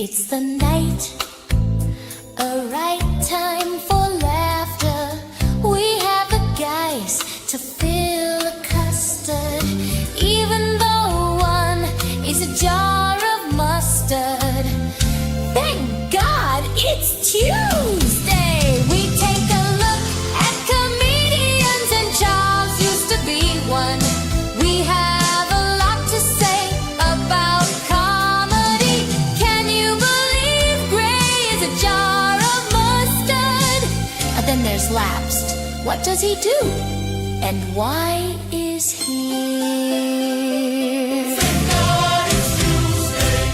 It's the night, a right time for laughter. We have the guys to fill a custard, even though one is a jar of mustard. Thank God it's Tuesday. We take a look at comedians, and Charles used to be one. We have a lot to say about comedy. Can you believe Gray is a jar of mustard? And then there's Lapsed. What does he do? And why is he here? Thank God it's Tuesday.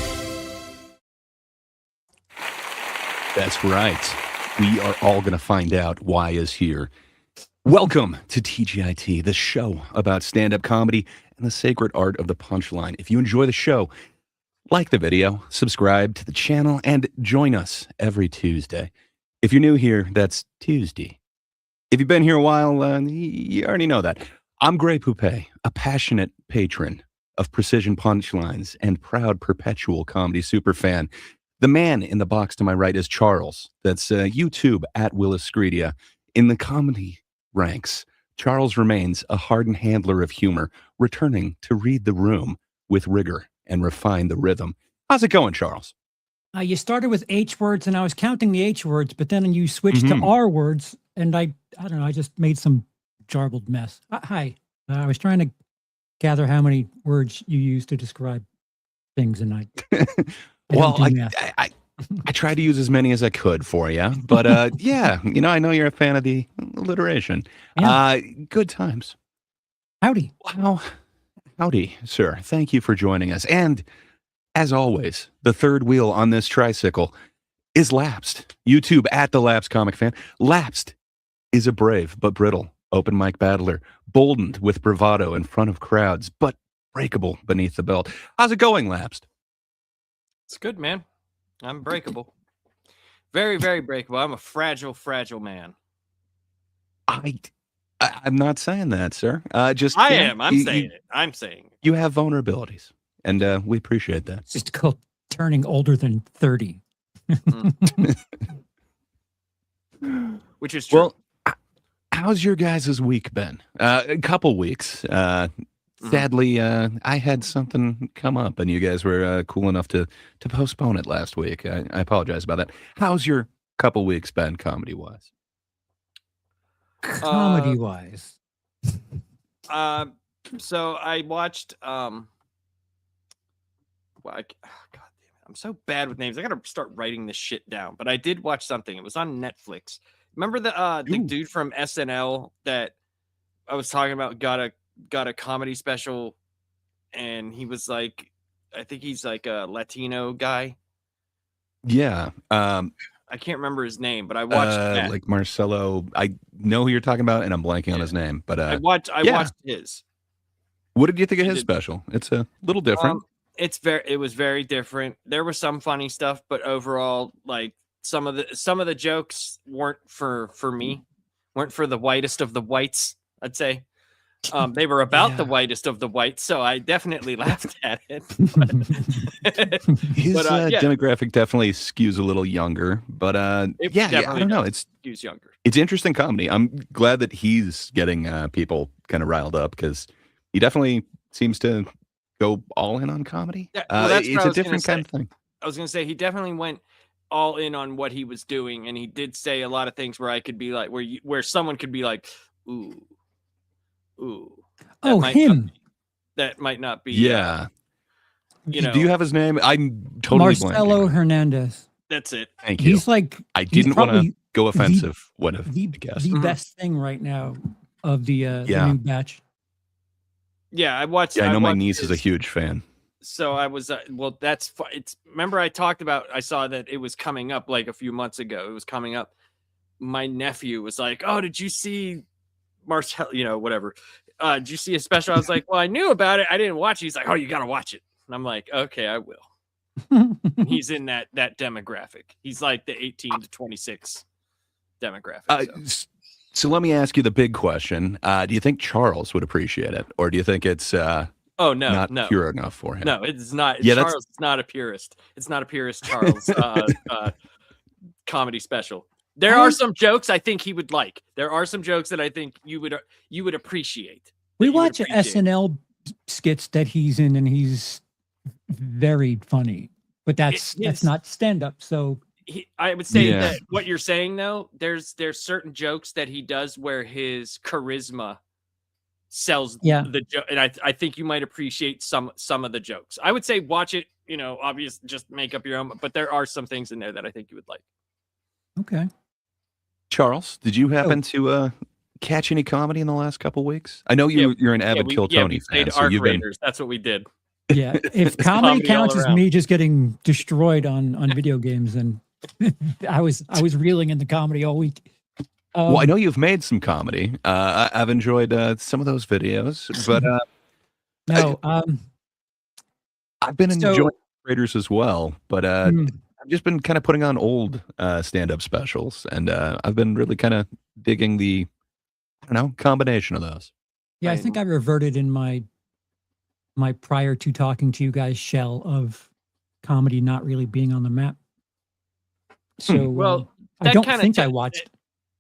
That's right. We are all going to find out why is here. Welcome to TGIT, the show about stand-up comedy and the sacred art of the punchline. If you enjoy the show, like the video, subscribe to the channel, and join us every Tuesday. If you're new here, that's Tuesday. If you've been here a while, you already know that. I'm Gray Poupée, a passionate patron of precision punchlines and proud perpetual comedy superfan. The man in the box to my right is Charles. That's YouTube at Willis Screedia. In the comedy ranks, Charles remains a hardened handler of humor, returning to read the room with rigor and refine the rhythm. How's it going, Charles? You started with H words, and I was counting the H words, but then you switched to R words, and I don't know, I just made some jarbled mess. Hi. I was trying to gather how many words you use to describe things, and I well, I tried to use as many as I could for you, but yeah, you know, I know you're a fan of the alliteration. Yeah. Good times. Howdy. Wow. Howdy, sir. Thank you for joining us. And as always, the third wheel on this tricycle is Lapsed. YouTube at the Lapsed Comic Fan. Lapsed is a brave but brittle open mic battler, boldened with bravado in front of crowds, but breakable beneath the belt. How's it going, Lapsed? It's good, man. I'm breakable. Very, very breakable. I'm a fragile, fragile man. I'm not saying that, sir. I'm saying it. I'm saying it. You have vulnerabilities, and we appreciate that. It's just called turning older than 30. Which is true. Well, how's your guys' week been? A couple weeks. Sadly, I had something come up, and you guys were cool enough to postpone it last week. I apologize about that. How's your couple weeks been, comedy-wise? Comedy-wise. So I watched. God damn it! I'm so bad with names. I gotta start writing this shit down. But I did watch something. It was on Netflix. Remember the dude from SNL that I was talking about got a comedy special, and he was like, I think he's like a Latino guy. Yeah. I can't remember his name, but I watched that. Like Marcelo. I know who you're talking about, and I'm blanking on his name. But I watched his. What did you think of his special? It's a little different. It was very different. There was some funny stuff, but overall, like some of the jokes weren't for me, weren't for the whitest of the whites, I'd say. They were about the whitest of the whites, so I definitely laughed at it. His demographic definitely skews a little younger, but I don't know. It skews younger. It's interesting comedy. I'm glad that he's getting people kind of riled up, because he definitely seems to go all in on comedy. Yeah, it's a different kind of thing. I was going to say he definitely went all in on what he was doing, and he did say a lot of things where I could be like, where someone could be like, ooh. That might not be. Yeah. You know. Do you have his name? I'm totally Marcelo blanking. Hernandez. That's it. Thank you. He's like, I didn't want to go offensive. The best thing right now of the new batch. Yeah, I watched. Yeah, I know my niece is a huge fan. So I was that's it's. Remember, I talked about. I saw that it was coming up like a few months ago. It was coming up. My nephew was like, "Oh, did you see Marcel? You know, whatever. Did you see a special?" I was like, "Well, I knew about it. I didn't watch it." He's like, "Oh, you got to watch it." And I'm like, "Okay, I will." He's in that demographic. He's like the 18 to 26 demographic. So let me ask you the big question. Do you think Charles would appreciate it? Or do you think it's Oh no, not no, pure enough for him. no, it's not. Yeah, Charles is not a purist. It's not a purist Charles comedy special. There are some jokes I think he would like. There are some jokes that I think you would appreciate. We watch SNL skits that he's in, and he's very funny. But that's not stand up. So I would say that what you're saying though, there's certain jokes that he does where his charisma sells the joke, and I think you might appreciate some of the jokes. I would say watch it. Obvious, just make up your own. But there are some things in there that I think you would like. Okay. Charles, did you happen to catch any comedy in the last couple weeks? I know you're an avid Kill Tony fan. So you've been... That's what we did. Yeah, if comedy counts as me just getting destroyed on video games, then I was reeling in the comedy all week. Well, I know you've made some comedy. I've enjoyed some of those videos, but I've been enjoying Raiders as well. But I've just been kind of putting on old stand-up specials, and I've been really kind of digging the combination of those. Yeah, I think I reverted in my prior to talking to you guys shell of comedy not really being on the map. So I don't think I watched.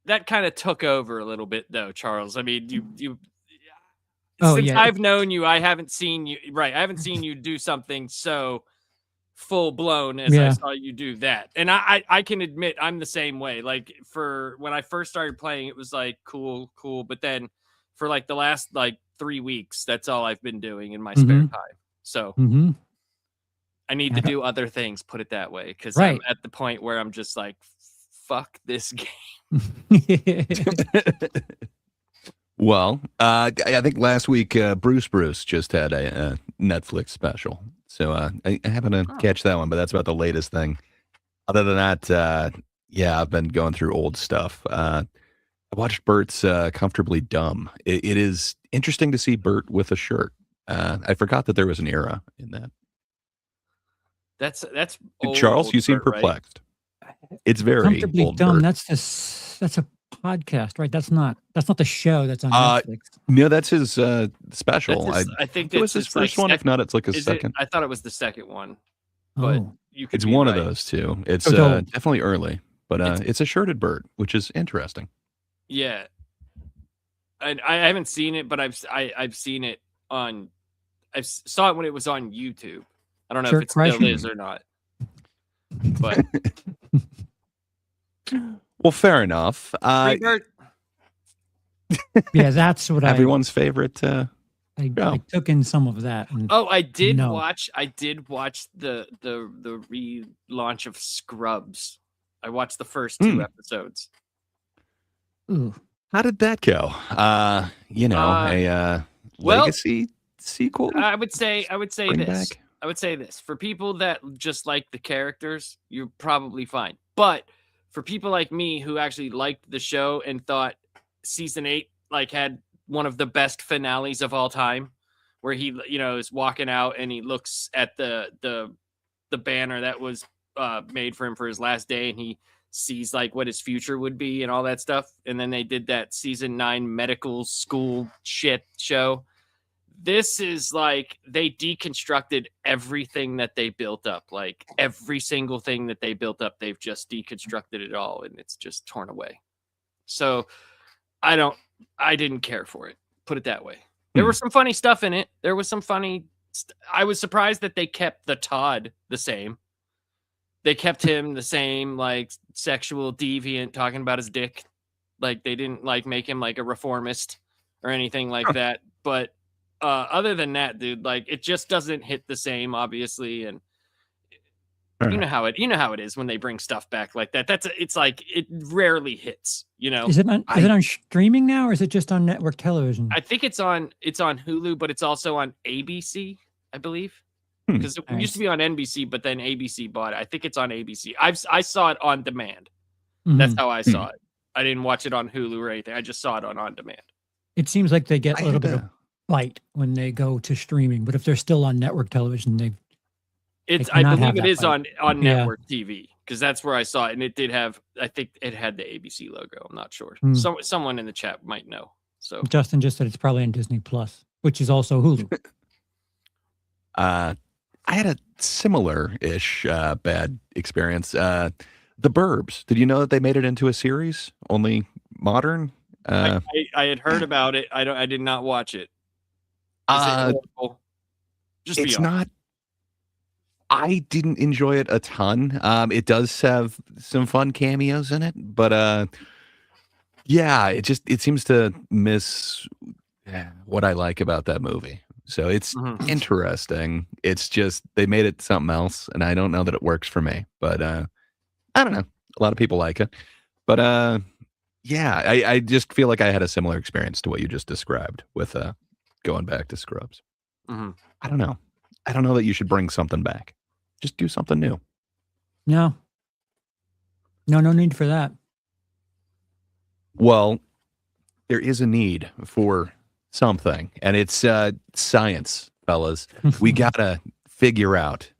That kind of took over a little bit though, Charles. I mean, you since I've known you, I haven't seen you I haven't seen you do something so full blown as I saw you do that. And I can admit I'm the same way. Like for when I first started playing, it was like cool. But then for like the last 3 weeks, that's all I've been doing in my spare time. So I need to do other things, put it that way, because I'm at the point where I'm just like, fuck this game. Well, I think last week Bruce just had a Netflix special, so I happened to catch that one, but that's about the latest thing. Other than that, I've been going through old stuff. I watched Bert's Comfortably Dumb. It is interesting to see Bert with a shirt. I forgot that there was an era in that. That's Charles, you seem perplexed. Right? It's very Comfortably Dumb. Bert. That's a podcast, right? That's not the show that's on Netflix. No, that's his special. I think it was his first one. If not, it's like his second. I thought it was the second one, but it's one of those two. It's definitely early, but it's a shirted Bert, which is interesting. Yeah, and I haven't seen it, but I've seen it on. I saw it when it was on YouTube. I don't know if it still is or not. But well, fair enough. Yeah, that's what everyone's favorite. I took in some of that. And I did watch. I did watch the relaunch of Scrubs. I watched the first 2 episodes. Ooh. How did that go? A legacy sequel. I would say this. I would say this. For people that just like the characters, you're probably fine. But for people like me who actually liked the show and thought season 8 had one of the best finales of all time, where he is walking out and he looks at the banner that was made for him for his last day, and he sees what his future would be and all that stuff. And then they did that season 9 medical school shit show. This is they deconstructed everything that they built up. Every single thing that they built up, they've just deconstructed it all, and it's just torn away. So I didn't care for it. Put it that way. There was some funny stuff in it. There was some funny. I was surprised that they kept the Todd the same. They kept him the same, sexual deviant, talking about his dick. They didn't make him a reformist or anything like that. But other than that, dude, it just doesn't hit the same, obviously. And you know how it is when they bring stuff back like that. It rarely hits. Is it on streaming now, or is it just on network television? I think it's on Hulu, but it's also on ABC, I believe. Because it used to be on NBC, but then ABC bought it. I think it's on ABC. I saw it on demand. That's how I saw it. I didn't watch it on Hulu or anything. I just saw it on demand. It seems like they get a little bit of bite when they go to streaming, but if they're still on network television, I believe it is on network TV, because that's where I saw it, and it did have. I think it had the ABC logo. I'm not sure. Someone in the chat might know. So Justin just said it's probably on Disney Plus, which is also Hulu. I had a similar-ish bad experience. The Burbs. Did you know that they made it into a series? Only modern? I had heard about it. I did not watch it. Is it horrible? Just be it's honest. not. I didn't enjoy it a ton. It does have some fun cameos in it, but yeah, it seems to miss what I like about that movie. So it's interesting. It's just they made it something else, and I don't know that it works for me. But I don't know. A lot of people like it, but yeah, I just feel like I had a similar experience to what you just described with going back to Scrubs. I don't know. I don't know that you should bring something back. Just do something new. No need for that. Well, there is a need for something, and it's science, fellas. We gotta figure out,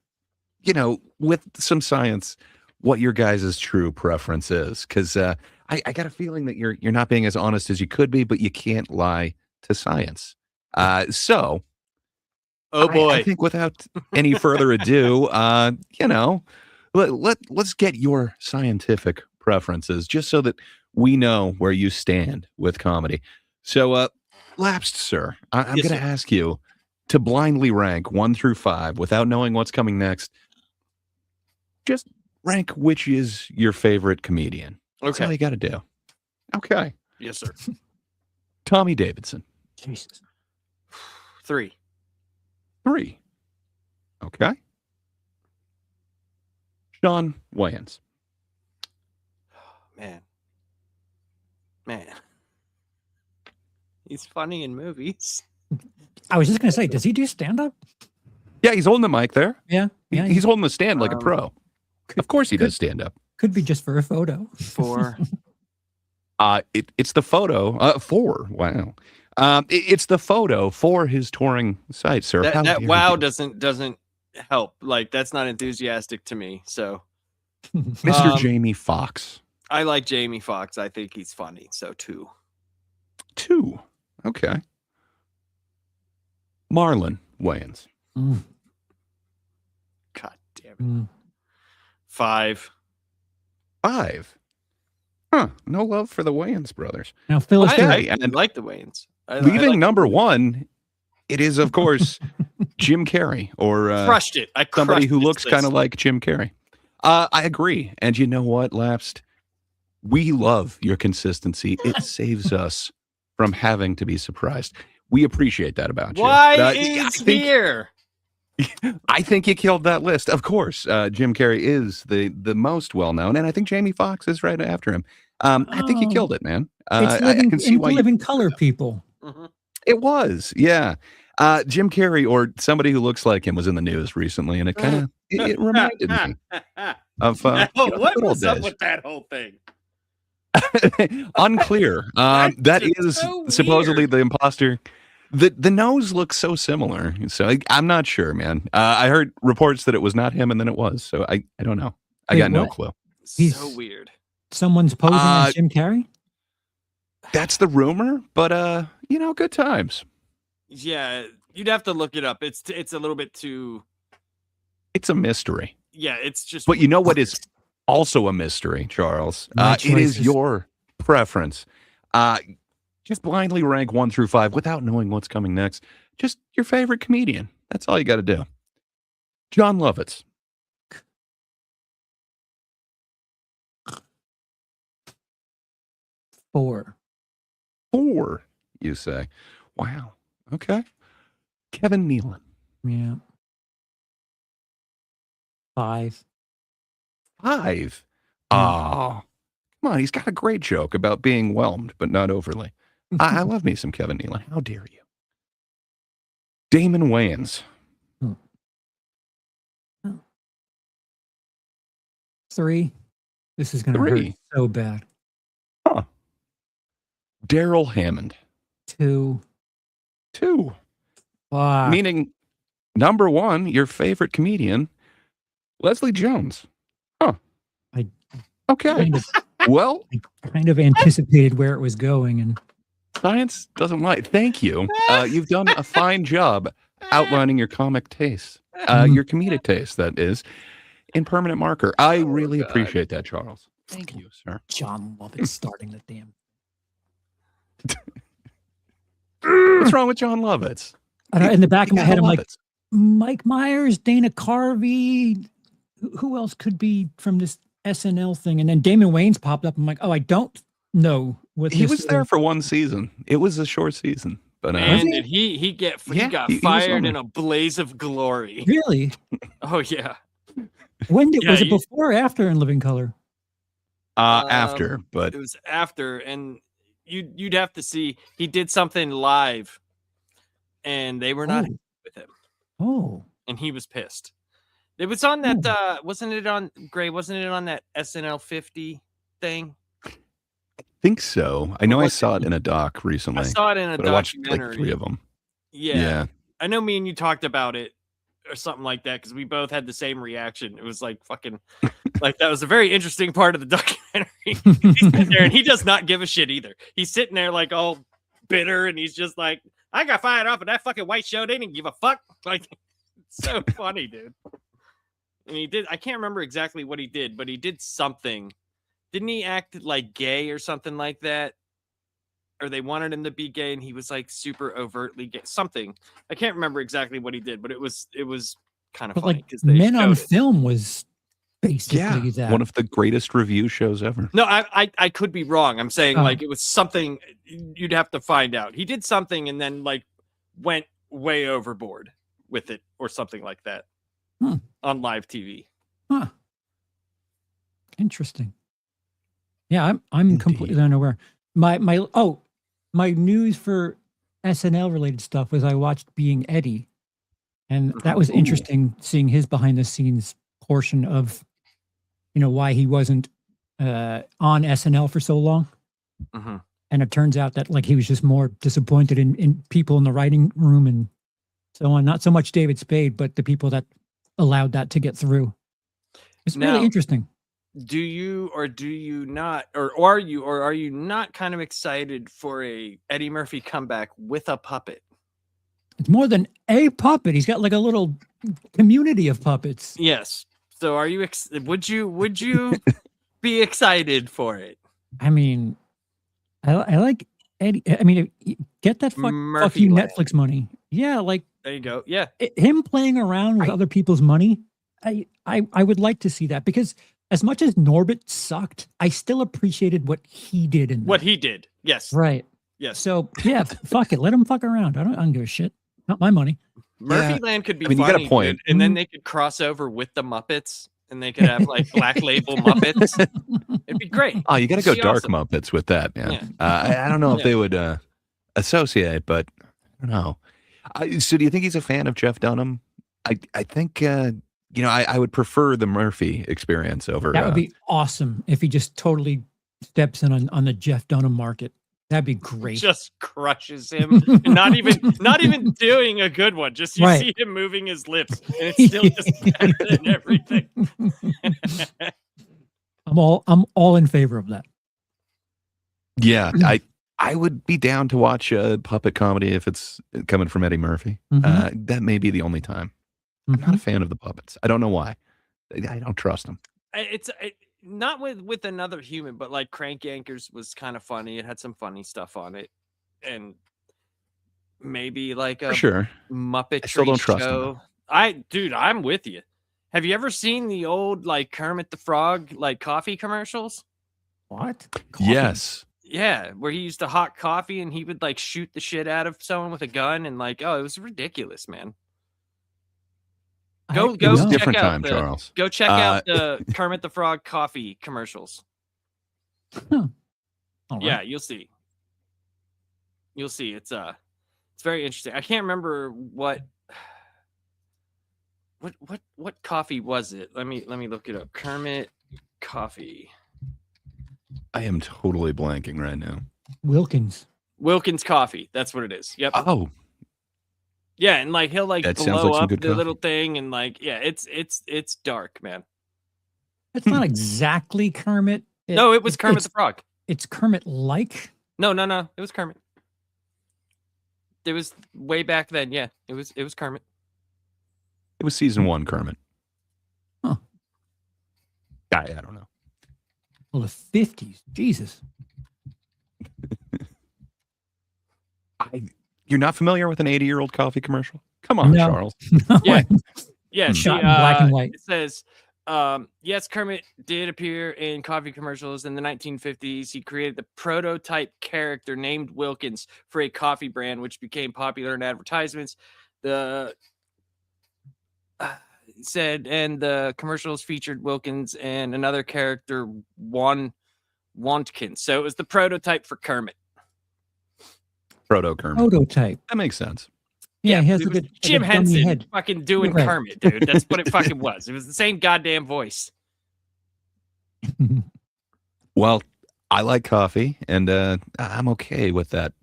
with some science, what your guys' true preference is. Because I got a feeling that you're not being as honest as you could be, but you can't lie to science. So, oh boy, I think without any further ado, let's get your scientific preferences, just so that we know where you stand with comedy. So, Lapsed, sir, I'm Yes, going to sir. ask you to blindly rank 1 through 5 without knowing what's coming next. Just rank which is your favorite comedian. That's all Okay. you got to do. Okay. Yes, sir. Tommy Davidson, Jesus. 3. 3. Okay. Sean Wayans, Man. He's funny in movies. I was just gonna say, does he do stand up? yeah, he's holding the mic there. Yeah. He's holding the stand like a pro. Of course he does stand up. Could be just for a photo. 4. It's the photo. 4. Wow. It's the photo for his touring site, sir. How That dare wow you. doesn't help. Like, that's not enthusiastic to me. So Mr. Jamie Foxx. I like Jamie Foxx. I think he's funny. So 2. 2. Okay. Marlon Wayans. Mm, God damn it. mm. 5. 5. Huh. No love for the Wayans brothers. Now, Phyllis, Okay. I and like the Wayans. I leaving like number 1, it is, of course, Jim Carrey, or crushed it. I somebody crushed who this looks kind of list. like Jim Carrey. I agree. And you know what, Lapsed? We love your consistency. It saves us from having to be surprised. We appreciate that about you. Why But, is here? I think you killed that list. Of course, Jim Carrey is the most well-known, and I think Jamie Foxx is right after him. I think you Oh. killed it, man. it's I living, can see why you living color people. Mhm. It was, yeah. Jim Carrey or somebody who looks like him was in the news recently, and it kind of it reminded me of What good old was up days. with that whole thing? Unclear. That It's is so supposedly weird. the imposter. The nose looks so similar, so I'm not sure, man. I heard reports that it was not him, and then it was. So I don't know. I Wait, got no what? clue. He's- So weird. Someone's posing as Jim Carrey. That's the rumor, but good times. Yeah, you'd have to look it up. It's a little bit too. It's a mystery. Yeah, it's just. But you know what is also a mystery, Charles? My It is choices. your preference. Just blindly rank 1 through 5 without knowing what's coming next. Just your favorite comedian. That's all you got to do. John Lovitz. 4. 4, you say. Wow. Okay. Kevin Nealon. Yeah. 5. 5. Oh, come on. He's got a great joke about being whelmed, but not overly. I love me some Kevin Nealon. How dare you? Damon Wayans. 3. This is going to hurt 3. so bad. Huh. Daryl Hammond. 2. 2. Fuck. Meaning, number 1, your favorite comedian, Leslie Jones. Huh. Okay. Kind of, Well, kind of anticipated where it was going, and science doesn't lie. Thank you. You've done a fine job outlining your comic taste, your comedic taste, that is, in permanent marker. I really appreciate that, Charles. Thank you, sir. John Lovett starting the damn. What's wrong with John Lovitz? In the back of my head, I'm like, Lovitz. Mike Myers, Dana Carvey. Who else could be from this SNL thing? And then Damon Wayans popped up. I'm like, oh, I don't know what He this was there is. for one season. It was a short season, but And did he got he was fired on in there. a blaze of glory. Really? Oh yeah. When did Yeah, was it before or after In Living Color? After, but It was after, and you'd have to see. He did something live, and they were not happy with him, Oh, and he was pissed. It was on that. Wasn't it on Gray? Wasn't it on that SNL 50 thing? I think so. I know I was saw it in a doc recently. I saw it in a but I watched documentary. like 3 of them. Yeah. I know me and you talked about it or something like that because we both had the same reaction. It was like fucking like that was a very interesting part of the documentary. He's sitting there and he does not give a shit either. He's sitting there like all bitter and he's just like, I got fired off of that fucking white show. They didn't give a fuck. Like, it's so funny, dude. And he did. I can't remember exactly what he did, but he did something. Didn't he act like gay or something like that? Or they wanted him to be gay and he was like super overtly gay. Something. I can't remember exactly what he did, but it was kind of but funny like because they Men on showed it. Film was basically that. One of the greatest review shows ever. No, I could be wrong. I'm saying Oh. like it was something you'd have to find out. He did something and then like went way overboard with it or something like that on live TV. Huh. Interesting. Yeah, I'm completely unaware. My news for SNL related stuff was I watched Being Eddie, and that was interesting seeing his behind the scenes portion of, why he wasn't on SNL for so long. Mm-hmm. And it turns out that like he was just more disappointed in people in the writing room and so on. Not so much David Spade, but the people that allowed that to get through. It's really interesting. Do you or do you not, or are you not kind of excited for a Eddie Murphy comeback with a puppet? It's more than a puppet. He's got like a little community of puppets. Yes. So are you? Would you be excited for it? I mean, I like Eddie. I mean, get that fuck you Murphy land. Netflix money. Yeah, like There you go. Yeah. him playing around with other people's money. I would like to see that because as much as Norbit sucked, I still appreciated what he did in What that. he did. Yes. Right. Yes. So yeah, fuck it. Let him fuck around. I don't give a shit. Not my money. Murphy Land could be I mean, you funny. got a point. Dude, and then they could cross over with the Muppets and they could have like Black Label Muppets. It'd be great. Oh, you got to go It'd be dark awesome. Muppets with that, man. Yeah. I don't know if they would associate, but I don't know. So do you think he's a fan of Jeff Dunham? I think, I would prefer the Murphy experience over. That would be awesome if he just totally steps in on the Jeff Dunham market. That'd be great. Just crushes him. And not even doing a good one. Just you Right. see him moving his lips. And it's still just better than everything. I'm all in favor of that. Yeah, I would be down to watch a puppet comedy if it's coming from Eddie Murphy. Mhm. That may be the only time. I'm not a fan of the puppets. I don't know why. I don't trust them. It's not with another human, but like Crank Yankers was kind of funny. It had some funny stuff on it. And maybe like a For sure. Muppet I still don't trust show. them. Dude, I'm with you. Have you ever seen the old like Kermit the Frog like coffee commercials? What? Yes. Yeah, where he used to hot coffee and he would like shoot the shit out of someone with a gun and like, oh, it was ridiculous, man. Go It was a no. check different out time, the- Charles. Go check out the Kermit the Frog coffee commercials. All right. Yeah, you'll see. You'll see. It's very interesting. I can't remember what coffee was it? Let me look it up. Kermit coffee. I am totally blanking right now. Wilkins. Wilkins coffee. That's what it is. Yep. Oh, Yeah, and like he'll like That sounds blow like some up good the coffee. little thing and like it's dark, man. It's not exactly Kermit. No, it was Kermit the Frog. It's Kermit like. No, it was Kermit. It was way back then. Yeah, it was Kermit. It was season 1, Kermit. Huh. I don't know. Well, the 50s. Jesus. You're not familiar with an 80-year-old coffee commercial? Come on, No. Charles. Yeah. Yeah, Shot in black and white. It says, yes, Kermit did appear in coffee commercials in the 1950s. He created the prototype character named Wilkins for a coffee brand, which became popular in advertisements. The said, and the commercials featured Wilkins and another character, Wantkins. So it was the prototype for Kermit. Proto Kermit. Prototype. That makes sense. Yeah, he has it a was good Jim like a dummy Henson head. fucking doing Right. Kermit, dude. That's what it fucking was. It was the same goddamn voice. Well, I like coffee, and I'm okay with that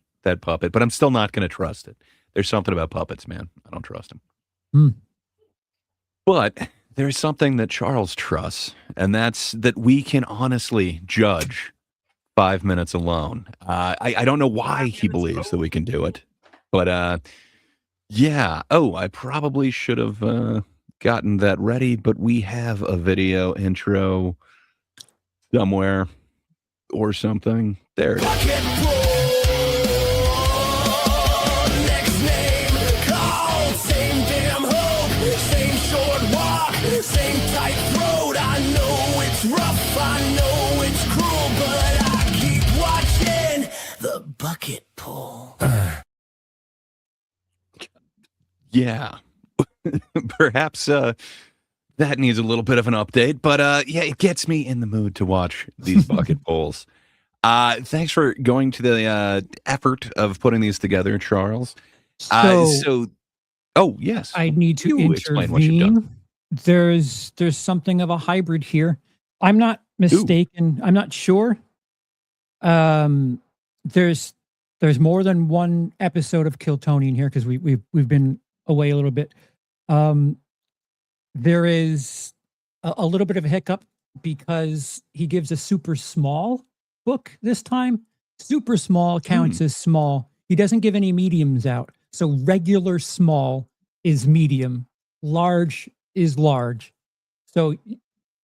puppet, but I'm still not going to trust it. There's something about puppets, man. I don't trust them. Hmm. But there's something that Charles trusts, and that's that we can honestly judge 5 minutes alone. I don't know why he believes that we can do it, but yeah. Oh, I probably should have gotten that ready, but we have a video intro somewhere or something. There it is. Bucket pull. Yeah. Perhaps that needs a little bit of an update, but yeah, it gets me in the mood to watch these bucket polls. Thanks for going to the effort of putting these together, Charles. So Oh, yes. I need to You explain what you've intervene. There's something of a hybrid here. I'm not mistaken. I'm not sure. There's more than one episode of Kiltonian here because we've been away a little bit. There is a little bit of a hiccup because he gives a super small book this time. Super small counts as small. He doesn't give any mediums out. So regular small is medium, large is large. So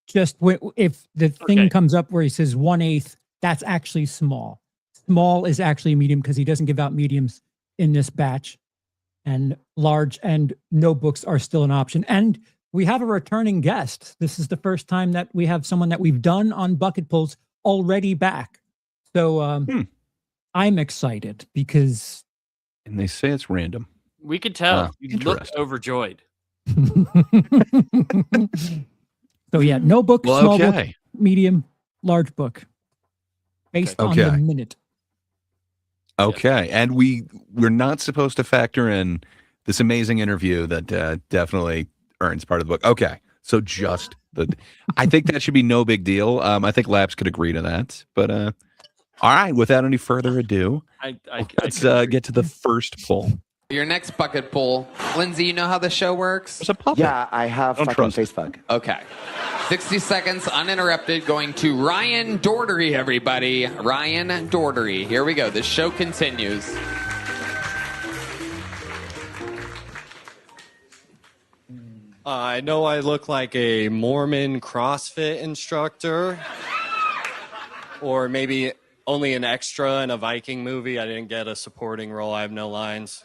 just if the thing comes up where he says 1/8, that's actually small. Small is actually medium because he doesn't give out mediums in this batch. And large and no books are still an option. And we have a returning guest. This is the first time that we have someone that we've done on bucket pulls already back. So I'm excited because... And they say it's random. We could tell. You look overjoyed. So yeah, no book, Well, small okay. book, medium, large book. Based on the minute. Okay. And we're not supposed to factor in this amazing interview that definitely earns part of the book. Okay. So just I think that should be no big deal. I think Laps could agree to that. But all right, without any further ado, let's get to the first poll. Your next bucket poll. Lindsay, you know how the show works? There's a puppet. Yeah, I have fucking Facebook. Okay. 60 seconds uninterrupted going to Ryan Dordery, everybody. Ryan Dordery. Here we go. The show continues. I know I look like a Mormon CrossFit instructor. Or maybe only an extra in a Viking movie. I didn't get a supporting role. I have no lines.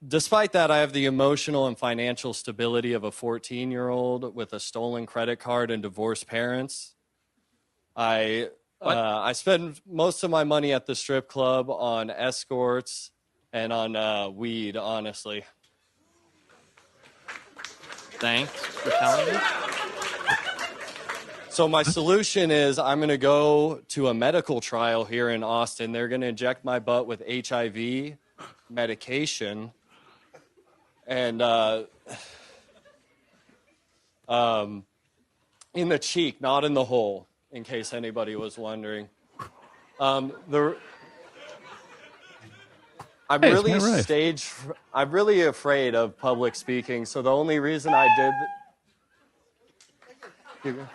Despite that, I have the emotional and financial stability of a 14-year-old with a stolen credit card and divorced parents. I spend most of my money at the strip club on escorts and on weed, honestly. Thanks for telling me. So my solution is I'm going to go to a medical trial here in Austin. They're going to inject my butt with HIV medication. And in the cheek, not in the hole, in case anybody was wondering. I'm really afraid of public speaking. So the only reason I did...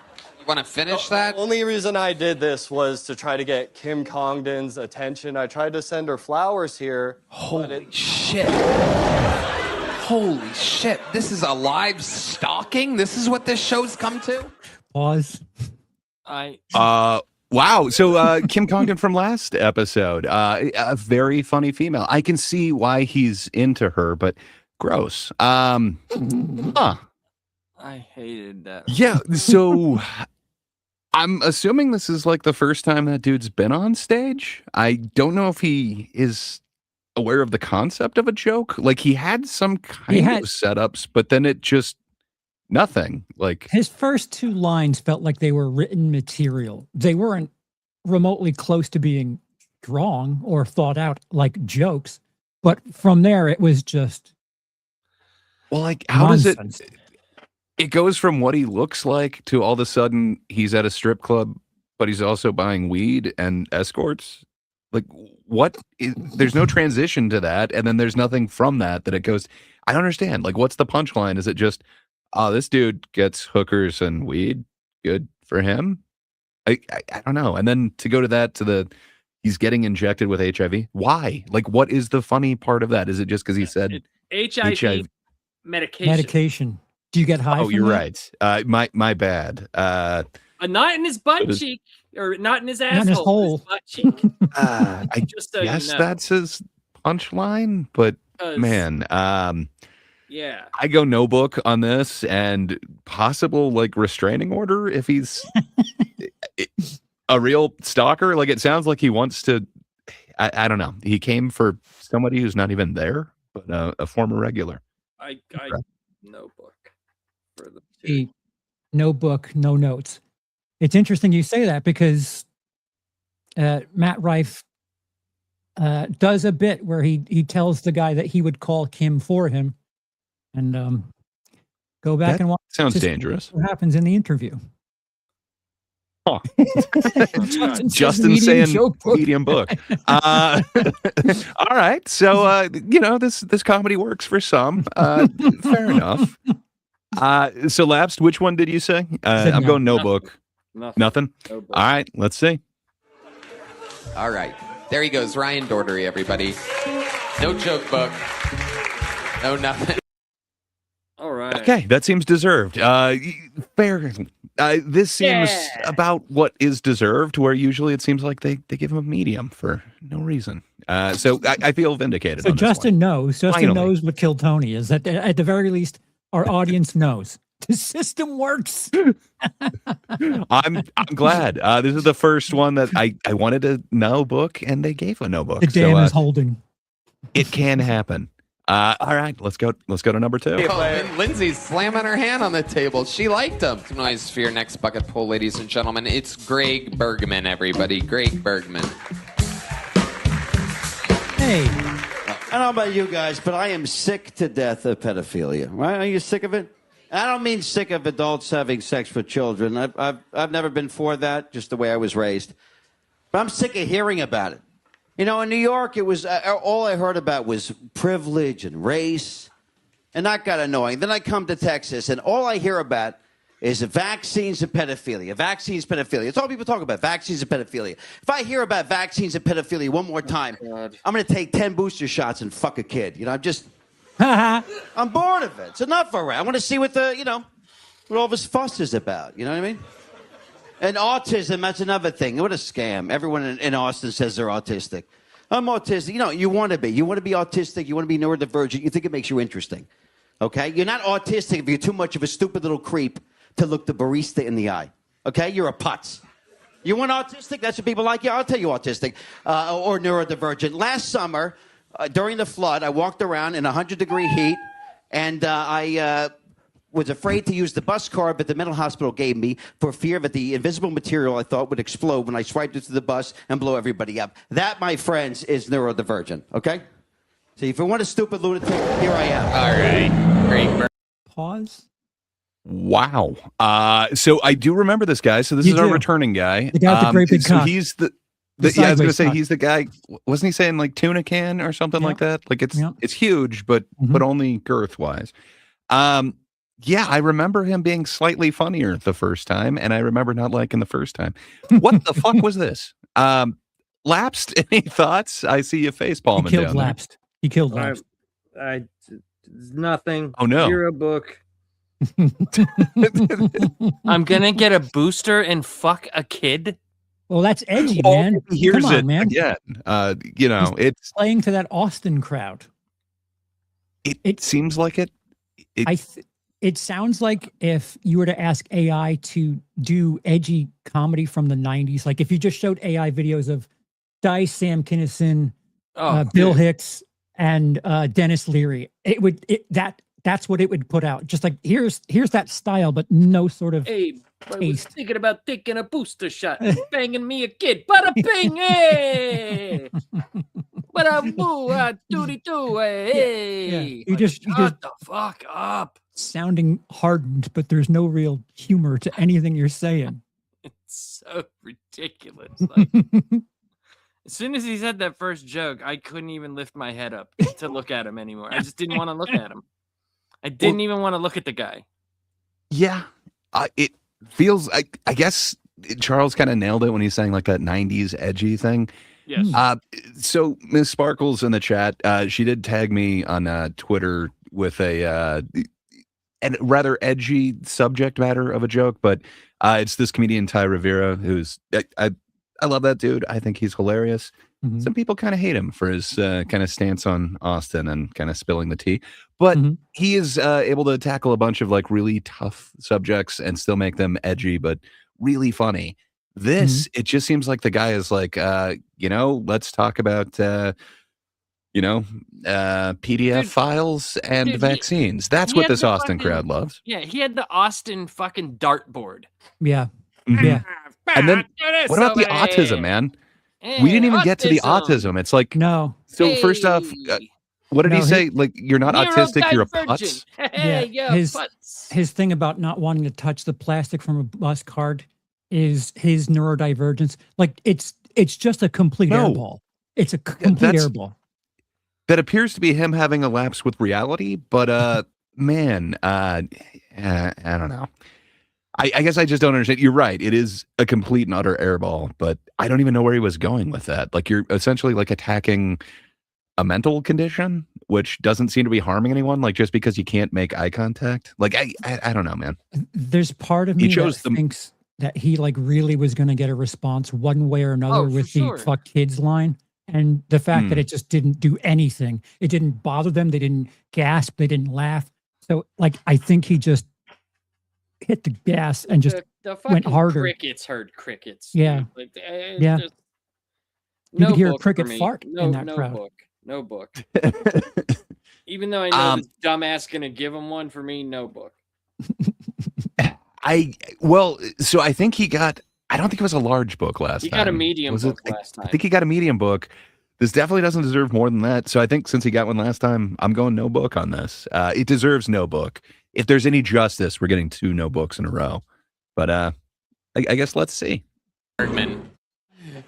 Want to finish that? The only reason I did this was to try to get Kim Congdon's attention. I tried to send her flowers here. Holy shit. Holy shit. This is a live stalking? This is what this show's come to? Pause. Wow. So Kim Congdon from last episode, a very funny female. I can see why he's into her, but gross. Huh. I hated that. Yeah. So I'm assuming this is like the first time that dude's been on stage. I don't know if he is aware of the concept of a joke. Like he had some kind of setups, but then it just nothing. Like his first two lines felt like they were written material. They weren't remotely close to being strong or thought out like jokes. But from there, it was just well, like how nonsense. does it? It goes from what he looks like to all of a sudden he's at a strip club, but he's also buying weed and escorts. Like what? There's no transition to that. And then there's nothing from that it goes, I don't understand. Like, what's the punchline? Is it just, oh, this dude gets hookers and weed. Good for him. I don't know. And then to go to that, he's getting injected with HIV. Why? Like, what is the funny part of that? Is it just because he said HIV medication? Medication. Do you get high? Oh, from you're that? right. My bad. Not in his butt cheek, or not in his asshole. Not in his hole. His butt cheek. I Just so guess you know. that's his punchline, but man, yeah, I go no book on this and possible like restraining order if he's a real stalker. Like it sounds like he wants to. I don't know. He came for somebody who's not even there, but a former regular. I no book for the no book, no notes. It's interesting you say that because Matt Rife does a bit where he tells the guy that he would call Kim for him, and go back and watch. Sounds dangerous. What happens in the interview? Huh. Justin saying medium book. All right, so this comedy works for some. Fair enough. So lapsed. Which one did you say? I'm going no book. Nothing. No book. All right, let's see. All right. There he goes, Ryan Dordery, everybody. No joke book. No nothing. All right. Okay, that seems deserved. Fair. This seems about what is deserved, where usually it seems like they give him a medium for no reason. So I feel vindicated. So on this Justin one. knows. Justin Finally. knows what killed Tony is. That at the very least, our audience knows. The system works. I'm glad. This is the first one that I wanted a no book, and they gave a no book. The dam is holding. It can happen. All right, let's go to number 2. Lindsay's slamming her hand on the table. She liked him. Noise for your next bucket pull, ladies and gentlemen. It's Greg Bergman, everybody. Greg Bergman. Hey. I don't know about you guys, but I am sick to death of pedophilia. Right? Are you sick of it? I don't mean sick of adults having sex with children. I've never been for that, just the way I was raised. But I'm sick of hearing about it. You know, in New York, it was all I heard about was privilege and race, and that got annoying. Then I come to Texas, and all I hear about is vaccines and pedophilia. Vaccines, pedophilia. It's all people talk about, vaccines and pedophilia. If I hear about vaccines and pedophilia one more time, I'm going to take 10 booster shots and fuck a kid. You know, I'm bored of it. It's enough already. I want to see what what all this fuss is about. You know what I mean? And autism, that's another thing. What a scam. Everyone in Austin says they're autistic. I'm autistic. You know, you want to be. You want to be autistic. You want to be neurodivergent. You think it makes you interesting. Okay? You're not autistic if you're too much of a stupid little creep to look the barista in the eye. Okay? You're a putz. You want autistic? That's what people like? Yeah, I'll tell you autistic or neurodivergent. Last summer, during the flood, I walked around in 100-degree heat, and I was afraid to use the bus card that the mental hospital gave me for fear that the invisible material I thought would explode when I swiped it to the bus and blow everybody up. That, my friends, is neurodivergent, okay? So if you want a stupid lunatic, here I am. All right. Great. Pause. Wow. So I do remember this guy. So this is our returning guy. The guy with the great big cock. He's yeah, I was going to say, he's the guy. Wasn't he saying like tuna can or something like that? Like it's huge, but only girth wise. Yeah, I remember him being slightly funnier the first time, and I remember not liking the first time. What the fuck was this? Lapsed, any thoughts? I see you face He palming killed down there. Lapsed. He killed Lapsed. Nothing. Oh, no. Zero book. I'm gonna get a booster and fuck a kid. Well, that's edgy, Oh, man. here's Come on, it man. again. You know, it's Playing to that Austin crowd. it seems like it. It sounds like if you were to ask AI to do edgy comedy from the 90s, like if you just showed AI videos of Dice, Sam Kinison, Bill Hicks, and Dennis Leary, that's what it would put out. Just like here's that style, but no sort of Hey, I was taste. thinking about taking a booster shot and banging me a kid. Bada bing, hey! Bada boo, doody doo, hey! Yeah. You just Shut the fuck up. sounding hardened, but there's no real humor to anything you're saying. It's so ridiculous. Like, as soon as he said that first joke, I couldn't even lift my head up to look at him anymore. I just didn't want to look at him. I didn't even want to look at the guy. Yeah, it feels. I guess Charles kind of nailed it when he's saying like that '90s edgy thing. Yes. So Ms. Sparkles in the chat, she did tag me on Twitter with a rather edgy subject matter of a joke, but it's this comedian Ty Rivera, who's I love that dude. I think he's hilarious. Mhm. Some people kind of hate him for his kind of stance on Austin and kind of spilling the tea, but he is able to tackle a bunch of like really tough subjects and still make them edgy, but really funny. This, it just seems like the guy is like, let's talk about, PDF files and vaccines. That's he what had this the Austin fucking- crowd loves. Yeah, he had the Austin fucking dartboard. Yeah. Mhm. Yeah. And then Do this what about the over autism, here. man? Hey, We didn't even get to the autism. It's like, No. so first off, Hey. what did No, he say? Like, you're not autistic, you're a putz? Hey, Yeah, his thing about not wanting to touch the plastic from a bus card is his neurodivergence. Like it's just a complete No. airball. It's a complete airball. That appears to be him having a lapse with reality, but man, I don't know. I guess I just don't understand. You're right. It is a complete and utter airball, but I don't even know where he was going with that. Like you're essentially like attacking a mental condition, which doesn't seem to be harming anyone. Like just because you can't make eye contact. Like I don't know, man. There's part of me that thinks that he like really was going to get a response one way or another with the fuck kids line. And the fact that it just didn't do anything, it didn't bother them. They didn't gasp. They didn't laugh. So like, I think he just hit the gas and just the went harder. Crickets heard crickets. Yeah. Like, Yeah. just- You could hear a book for cricket me. fart in that no crowd. book. No book. Even though I know this dumbass gonna give him one, for me, no book. So I think he got. I don't think it was a large book last time. He got a medium book last time. I think he got a medium book. This definitely doesn't deserve more than that. So I think since he got one last time, I'm going no book on this. It deserves no book. If there's any justice, we're getting 2 no books in a row. But I guess let's see.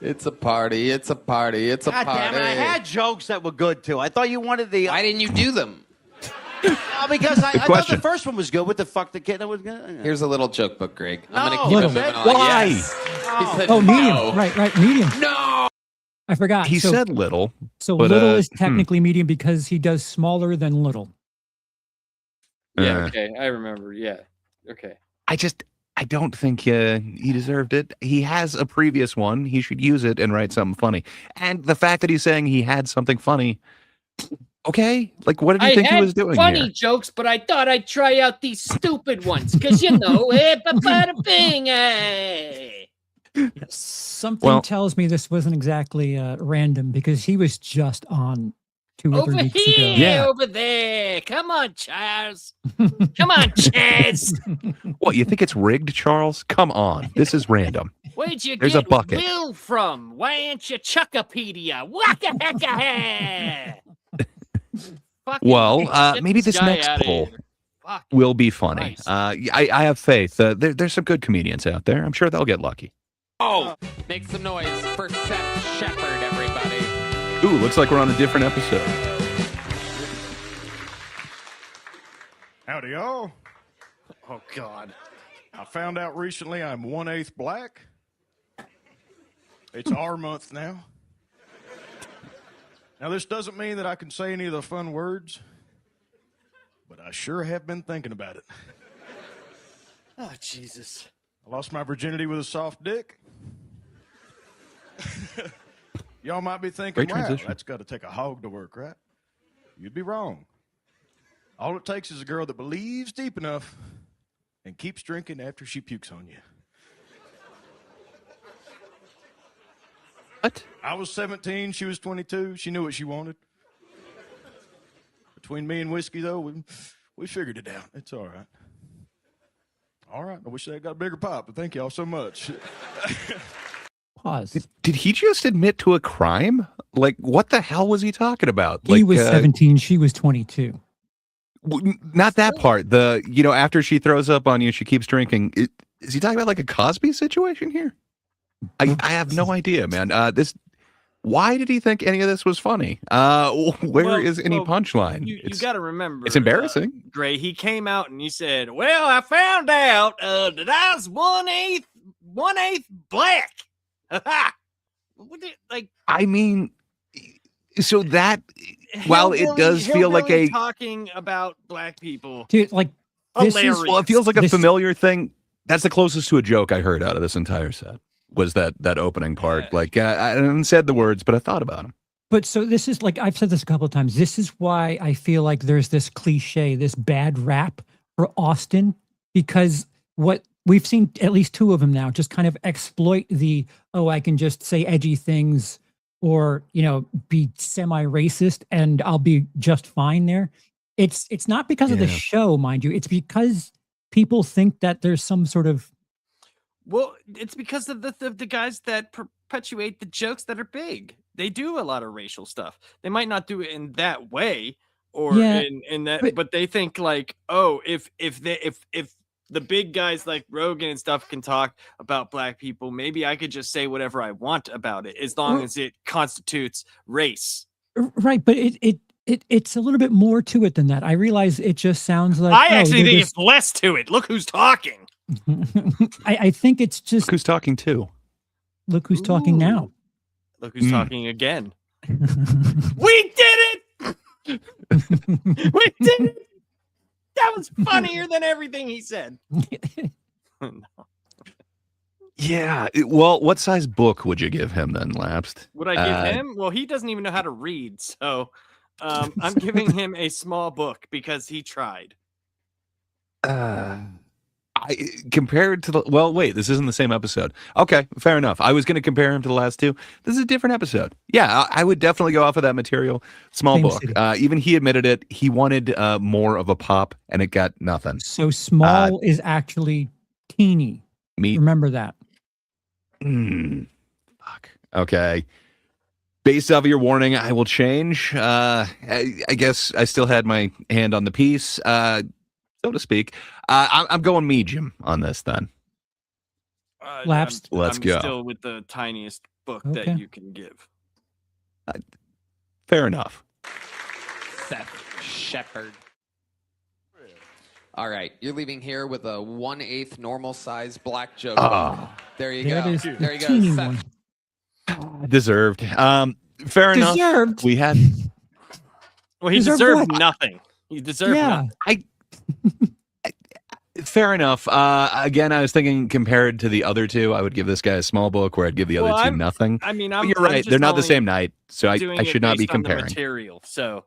It's a party. It's a party. It's a God party. damn it! I had jokes that were good too. I thought you wanted the. Why didn't you do them? Because I thought question. the first one was good. What the fuck, the kid that was good? Here's a little joke book, Greg. I'm No, gonna keep it moving said- on. Why? Yes. He said Oh, medium. no. Right, medium. No. I forgot. He So- said little. So but, little is technically medium because he does smaller than little. Yeah, okay, I remember. Yeah, okay. I don't think he deserved it. He has a previous one. He should use it and write something funny. And the fact that he's saying he had something funny, okay? Like, what did you think he was doing funny here? jokes, but I thought I'd try out these stupid ones because bada bing, hey. Something tells me this wasn't exactly random because he was just on 2 or 3 Over weeks here, ago. Yeah. over there. Come on, Charles. Come on, Chaz. What, you think it's rigged, Charles? Come on. This is random. Where'd you There's get a bucket. Will from? Why ain't you Chuckapedia? Waka hecka Well, maybe this guy next outta poll here. Fuck will be funny. I have faith. There's some good comedians out there. I'm sure they'll get lucky. Oh, make some noise for Seth Shepard, everybody. Ooh, looks like we're on a different episode. Howdy, y'all. Oh God. I found out recently I'm 1/8 black. It's our month now. Now, this doesn't mean that I can say any of the fun words, but I sure have been thinking about it. Oh, Jesus. I lost my virginity with a soft dick. Y'all might be thinking, Great wow, transition. that's got to take a hog to work, right? You'd be wrong. All it takes is a girl that believes deep enough and keeps drinking after she pukes on you. What? I was 17, she was 22. She knew what she wanted. Between me and whiskey, though, we figured it out. It's all right. All right. I wish I got a bigger pop, but thank y'all so much. Pause. Did he just admit to a crime? Like, what the hell was he talking about? He Like, was 17. She was 22. Not that part. The, after she throws up on you, she keeps drinking. Is he talking about like a Cosby situation here? I have no idea, man. Why did he think any of this was funny? Where is any punchline? You got to remember. It's embarrassing. Gray, he came out and he said, well, I found out that I was 1/8 black. Like, I mean, so that, while it does feel like a talking about black people. Dude, like, this is, well, it feels like a familiar thing. That's the closest to a joke I heard out of this entire set. Was that opening part? Yeah. Like, I didn't said the words, but I thought about them. But so this is like, I've said this a couple of times. This is why I feel like there's this cliche, this bad rap for Austin, because what we've seen at least two of them now just kind of exploit I can just say edgy things or, be semi-racist and I'll be just fine there. It's not because of the show, mind you. It's because people think that there's some sort of. Well, it's because of the guys that perpetuate the jokes that are big. They do a lot of racial stuff. They might not do it in that way or in that, but they think like, oh, if the big guys like Rogan and stuff can talk about black people, maybe I could just say whatever I want about it as long as it constitutes race. Right, but it's a little bit more to it than that. I realize it just sounds like I actually think it's less to it. Look who's talking. I think it's just Look who's talking too. Look who's talking now. Look who's talking again. We did it. We did it. That was funnier than everything he said. No. Yeah. Well, what size book would you give him then, Lapsed? Would I give him? Well, he doesn't even know how to read, so I'm giving him a small book because he tried. Compared to wait, this isn't the same episode. Okay, fair enough. I was going to compare him to the last two. This is a different episode. Yeah, I would definitely go off of that material. Small Same book. city. Even he admitted it. He wanted more of a pop, and it got nothing. So small is actually teeny. Remember that. Fuck. Okay. Based off of your warning, I will change. I guess I still had my hand on the piece. So to speak. I'm going medium on this then. Lapsed. Let's I'm go. Still with the tiniest book Okay. that you can give. Fair enough. Seth Shepard. All right, you're leaving here with a 1/8 normal size black joke. There you There go. it is. There you go, Teeny Seth. one. Deserved. Fair enough. Deserved. We had. Well, he Deserve deserved what? nothing. He deserved nothing. Fair enough. Again, I was thinking compared to the other two, I would give this guy a small book where I'd give the other two nothing. I mean, But you're right. They're not the same night, so I should not be based on the comparing. material. So,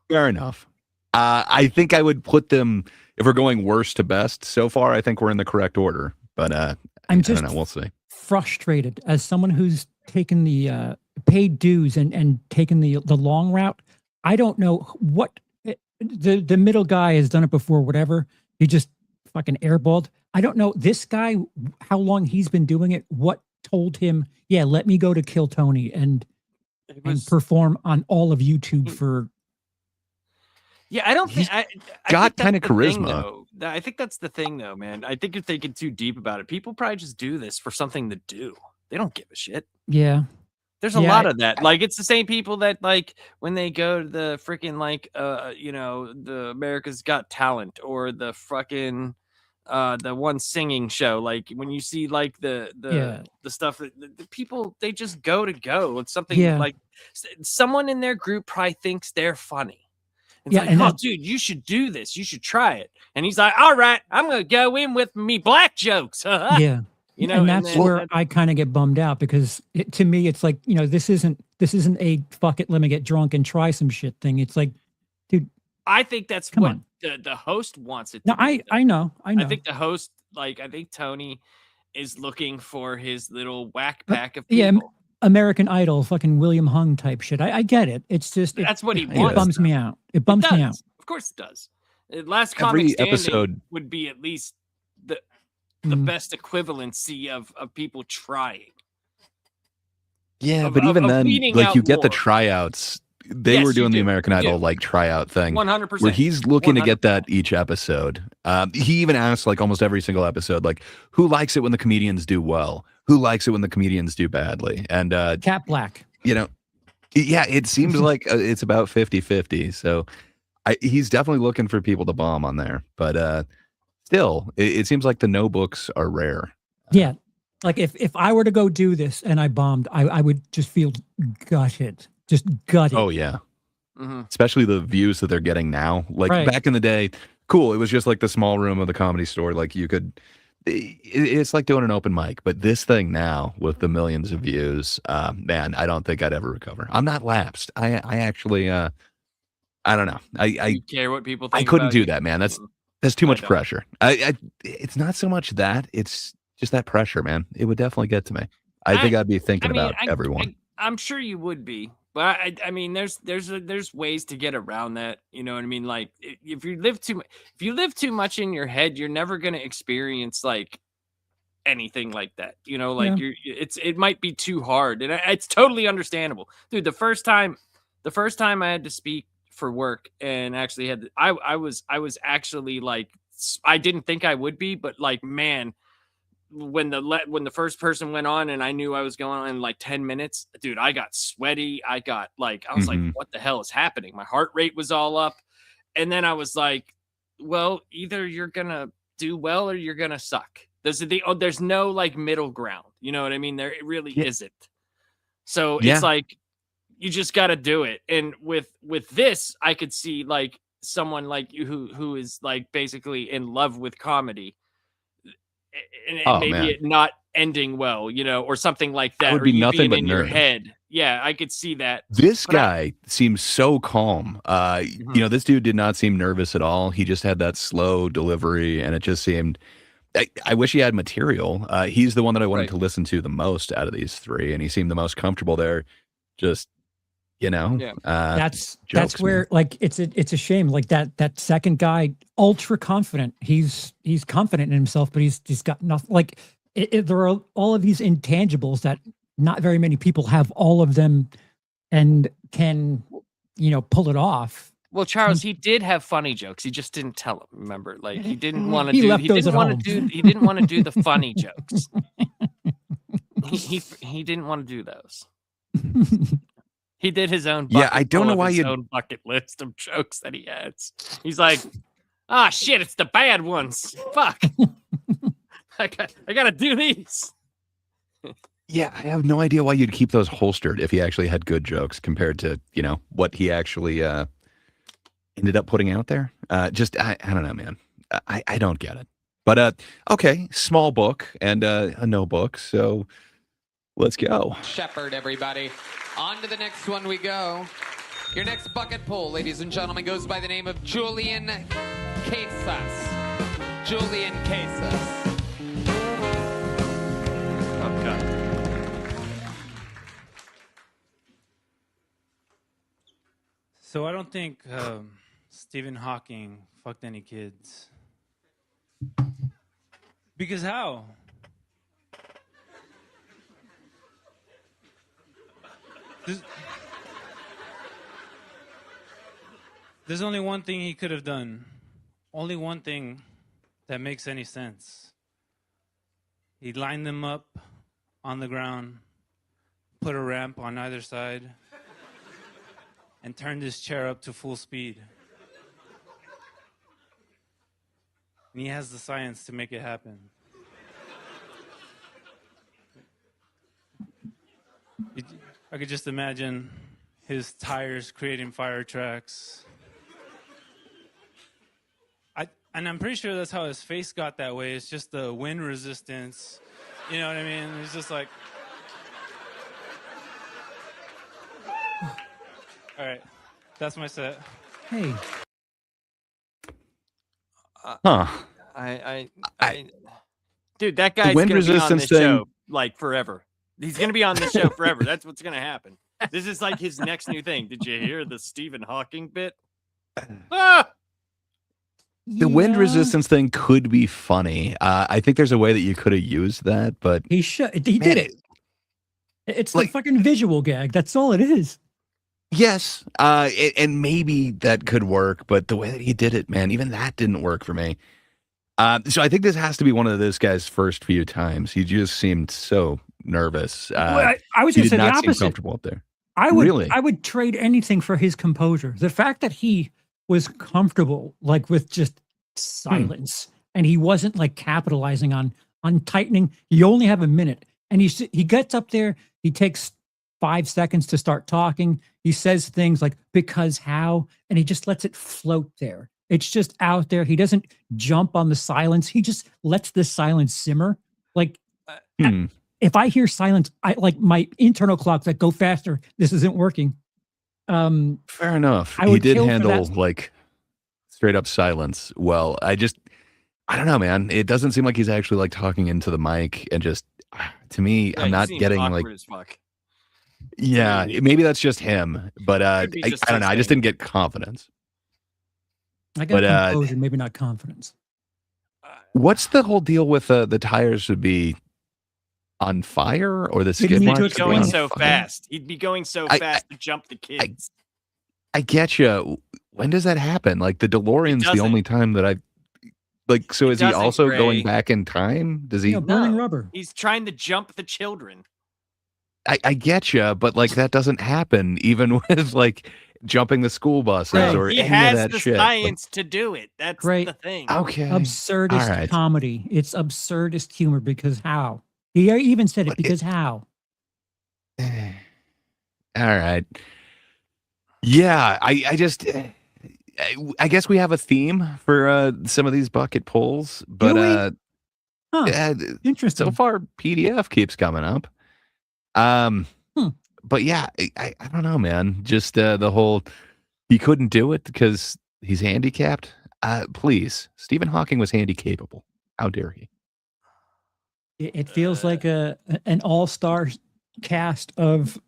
Fair enough. I think I would put them, if we're going worst to best so far, I think we're in the correct order. But I don't know. We'll see. Frustrated as someone who's taken the paid dues and taken the long route. I don't know what the middle guy has done it before. Whatever, he just fucking airballed. I don't know this guy how long he's been doing it. What told him? Yeah, let me go to Kill Tony and perform on all of YouTube for. Yeah, I don't think I got think kind of that's the thing, charisma. though. I think that's the thing, though, man. I think if they get too deep about it, people probably just do this for something to do. They don't give a shit. Yeah. There's a lot of that. Like, it's the same people that, like, when they go to the freaking, like, you know, the America's Got Talent or the fucking the one singing show. Like, when you see like the stuff that the people, they just go to go. It's something like someone in their group probably thinks they're funny. It's like, oh, dude, you should do this. You should try it. And he's like, all right, I'm gonna go in with me black jokes. Yeah. You know, and that's where I kind of get bummed out because to me, it's like, you know, this isn't a fuck it, let me get drunk and try some shit thing. It's like, dude, I think that's what the host wants it to be. I know. I think the host, like, I think Tony is looking for his little whack pack of people. Yeah, American Idol, fucking William Hung type shit. I get it. It's just that's what he wants. It bums me out. It bums me out. Of course it does. Last Comic Standing episode would be at least the best equivalency of people trying. Yeah, but even then, like, you get the tryouts. They were doing the American Idol like tryout thing, 100%. where he's looking to get that each episode. He even asks, like, almost every single episode, like, who likes it when the comedians do well? Who likes it when the comedians do badly? And Cat Black, you know, yeah, it seems like it's about 50-50. So he's definitely looking for people to bomb on there, but still, it seems like the no books are rare. Yeah, like if I were to go do this and I bombed, I would just feel gutted. Just gutted. Oh, yeah. Especially the views that they're getting now. Like, back in the day, cool, it was just like the small room of the Comedy Store. Like, you could... It's like doing an open mic. But this thing now, with the millions of views, man, I don't think I'd ever recover. I'm not lapsed. I actually... I don't know. You care what people think. I couldn't do that, man. That's too much pressure. It's not so much that. It's just that pressure, man. It would definitely get to me. I think I'd be thinking about everyone. I'm sure you would be. But I mean, there's ways to get around that. You know what I mean? Like, if you live too much in your head, you're never gonna experience like anything like that. You know, like it might be too hard, and it's totally understandable, dude. The first time I had to speak for work and actually I was actually like, I didn't think I would be, but like, man, when the first person went on and I knew I was going on in like 10 minutes, dude, I got sweaty. I was like, what the hell is happening? My heart rate was all up. And then I was like, well, either you're going to do well or you're going to suck. There's no like middle ground. You know what I mean? There it really isn't. So it's like, you just got to do it. And with this, I could see like someone like you who is like basically in love with comedy. And maybe it not ending well, you know, or something like that. It would be nothing but in your head. Yeah, I could see that. This guy seems so calm. You know, this dude did not seem nervous at all. He just had that slow delivery, and it just seemed. I wish he had material. He's the one that I wanted to listen to the most out of these three, and he seemed the most comfortable there. Just, you know, that's where, like, it's a shame. Like that second guy, ultra confident. He's confident in himself, but he's got nothing. Like there are all of these intangibles that not very many people have all of them, and can, you know, pull it off. Well, Charles, he did have funny jokes. He just didn't tell them. Remember, like he didn't want to do. He didn't want to do the funny jokes. He didn't want to do those. He did his own. I don't know why own bucket list of jokes that he has. He's like, shit, it's the bad ones. Fuck. I got to do these. Yeah, I have no idea why you'd keep those holstered if he actually had good jokes compared to, you know, what he actually ended up putting out there. I don't know, man. I don't get it. But okay, small book and a no book. So let's go. Shepherd, everybody. On to the next one we go. Your next bucket pull, ladies and gentlemen, goes by the name of Julian Casas. Julian Casas. Okay. So I don't think Stephen Hawking fucked any kids. Because how? There's only one thing he could have done. Only one thing that makes any sense. He lined them up on the ground, put a ramp on either side, and turned his chair up to full speed. And he has the science to make it happen. I could just imagine his tires creating fire tracks. And I'm pretty sure that's how his face got that way. It's just the wind resistance. You know what I mean? It's just like... All right. That's my set. Hey. Dude, that guy's wind gonna be on resistance this thing- show like forever. He's gonna be on this show forever. That's what's gonna happen. This is like his next new thing. Did you hear the Stephen Hawking bit? Ah! The wind resistance thing could be funny. I think there's a way that you could have used that, but He did it. It's the fucking visual gag. That's all it is. yes, and maybe that could work, but the way that he did it, man, even that didn't work for me. So I think this has to be one of this guy's first few times. He just seemed so nervous. Well, I was he going to did say the not seem opposite. comfortable up there. I would trade anything for his composure. The fact that he was comfortable, like with just silence, and he wasn't like capitalizing on tightening. You only have a minute, and he gets up there. He takes 5 seconds to start talking. He says things like "because how," and he just lets it float there. It's just out there. He doesn't jump on the silence. He just lets the silence simmer. Like if I hear silence, I like my internal clock's like, go faster. This isn't working. Fair enough. I He would did kill for handle that. like straight up silence well. I don't know, man. It doesn't seem like he's actually like talking into the mic, and just to me, Yeah, I'm he not seems getting awkward like. as fuck. Yeah, maybe that's just him, but I Could be just don't know. his I just thing. didn't get confidence. I got But, composure, maybe not confidence. What's the whole deal with the tires would be on fire, or the skid need to marks? He's would be going on so fire? fast. He'd be going so fast to jump the kids. I get you. When does that happen? Like the DeLorean's the doesn't. only time that I like. So is he doesn't, also Gray. going back in time? Does he? Burning rubber. He's trying to jump the children. I get you, but like that doesn't happen even with like jumping the school buses Right. or He any has of that the shit. Like, science to do it. That's Great. the thing. okay, Absurdist All right. comedy. It's absurdist humor because how? He even said it because how? All right. Yeah, I just I guess we have a theme for some of these bucket pulls, but we? Huh. yeah, Interesting. so far PDF keeps coming up. But yeah, I don't know, man. Just the whole he couldn't do it because he's handicapped. Please, Stephen Hawking was handy-capable. How dare he? It feels like an all-star cast of.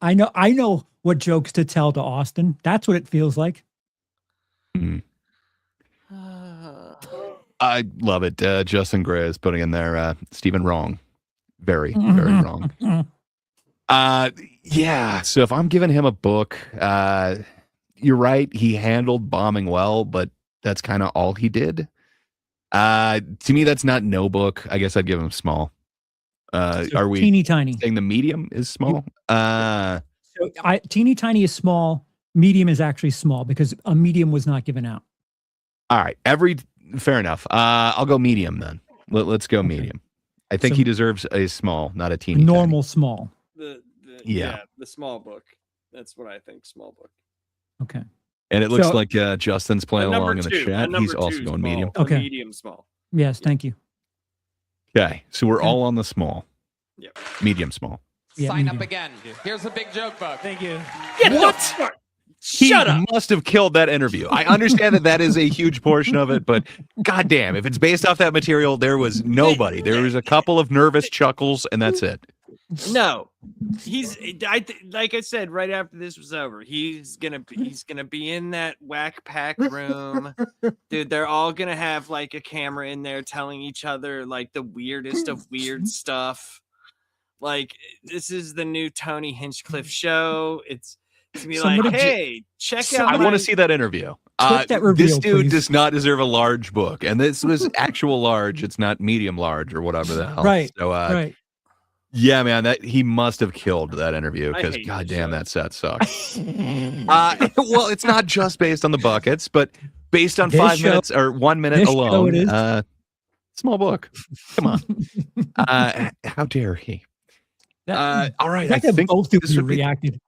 I know what jokes to tell to Austin. That's what it feels like. I love it. Justin Gray is putting in there. Stephen wrong, very wrong. Yeah. So if I'm giving him a book, you're right. He handled bombing well, but that's kind of all he did. To me, that's not no book. I guess I'd give him small. Are we teeny tiny? saying the medium is small? So teeny tiny is small. Medium is actually small because a medium was not given out. All right. Fair enough. I'll go medium then. Let's go medium. I think So- he deserves a small, not a teeny. Normal small. The small book. That's what I think. Small book. Okay. And it looks So- like Justin's playing along in the chat. He's also going medium. Okay. Medium small. Yes, thank you. Okay. So we're all on the small. Yep. Medium small. Yeah, Sign up medium. again. Here's a big joke book. Thank you. What? He must have killed that interview. I understand that is a huge portion of it, but goddamn, if it's based off that material, there was nobody. There was a couple of nervous chuckles, and that's it. No, like I said right after this was over. He's gonna be in that whack pack room, dude. They're all gonna have like a camera in there telling each other like the weirdest of weird stuff. Like this is the new Tony Hinchcliffe show. It's to be like, Somebody hey, check out. I want to see that interview. Click that reveal, This dude please. does not deserve a large book, and this was actual large. It's not medium large or whatever the hell. Right. So, Right. Yeah, man, that he must have killed that interview I because hate goddamn, this that set sucks. Well, it's not just based on the buckets, but based on This 5 show- minutes or 1 minute this show alone. it is. Small book. Come on. How dare he? All right, the I fact that think both of this you would be. reacted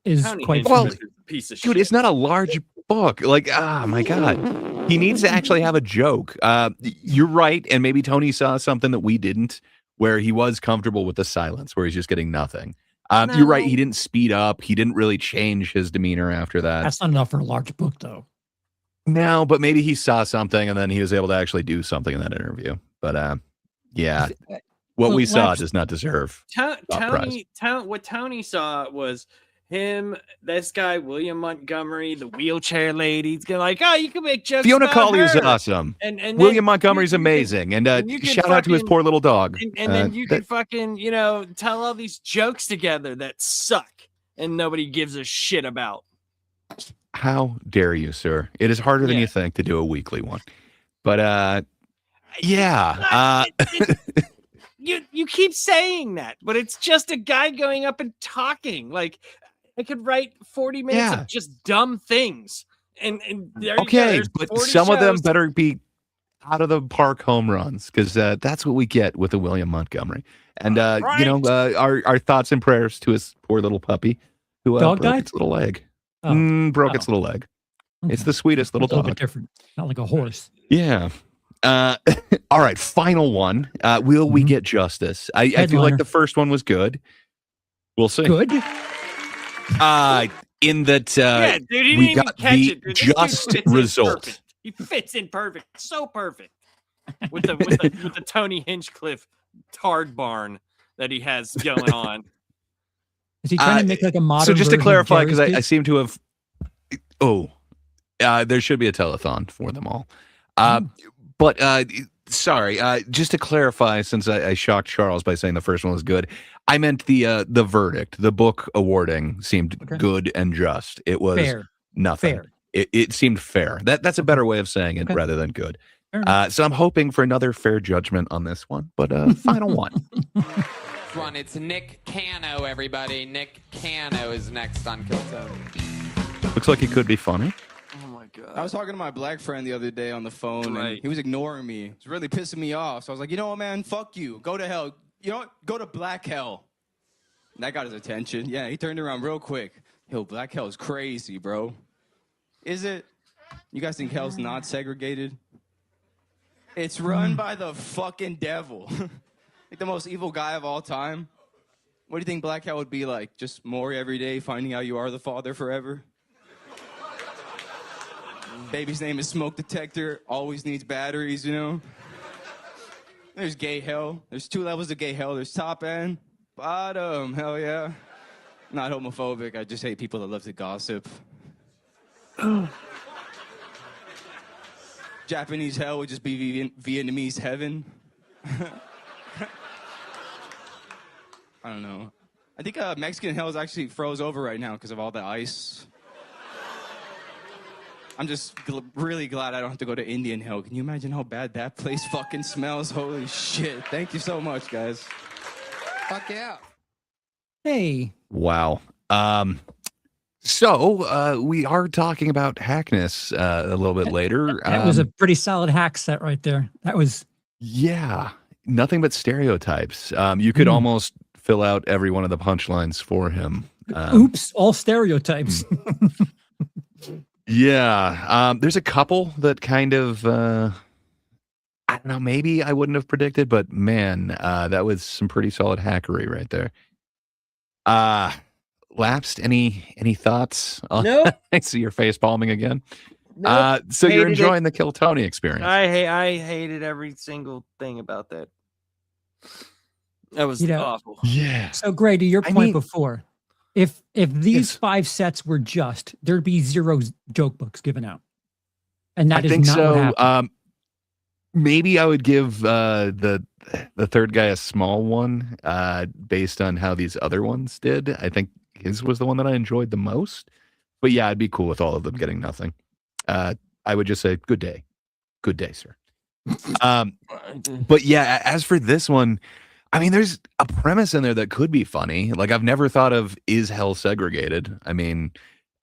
is Tony quite Hinchcliffe Well, is a piece of Dude, shit. it's not a large book. Like, my God. He needs to actually have a joke. You're right. And maybe Tony saw something that we didn't, where he was comfortable with the silence, where he's just getting nothing. You're right. He didn't speed up. He didn't really change his demeanor after that. That's not enough for a large book, though. No, but maybe he saw something and then he was able to actually do something in that interview. But yeah, what Well, we saw Laps- does not deserve. What Tony saw was him, this guy, William Montgomery, the wheelchair lady. He's like, oh, you can make jokes. Fiona about Collier is her. awesome. And William then Montgomery's you can- amazing. And you can shout out to his fucking- poor little dog. And then you can fucking, tell all these jokes together that suck and nobody gives a shit about. How dare you, sir? It is harder than Yeah. you think to do a weekly one. But yeah. You keep saying that, but it's just a guy going up and talking. Like, I could write 40 minutes Yeah. of just dumb things. And there you go. Okay, There's but 40 some of them shows. better be out of the park home runs because that's what we get with a William Montgomery. And our thoughts and prayers to his poor little puppy who Dog broke died? its little leg. Oh. Broke its little leg. It's the sweetest little It's a little dog. bit different. Not like a horse. Yeah. All right, final one. Will we get justice? I feel like Headliner. the first one was good. We'll see. Good. In that Yeah, dude, he we didn't even got catch the it. Dude. This dude just fits in result. perfect. He fits in perfect. So perfect. With the Tony Hinchcliffe tard barn that he has going on. Is he trying to make like a modern? So just to version of clarify, because Jerry's I Case? seem to have. There should be a telethon for them all. But sorry, just to clarify, since I shocked Charles by saying the first one was good, I meant the verdict. The book awarding seemed good and just. It was Fair. nothing. Fair. It seemed fair. That's a better way of saying it rather than good. So I'm hoping for another fair judgment on this one, but final one. Next one, it's Nick Cano, everybody. Nick Cano is next on Kill Tony. Looks like it could be funny. Oh my god. I was talking to my black friend the other day on the phone, Right. and he was ignoring me. It was really pissing me off. So I was like, you know what, man? Fuck you. Go to hell. You know what? Go to black hell. And that got his attention. Yeah, he turned around real quick. Yo, black hell is crazy, bro. Is it? You guys think hell's not segregated? It's run by the fucking devil. Like the most evil guy of all time. What do you think black hell would be like? Just more every day, finding out you are the father forever? Baby's name is Smoke Detector, always needs batteries, you know? There's gay hell. There's 2 levels of gay hell. There's top end, bottom, hell yeah. Not homophobic, I just hate people that love to gossip. Japanese hell would just be Vietnamese heaven. I don't know. I think Mexican hell is actually froze over right now because of all the ice. I'm just really glad I don't have to go to Indian hell. Can you imagine how bad that place fucking smells? Holy shit. Thank you so much, guys. Fuck yeah. Hey. Wow. So we are talking about Hackness a little bit later. That was a pretty solid hack set right there. That was. Yeah. Nothing but stereotypes. You could almost fill out every one of the punchlines for him. Oops, all stereotypes. Yeah. There's a couple that kind of, I don't know, maybe I wouldn't have predicted, but man, that was some pretty solid hackery right there. Lapsed, any thoughts? No. I see your face palming again. Nope. So you're Hated enjoying the Kill Tony experience. I hated every single thing about that. That was awful. Yeah. So, Gray, to your point mean- before, if these Yes. 5 sets were just, there'd be 0 joke books given out, and that I is think not what so. happened. Maybe I would give the third guy a small one based on how these other ones did. I think his was the one that I enjoyed the most. But yeah, I'd be cool with all of them getting nothing. I would just say, good day, sir. But yeah, as for this one, I mean, there's a premise in there that could be funny. Like, I've never thought of, is hell segregated? I mean,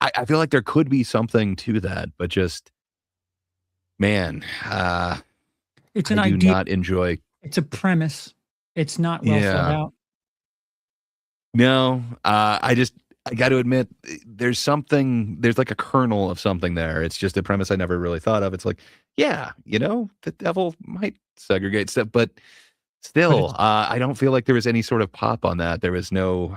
I feel like there could be something to that, but just, man, It's an I do idea. not enjoy. It's a premise. It's not well thought out. No, I got to admit, there's like a kernel of something there. It's just a premise I never really thought of. It's like, yeah, the devil might segregate stuff, but still, I don't feel like there was any sort of pop on that. There was no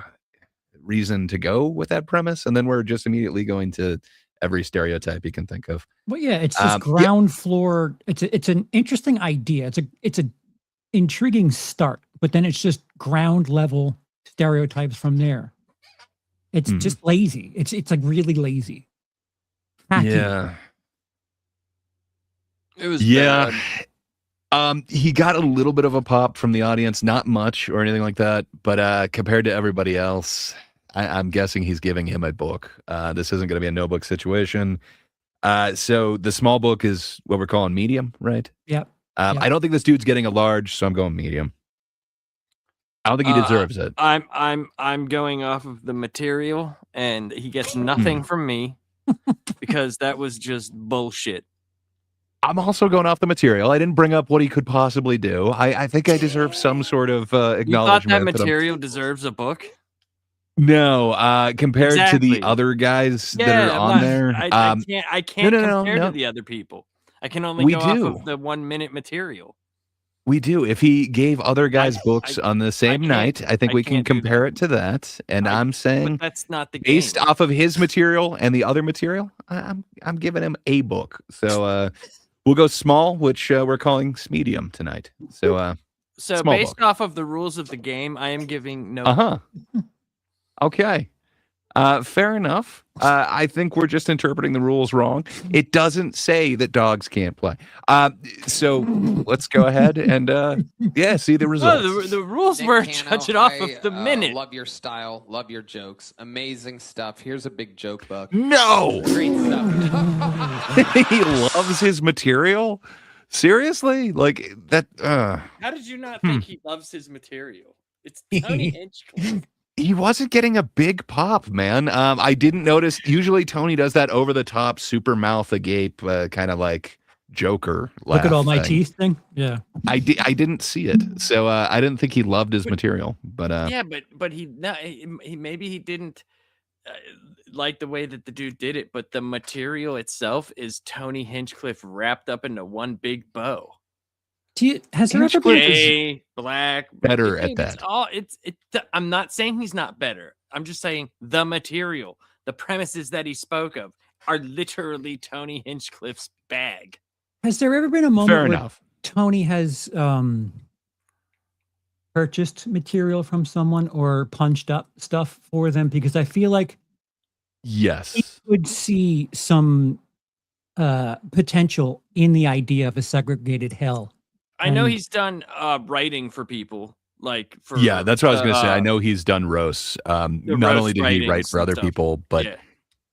reason to go with that premise, and then we're just immediately going to every stereotype you can think of. Well, yeah, it's just ground floor. It's an interesting idea. It's a intriguing start, but then it's just ground level stereotypes from there. It's just lazy. It's like really lazy. Hacky. Yeah. It was Yeah. bad. He got a little bit of a pop from the audience, not much or anything like that, but compared to everybody else, I'm guessing he's giving him a book. This isn't going to be a no book situation. So the small book is what we're calling medium, right? Yep. I don't think this dude's getting a large, so I'm going medium. I don't think he deserves it. I'm going off of the material, and he gets nothing from me because that was just bullshit. I'm also going off the material. I didn't bring up what he could possibly do. I think I deserve some sort of acknowledgement. You thought that material deserves a book? No, compared to the other guys that are on there. I can't compare to the other people. I can only go off of the 1 minute material. We do. If he gave other guys books on the same night, I think we can compare it to that. And I'm saying but that's not the game. Based off of his material and the other material, I'm giving him a book. So we'll go small, which we're calling medium tonight. So based off of the rules of the game, I am giving no. Okay. Fair enough. I think we're just interpreting the rules wrong. It doesn't say that dogs can't play. So let's go ahead and see the results. No, the rules Nick were Cano, judged off of the minute. Love your style. Love your jokes. Amazing stuff. Here's a big joke book. No! Great stuff. He loves his material? Seriously? Like that? How did you not think he loves his material? It's Tony Hinchcliffe. He wasn't getting a big pop, man. I didn't notice. Usually Tony does that over the top, super mouth agape, kind of like Joker. Look at all my thing. teeth thing. Yeah. I didn't see it. So I didn't think he loved his material. But yeah, but he maybe he didn't like the way that the dude did it, but the material itself is Tony Hinchcliffe wrapped up into one big bow. Has there ever been black better at that? I'm not saying he's not better. I'm just saying the material, the premises that he spoke of are literally Tony Hinchcliffe's bag. Has there ever been a moment where Tony has purchased material from someone or punched up stuff for them? Because I feel like yes, he would see some potential in the idea of a segregated hell. I know he's done writing for people, like for that's what I was going to say. I know he's done roasts. Not only did he write for other people, but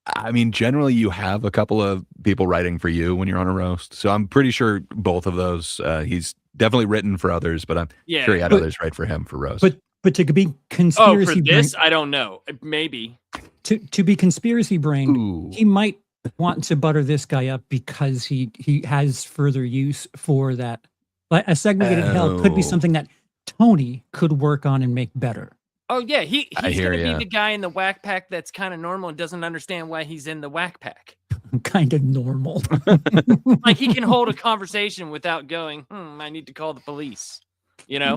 I mean, generally you have a couple of people writing for you when you're on a roast. So I'm pretty sure both of those. He's definitely written for others, but I'm sure he had others write for him for roast. But to be conspiracy for this, I don't know. Maybe to be conspiracy brained, he might want to butter this guy up because he has further use for that. But a segregated hell could be something that Tony could work on and make better. Oh yeah, he's gonna be the guy in the whack pack that's kind of normal and doesn't understand why he's in the whack pack. Kind of normal. Like he can hold a conversation without going, I need to call the police. You know?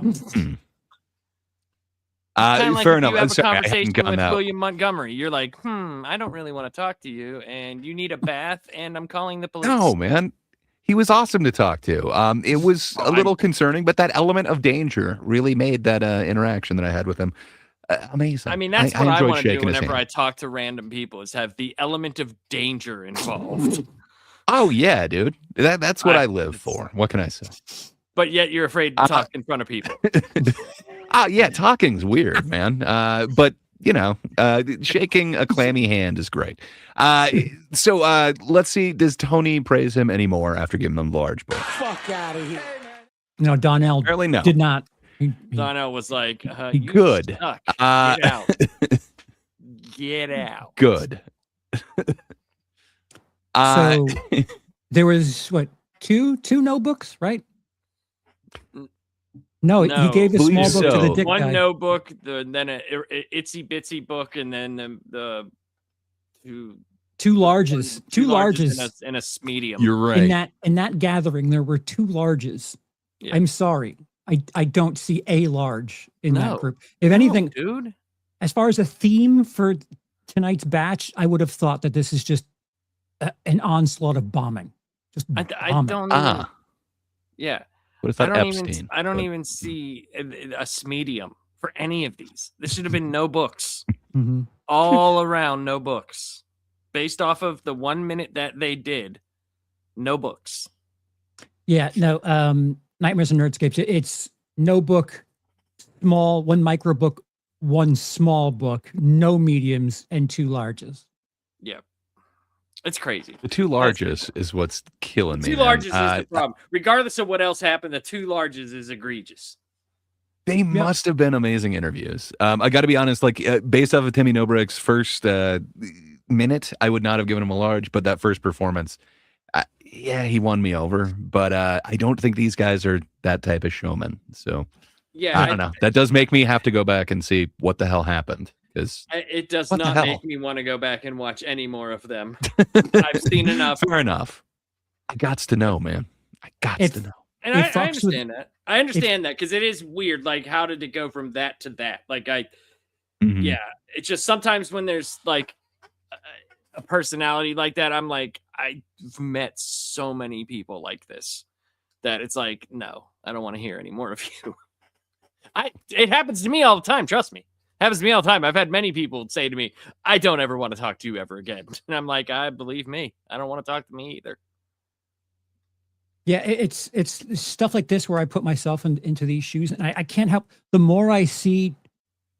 Like fair if enough. you have a sorry, conversation with William Montgomery. You're like, I don't really want to talk to you, and you need a bath, and I'm calling the police. No, man. He was awesome to talk to. It was a little concerning, but that element of danger really made that interaction that I had with him amazing. I mean, that's what I want to do whenever I talk to random people, is have the element of danger involved. Oh, yeah, dude. That's what I live for. What can I say? But yet you're afraid to talk in front of people. Yeah, talking's weird, man. But you know, shaking a clammy hand is great. So let's see. Does Tony praise him anymore after giving him the large book? Fuck out of here. No, Donnell Apparently no. did not Donnell was like, He you good. suck. Get out. Get out. Good. So there was what two notebooks, right? No, he gave a small book to the dick one guy. notebook, then an itsy bitsy book, and then the two larges, and a medium. You're right. In that gathering, there were two larges. Yeah. I'm sorry, I don't see a large in that group. If anything, dude, as far as a theme for tonight's batch, I would have thought that this is just an onslaught of bombing. Just I bombing. don't. Even, yeah. What if that Epstein? I don't even see a medium for any of these. This should have been no books. All around, no books. Based off of the 1 minute that they did, no books. Yeah, no. Nightmares and Nerdscapes. It's no book, small, one micro book, one small book, no mediums, and two larges. Yeah. It's crazy. The two larges is what's killing me. Two larges is the problem. Regardless of what else happened, the two larges is egregious. They must have been amazing interviews. I got to be honest, like based off of Timmy Nobrick's first minute, I would not have given him a large, but that first performance, yeah, he won me over. But I don't think these guys are that type of showman. So yeah, I don't know. That does make me have to go back and see what the hell happened. It does not make me want to go back and watch any more of them. I've seen enough. Fair enough. I gots to know, man. I gots to know. And I understand that. I understand that because it is weird. Like, how did it go from that to that? Like, yeah, it's just sometimes when there's like a personality like that, I'm like, I've met so many people like this that it's like, no, I don't want to hear any more of you. It happens to me all the time. Trust me. Happens to me all the time. I've had many people say to me, I don't ever want to talk to you ever again. And I'm like, believe me, I don't want to talk to me either. Yeah, it's stuff like this where I put myself into these shoes, and I can't help. The more I see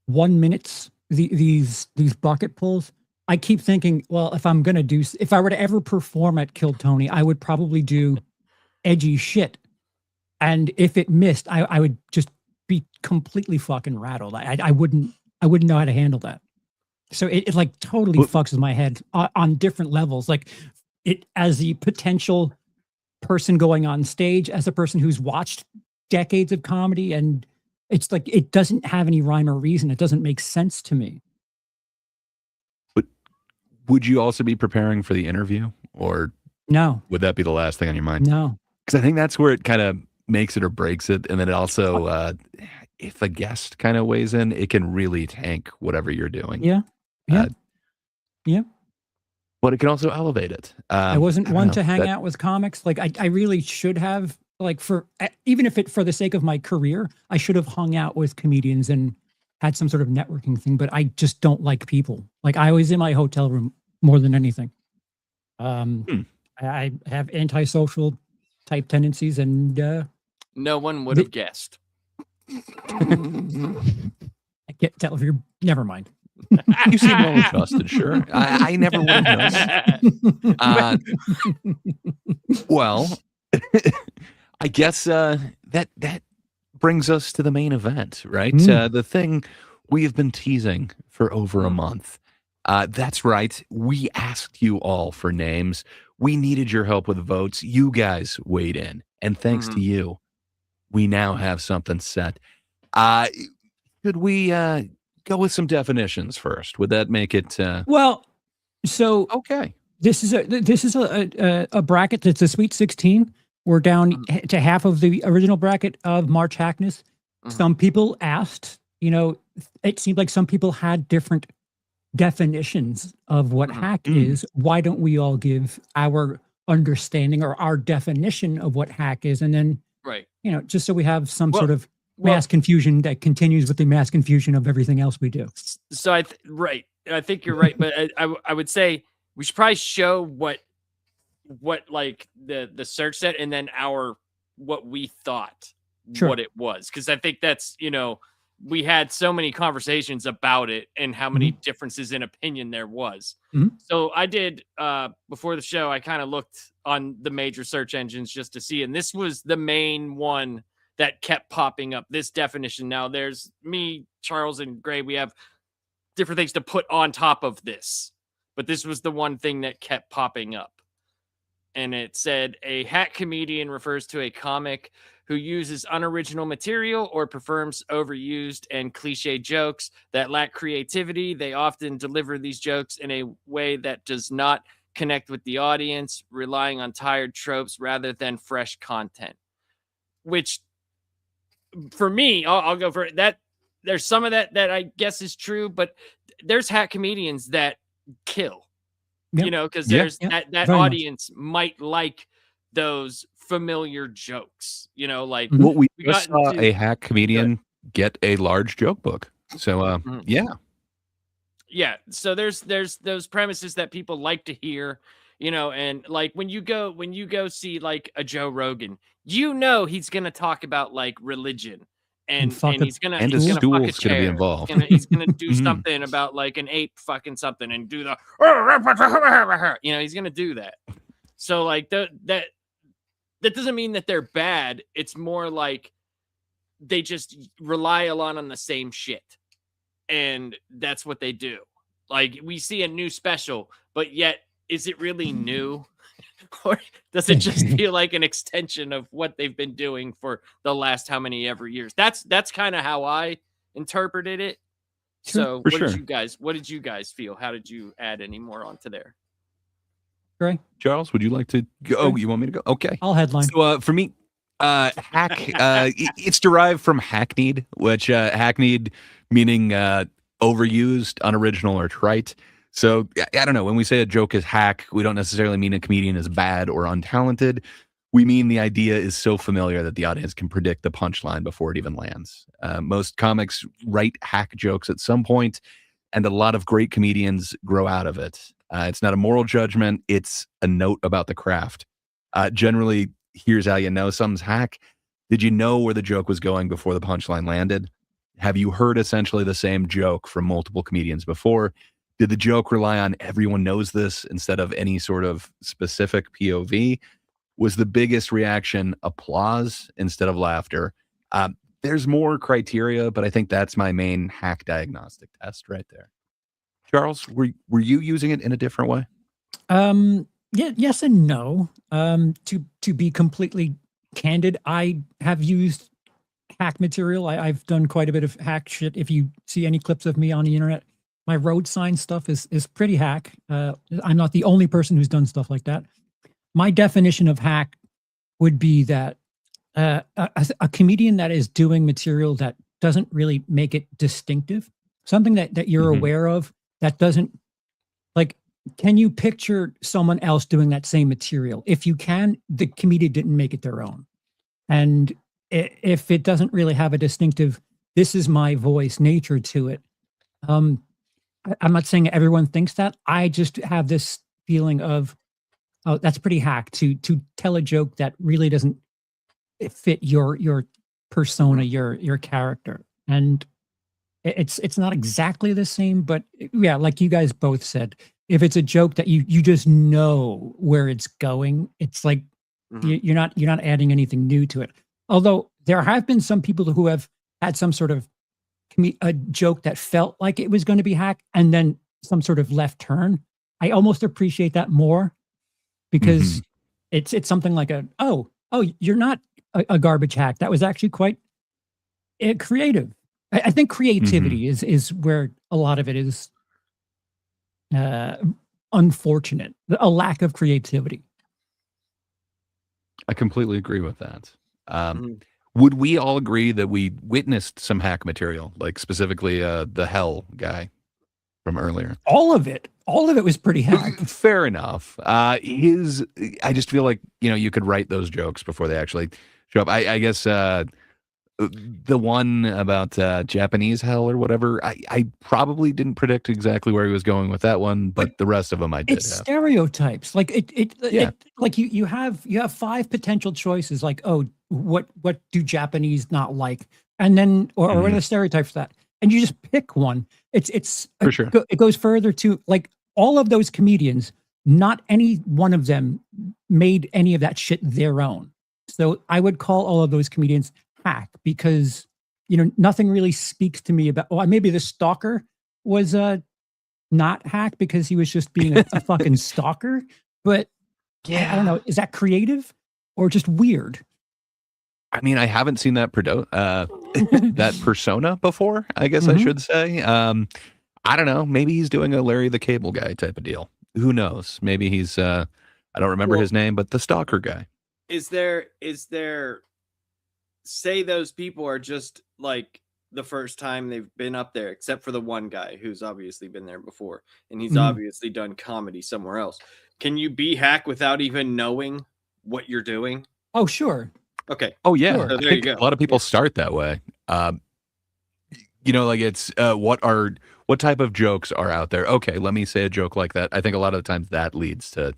1 minutes, these bucket pulls, I keep thinking, well, if I were to ever perform at Kill Tony, I would probably do edgy shit, and if it missed, I would just be completely fucking rattled. I wouldn't know how to handle that. So it like totally fucks with my head on different levels. Like it as the potential person going on stage, as a person who's watched decades of comedy, and it's like it doesn't have any rhyme or reason. It doesn't make sense to me. But would you also be preparing for the interview, or no? Would that be the last thing on your mind? No, because I think that's where it kind of makes it or breaks it, and then it also, if a guest kind of weighs in, it can really tank whatever you're doing. Yeah. But it can also elevate it. I wasn't one to hang out with comics. Like I really should have, like even if for the sake of my career, I should have hung out with comedians and had some sort of networking thing, but I just don't like people. Like I was in my hotel room more than anything. I have antisocial type tendencies, and no one would have guessed. I can't tell if you're, never mind. You seem well adjusted, sure. I never would have noticed. Well, I guess that brings us to the main event, right? The thing we have been teasing for over a month. That's right. We asked you all for names. We needed your help with votes. You guys weighed in. And thanks to you, we now have something set. Could we go with some definitions first? Would that make it? Well, so okay. This is a bracket that's a Sweet 16. We're down to half of the original bracket of March Hackness. Some people asked, it seemed like some people had different definitions of what hack is. Why don't we all give our understanding or our definition of what hack is, and then just so we have some sort of mass confusion that continues with the mass confusion of everything else we do. So I think you're right, but I would say we should probably show what like the search set, and then what we thought what it was, because I think that's we had so many conversations about it and how many differences in opinion there was. So I did before the show, I kind of looked on the major search engines just to see, and this was the main one that kept popping up. This definition. Now there's me, Charles, and Gray. We have different things to put on top of this, but this was the one thing that kept popping up. And it said a hack comedian refers to a comic who uses unoriginal material or performs overused and cliche jokes that lack creativity. They often deliver these jokes in a way that does not connect with the audience, relying on tired tropes rather than fresh content. Which, for me, I'll go for that. There's some of that I guess is true, but there's hack comedians that kill. Yep. You know, because Yep, there's yep, that very much. audience might like those familiar jokes. You know, like Well, we got just saw into- a hack comedian get a large joke book. So, yeah. Yeah, so there's those premises that people like to hear, you know, and like when you go see like a Joe Rogan, you know he's gonna talk about like religion and fuck a he's gonna And a he's gonna fuck a stool's gonna be chair. involved. He's gonna do Mhm. something about like an ape fucking something and do the you know, he's gonna do that. So like that doesn't mean that they're bad. It's more like they just rely a lot on the same shit. And that's what they do. Like we see a new special, but yet is it really new? Or does it just feel like an extension of what they've been doing for the last how many ever years? That's kind of how I interpreted it. So For what did you guys feel? How did you add any more onto there? Gray, Charles, would you like to go? Oh, you want me to go? Okay. I'll headline. So for me, hack, it's derived from hackneyed, which hackneyed meaning overused, unoriginal, or trite. So I don't know. When we say a joke is hack, we don't necessarily mean a comedian is bad or untalented. We mean the idea is so familiar that the audience can predict the punchline before it even lands. Most comics write hack jokes at some point, and a lot of great comedians grow out of it. It's not a moral judgment. It's a note about the craft. Generally, here's how you know something's hack. Did you know where the joke was going before the punchline landed? Have you heard essentially the same joke from multiple comedians before? Did the joke rely on everyone knows this instead of any sort of specific POV? Was the biggest reaction applause instead of laughter? There's more criteria, but I think that's my main hack diagnostic test right there. Charles, were you using it in a different way? Yeah, yes and no. To be completely candid, I have used hack material. I've done quite a bit of hack shit. If you see any clips of me on the internet, my road sign stuff is pretty hack. I'm not the only person who's done stuff like that. My definition of hack would be that a comedian that is doing material that doesn't really make it distinctive, something that you're aware of that doesn't, like, can you picture someone else doing that same material? If you can, the comedian didn't make it their own. And if it doesn't really have a distinctive, this is my voice nature to it, I'm not saying everyone thinks that. I just have this feeling of, oh, that's pretty hack to tell a joke that really doesn't fit your persona, your character. And it's not exactly the same, but yeah, like you guys both said, if it's a joke that you just know where it's going, it's like you're not adding anything new to it. Although there have been some people who have had some sort of a joke that felt like it was going to be hack and then some sort of left turn. I almost appreciate that more because it's something like oh, you're not a garbage hack. That was actually quite creative. I think creativity is where a lot of it is unfortunate. A lack of creativity. I completely agree with that. Would we all agree that we witnessed some hack material, like specifically the Hell guy from earlier? All of it was pretty hack. Fair enough. I just feel like, you could write those jokes before they actually show up. I guess the one about Japanese Hell or whatever, I probably didn't predict exactly where he was going with that one, but the rest of them I did. It's stereotypes. Like like you have 5 potential choices. Like, oh, what do Japanese not like? And then or what are the stereotypes for that? And you just pick one. It's for sure. It goes further to, like, all of those comedians, not any one of them made any of that shit their own. So I would call all of those comedians hack because nothing really speaks to me about. Well, maybe the stalker was not hack because he was just being a fucking stalker. But I don't know. Is that creative or just weird? I mean, I haven't seen that that persona before, I guess I should say. I don't know. Maybe he's doing a Larry the Cable Guy type of deal. Who knows? Maybe he's I don't remember his name, but the stalker guy. Is there say those people are just like the first time they've been up there, except for the one guy who's obviously been there before, and he's obviously done comedy somewhere else. Can you be hack without even knowing what you're doing? Oh, sure. Okay. Oh, yeah. Sure. So I there think you go. a lot of people start that way. Like it's what type of jokes are out there? Okay, let me say a joke like that. I think a lot of the times that leads to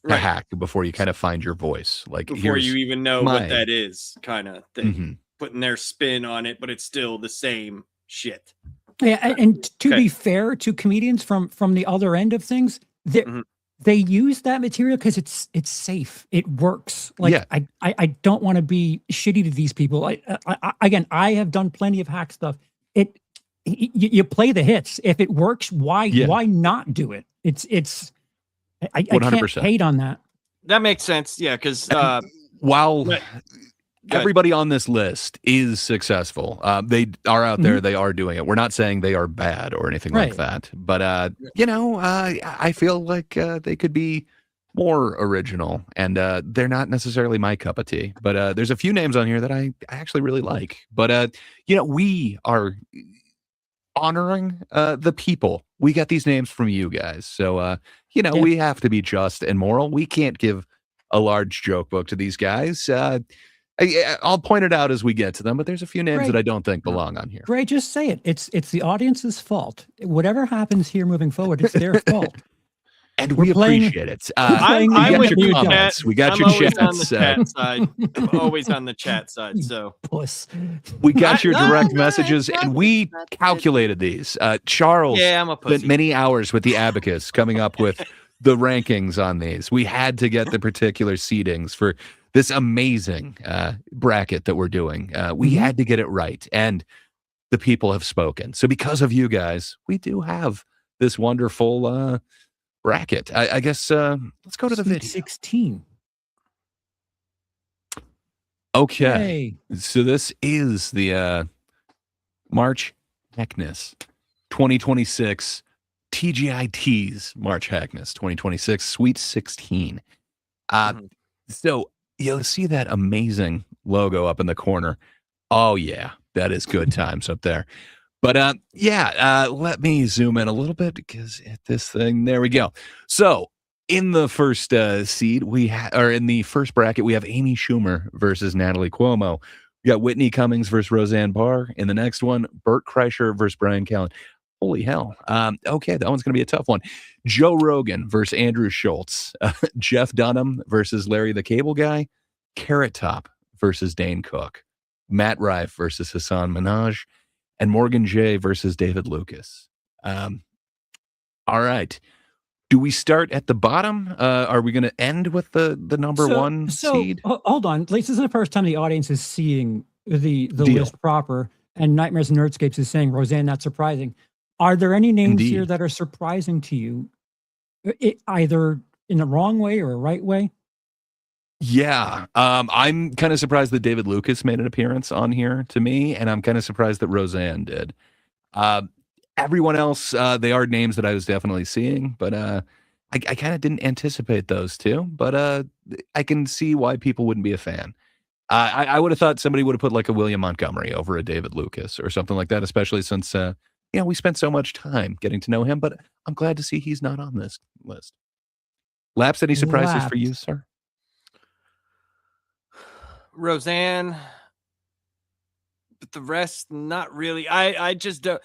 hack before you kind of find your voice. Like before you even know what that is, kind of thing. Putting their spin on it, but it's still the same shit. Yeah, and to be fair to comedians from the other end of things, they use that material because it's safe. It works. Like I don't want to be shitty to these people. I have done plenty of hack stuff. You play the hits. If it works, why not do it? I 100%. Can't hate on that. That makes sense. Yeah, because while everybody on this list is successful, they are out there. They are doing it. We're not saying they are bad or anything like that. But I feel like they could be more original, and they're not necessarily my cup of tea. But there's a few names on here that I actually really like. But we are honoring the people. We got these names from you guys, so we have to be just and moral. We can't give a large joke book to these guys. I'll point it out as we get to them, but there's a few names that I don't think belong on here. Gray, just say it. It's the audience's fault. Whatever happens here moving forward, it's their fault. And we appreciate it. I'm with your comments. We got your always chats. on the chat side. I'm always on the chat side. So puss. We got your direct messages, and we calculated these. Charles spent many hours with the abacus coming up with the rankings on these. We had to get the particular seedings for this amazing bracket that we're doing. We had to get it right, and the people have spoken. So because of you guys, we do have this wonderful bracket. I guess let's go to the video. 16. Okay. So this is the March Hackness 2026 TGIT's March Hackness 2026 Sweet 16. So you'll see that amazing logo up in the corner. Oh yeah, that is good times up there. But let me zoom in a little bit because at this thing, there we go. So in the first seed, in the first bracket, we have Amy Schumer versus Natalie Cuomo. We got Whitney Cummings versus Roseanne Barr. In the next one, Bert Kreischer versus Brian Callen. Holy hell. Okay, that one's going to be a tough one. Joe Rogan versus Andrew Schultz. Jeff Dunham versus Larry the Cable Guy. Carrot Top versus Dane Cook. Matt Rife versus Hassan Minhaj. And Morgan J versus David Lucas. All right. Do we start at the bottom? Are we going to end with the number one seed? Hold on. This isn't the first time the audience is seeing the list proper, and Nightmares and Nerdscapes is saying, Roseanne, not surprising. Are there any names here that are surprising to you, either in the wrong way or a right way? Yeah, I'm kind of surprised that David Lucas made an appearance on here to me, and I'm kind of surprised that Roseanne did. Everyone else, they are names that I was definitely seeing, but I kind of didn't anticipate those two, but I can see why people wouldn't be a fan. I would have thought somebody would have put like a William Montgomery over a David Lucas or something like that, especially since we spent so much time getting to know him, but I'm glad to see he's not on this list. Laps, any surprises for you, sir? Roseanne, but the rest not really. I just don't.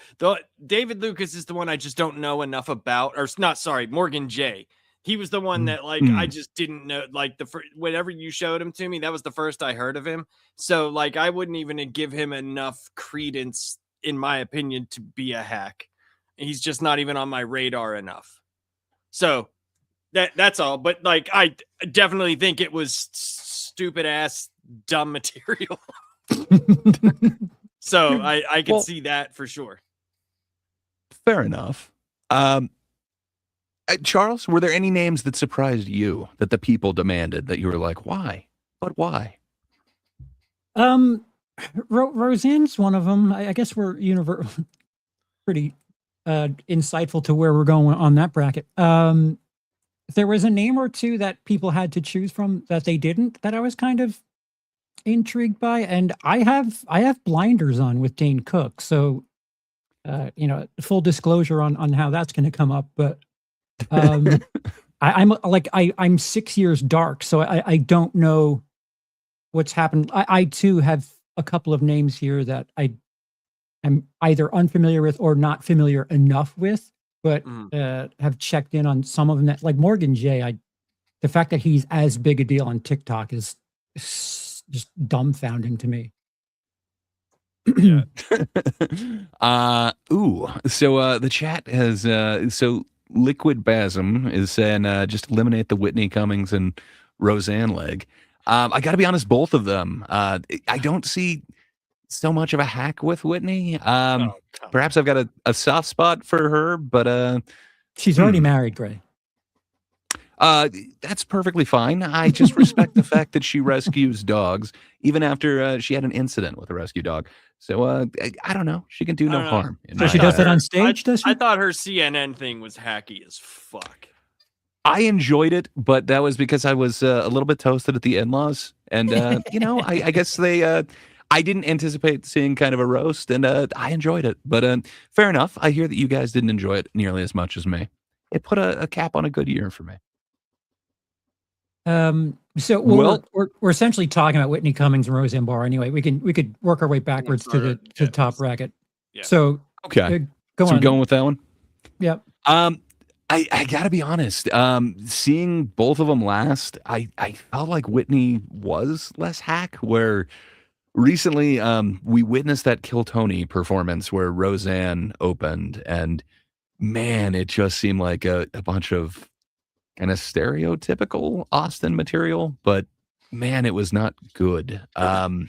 David Lucas is the one I just don't know enough about, or not. Sorry, Morgan J. He was the one that I just didn't know. Like whenever you showed him to me, that was the first I heard of him. So I wouldn't even give him enough credence, in my opinion, to be a hack. He's just not even on my radar enough. So that's all. But I definitely think it was stupid ass dumb material So I can Well- see that for sure. Fair enough. Charles, were there any names that surprised you that the people demanded that you were like, why? But why? Roseanne's one of them. I guess we're pretty insightful to where we're going on that bracket. There was a name or two that people had to choose from that they didn't, that I was kind of intrigued by, and I have blinders on with Dane Cook, so full disclosure on how that's going to come up, but I'm 6 years dark, so I don't know what's happened. I too have a couple of names here that I am either unfamiliar with or not familiar enough with, but have checked in on some of them. That, like Morgan J, the fact that he's as big a deal on TikTok is just dumbfounding to me. Yeah. So the chat has so Liquid Basm is saying just eliminate the Whitney Cummings and Roseanne leg. I got to be honest, both of them. I don't see so much of a hack with Whitney. Perhaps I've got a soft spot for her, but she's already married, Gray. That's perfectly fine. I just respect the fact that she rescues dogs, even after she had an incident with a rescue dog. So I don't know. She can do no harm. So she does that on stage, does she? I thought her CNN thing was hacky as fuck. I enjoyed it, but that was because I was a little bit toasted at the in-laws. And, I guess I didn't anticipate seeing kind of a roast, and I enjoyed it. But fair enough. I hear that you guys didn't enjoy it nearly as much as me. It put a cap on a good year for me. So we're essentially talking about Whitney Cummings and Roseanne Barr anyway. We could work our way backwards to the top bracket. Yeah. So okay, go so on. we're going with that one. Yep. I gotta be honest. Seeing both of them last, I felt like Whitney was less hack. Where recently, we witnessed that Kill Tony performance where Roseanne opened, and man, it just seemed like a bunch of kind of stereotypical Austin material, but man, it was not good. I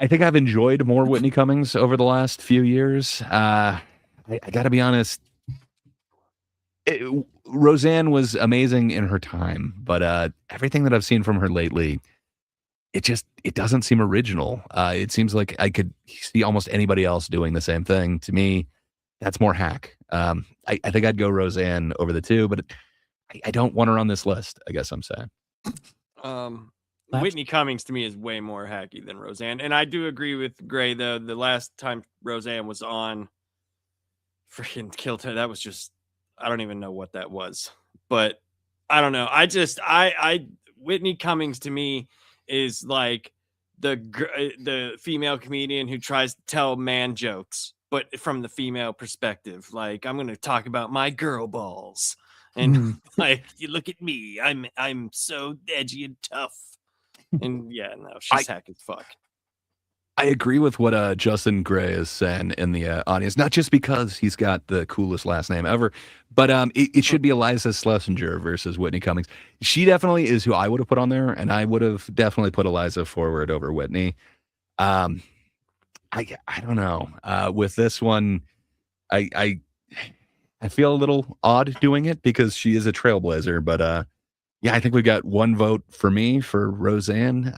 think I've enjoyed more Whitney Cummings over the last few years. I got to be honest. Roseanne was amazing in her time, but everything that I've seen from her lately, it doesn't seem original. It seems like I could see almost anybody else doing the same thing. To me, that's more hack. I think I'd go Roseanne over the two, but I don't want her on this list, I guess I'm saying. Whitney Cummings to me is way more hacky than Roseanne. And I do agree with Gray, though. The last time Roseanne was on freaking Kill Tony, that was just, I don't even know what that was. But I don't know. Whitney Cummings to me is like the female comedian who tries to tell man jokes, but from the female perspective. Like, I'm going to talk about my girl balls. And like, you look at me, I'm so edgy and tough. And yeah, no, she's hack as fuck. I agree with what Justin Gray is saying in the audience, not just because he's got the coolest last name ever, but it should be Eliza Schlesinger versus Whitney Cummings. She definitely is who I would have put on there, and I would have definitely put Eliza forward over Whitney. I don't know. With this one, I feel a little odd doing it because she is a trailblazer, but yeah, I think we got one vote for me for Roseanne,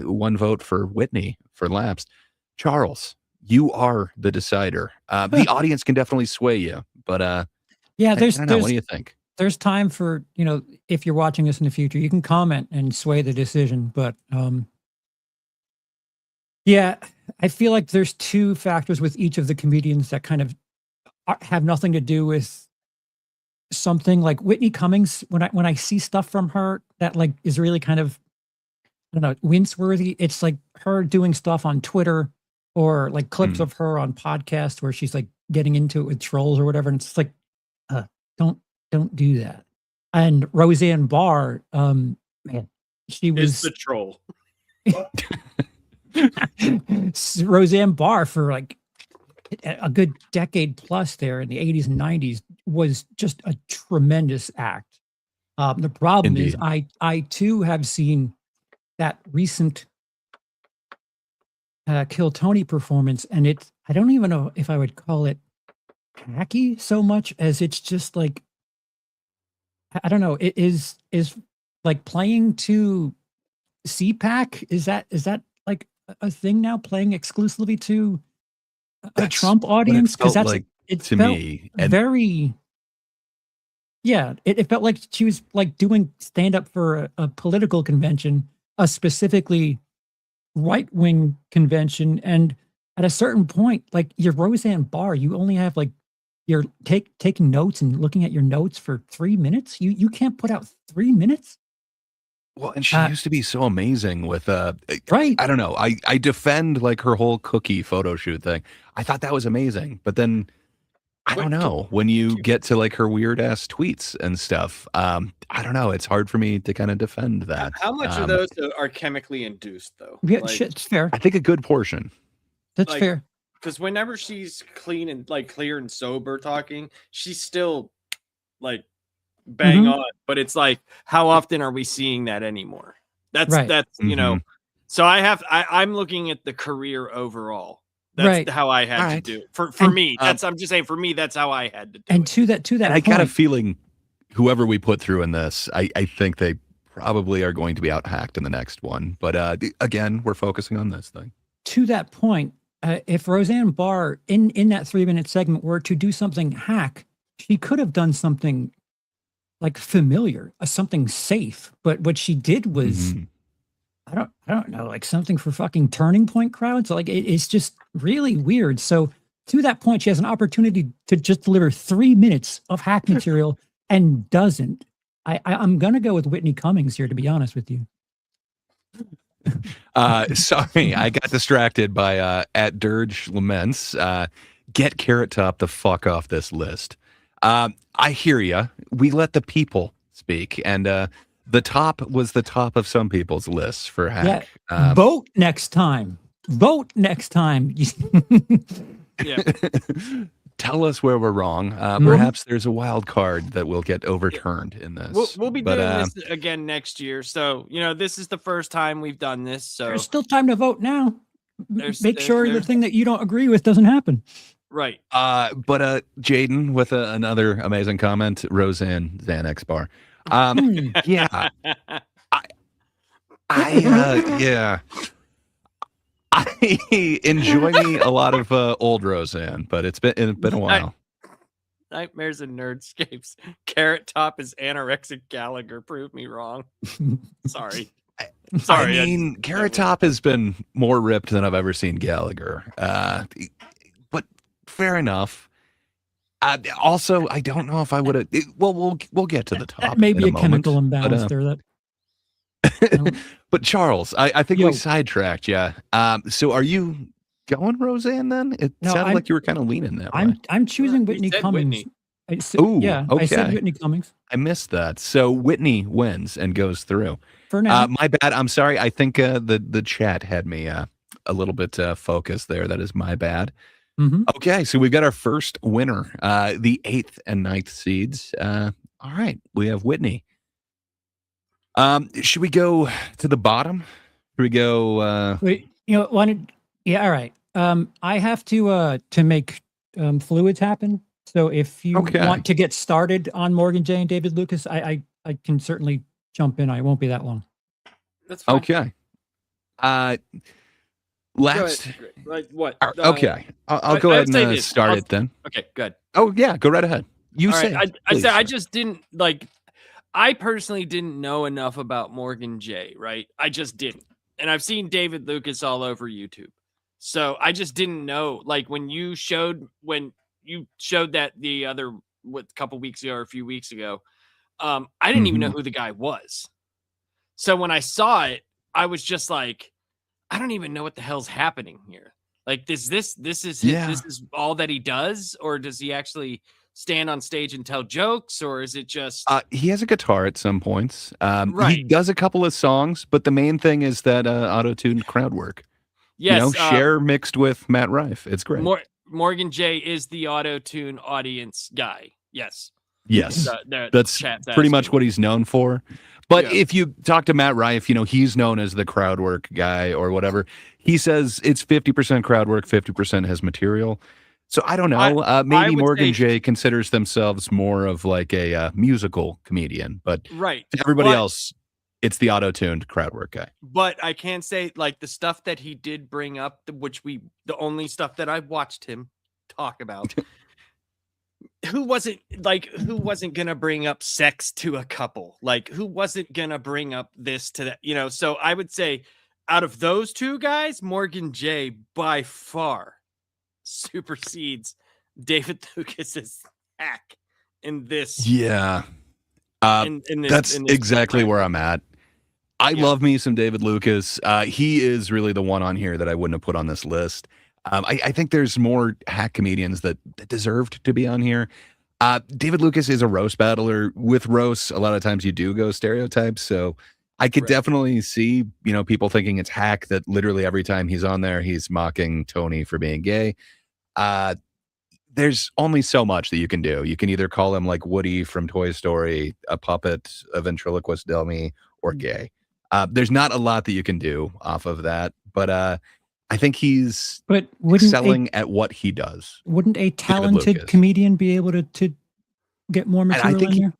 one vote for Whitney for Lapsed. Charles, you are the decider. The audience can definitely sway you, but yeah, I don't know. What do you think? There's time for, if you're watching this in the future, you can comment and sway the decision. But yeah, I feel like there's two factors with each of the comedians that kind of have nothing to do with something. Like Whitney Cummings, when I see stuff from her that like is really kind of, I don't know, wince-worthy, it's like her doing stuff on Twitter or like clips of her on podcasts where she's like getting into it with trolls or whatever. And it's like, don't do that. And Roseanne Barr, man, she was the troll. Roseanne Barr for like a good decade plus there in the 80s and 90s was just a tremendous act. The problem is I too have seen that recent Kill Tony performance, and I don't even know if I would call it hacky so much as it's just like, I don't know. It is like playing to CPAC. Is that like a thing now? Playing exclusively to a Trump audience? Because that's like it to felt me. And very. Yeah, it felt like she was like doing stand up for a political convention, a specifically right wing convention, and at a certain point, like your Roseanne Barr, you only have like you're taking notes and looking at your notes for 3 minutes. You can't put out 3 minutes. well, and she used to be so amazing with Right. I don't know. I defend like her whole cookie photo shoot thing. I thought that was amazing, but then I don't know, when you get to like her weird ass tweets and stuff, I don't know. It's hard for me to kind of defend that. How much of those are chemically induced, though? Yeah, Like, it's fair. I think a good portion. That's like, fair. Because whenever she's clean and like clear and sober talking, she's still like bang on. But it's like, how often are we seeing that anymore? That's you know. So I'm looking at the career overall. That's how I had to do it. For me. I'm just saying, for me, that's how I had to do it. And to that And I point, got a feeling whoever we put through in this, I think they probably are going to be out hacked in the next one. But again, we're focusing on this thing. To that point, if Roseanne Barr in that 3 minute segment were to do something hack, she could have done something like familiar, something safe. But what she did was, I don't know, like something for fucking Turning Point crowds. Like it's just really weird. So to that point, she has an opportunity to just deliver 3 minutes of hack material and doesn't. I'm gonna go with Whitney Cummings here, to be honest with you. Sorry, I got distracted by at Dirge Laments. Get Carrot Top the fuck off this list. I hear ya. We let the people speak, and the top was the top of some people's lists for hack. Yeah. Vote next time. Vote next time. Yeah. Tell us where we're wrong. Perhaps there's a wild card that will get overturned in this. We'll be doing this again next year. So, you know, this is the first time we've done this. So There's still time to vote now. Make sure the thing that you don't agree with doesn't happen. Right. But Jaden with another amazing comment, Roseanne Xanax bar. Yeah. Yeah. I enjoy me a lot of old Roseanne, but it's been a while. Nightmares and Nerdscapes. Carrot Top is anorexic Gallagher. Prove me wrong. Sorry. Sorry. I mean, Carrot Top has been more ripped than I've ever seen Gallagher. But fair enough. Also, I don't know if I would have. Well, we'll get to the top. That may be a chemical imbalance there. That. But Charles, I think we sidetracked. Yeah. So are you going Roseanne then? It sounded like you were kind of leaning that way. I'm choosing Whitney Cummings. Okay. I said Whitney Cummings. I missed that. So Whitney wins and goes through. For now. My bad. I'm sorry. I think the chat had me a little bit focused there. That is my bad. Okay, so we've got our first winner, the 8th and 9th seeds. All right, we have Whitney. Should we go to the bottom? Should we go? Wait, all right. I have to make fluids happen. So if you want to get started on Morgan J and David Lucas, I can certainly jump in. I won't be that long. That's fine. Okay. Last. Like what? Okay, I'll go ahead and start it then. Okay, good. Oh yeah, go right ahead. You say. I just didn't like. I personally didn't know enough about Morgan J. Right? I just didn't, and I've seen David Lucas all over YouTube, so I just didn't know. Like when you showed that the other couple weeks ago or a few weeks ago, I didn't even know who the guy was. So when I saw it, I was just like, I don't even know what the hell's happening here. Like, this is all that he does, or does he actually stand on stage and tell jokes, or is it just he has a guitar at some points. He does a couple of songs, but the main thing is that auto-tuned crowd work. Yes, Cher mixed with Matt Rife. It's great. Morgan J is the auto-tune audience guy. Yes. That's pretty much what he's known for. But if you talk to Matt Rife, he's known as the crowd work guy or whatever. He says it's 50% crowd work, 50% his material. So I don't know. Maybe Morgan J considers themselves more of like a musical comedian, but right. to everybody else, it's the auto-tuned crowd work guy. But I can say, like, the stuff that he did bring up, the only stuff that I watched him talk about, who wasn't gonna bring up sex to a couple? Like, who wasn't gonna bring up this to that? So I would say, out of those two guys, Morgan J by far supersedes David Lucas's hack in this. Yeah. That's exactly where I'm at. I love me some David Lucas. He is really the one on here that I wouldn't have put on this list. I think there's more hack comedians that deserved to be on here. David Lucas is a roast battler. With roasts, a lot of times you do go stereotypes. So I could definitely see, people thinking it's hack that literally every time he's on there, he's mocking Tony for being gay. There's only so much that you can do. You can either call him like Woody from Toy Story, a puppet, a ventriloquist dummy, or gay. There's not a lot that you can do off of that, but I think he's excelling at what he does. Wouldn't a talented comedian be able to get more material in here?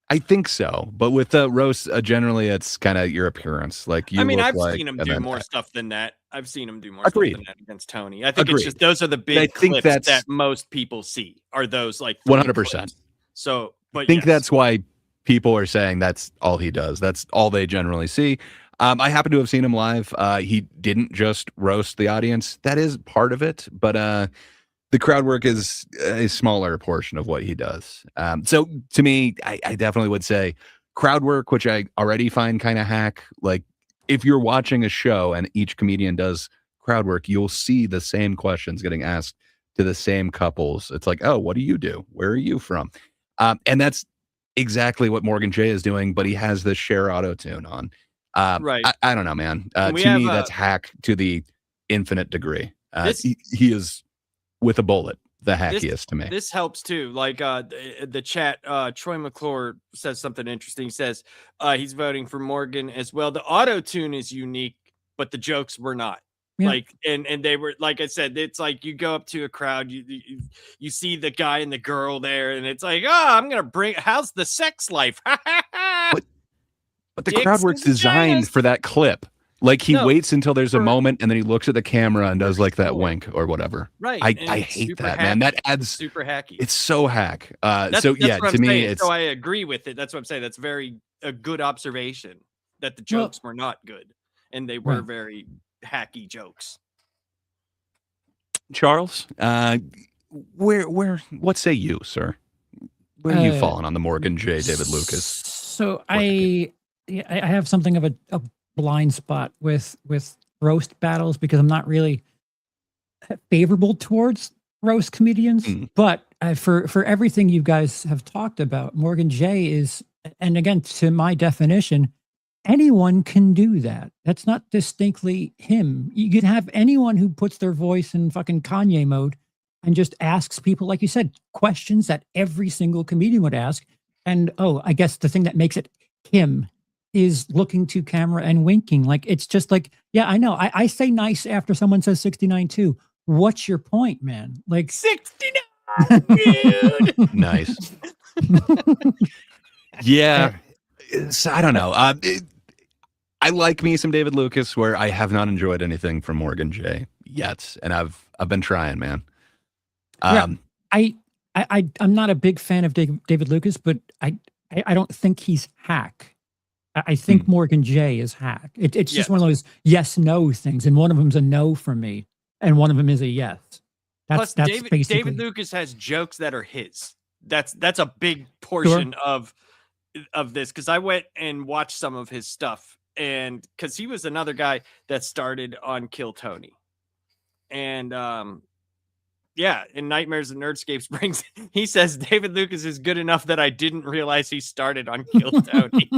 I think so, but with the roast, generally it's kind of your appearance. Like I've seen him do more stuff than that. I've seen him do more stuff than that against Tony. I think it's just those are the big clips that most people see. Are those like 100%? So, but I think that's why people are saying that's all he does. That's all they generally see. I happen to have seen him live. He didn't just roast the audience. That is part of it, but the crowd work is a smaller portion of what he does. So to me, I definitely would say crowd work, which I already find kind of hack. Like if you're watching a show and each comedian does crowd work, you'll see the same questions getting asked to the same couples. It's like, oh, what do you do? Where are you from? And that's exactly what Morgan J is doing, but he has this share auto-tune on. Right. I don't know, man. To me, that's hack to the infinite degree. He is with a bullet, the hackiest to me. This helps too. Like the chat, Troy McClure says something interesting. He says he's voting for Morgan as well. The auto tune is unique, but the jokes were not. Yeah. Like and they were, like I said, it's like you go up to a crowd, you see the guy and the girl there, and it's like, I'm gonna how's the sex life? But the crowd work's designed for that clip. Like he waits until there's a moment and then he looks at the camera and does like that wink or whatever. Right. I hate that, man. That adds super hacky. It's so hack. That's to me, it's so I agree with it. That's what I'm saying. That's a good observation that the jokes were not good and they were very hacky jokes. Charles, what say you, sir? Where are you falling on the Morgan J. David Lucas? So I have something of a blind spot with roast battles because I'm not really favorable towards roast comedians. But for everything you guys have talked about, Morgan J is, and again, to my definition, anyone can do that. That's not distinctly him. You can have anyone who puts their voice in fucking Kanye mode and just asks people, like you said, questions that every single comedian would ask. And I guess the thing that makes it him is looking to camera and winking. Like, it's just like, yeah, I know. I say nice after someone says 69 too. What's your point, man? Like 69, dude. Nice. Yeah. I don't know. I like me some David Lucas, where I have not enjoyed anything from Morgan J yet. And I've been trying, man. I'm not a big fan of David Lucas, but I don't think he's hack. I think Morgan J is hack. It's just one of those yes/no things, and one of them's a no for me, and one of them is a yes. Plus, David Lucas has jokes that are his. That's a big portion of this, because I went and watched some of his stuff, and because he was another guy that started on Kill Tony, and in Nightmares and Nerdscapes he says David Lucas is good enough that I didn't realize he started on Kill Tony.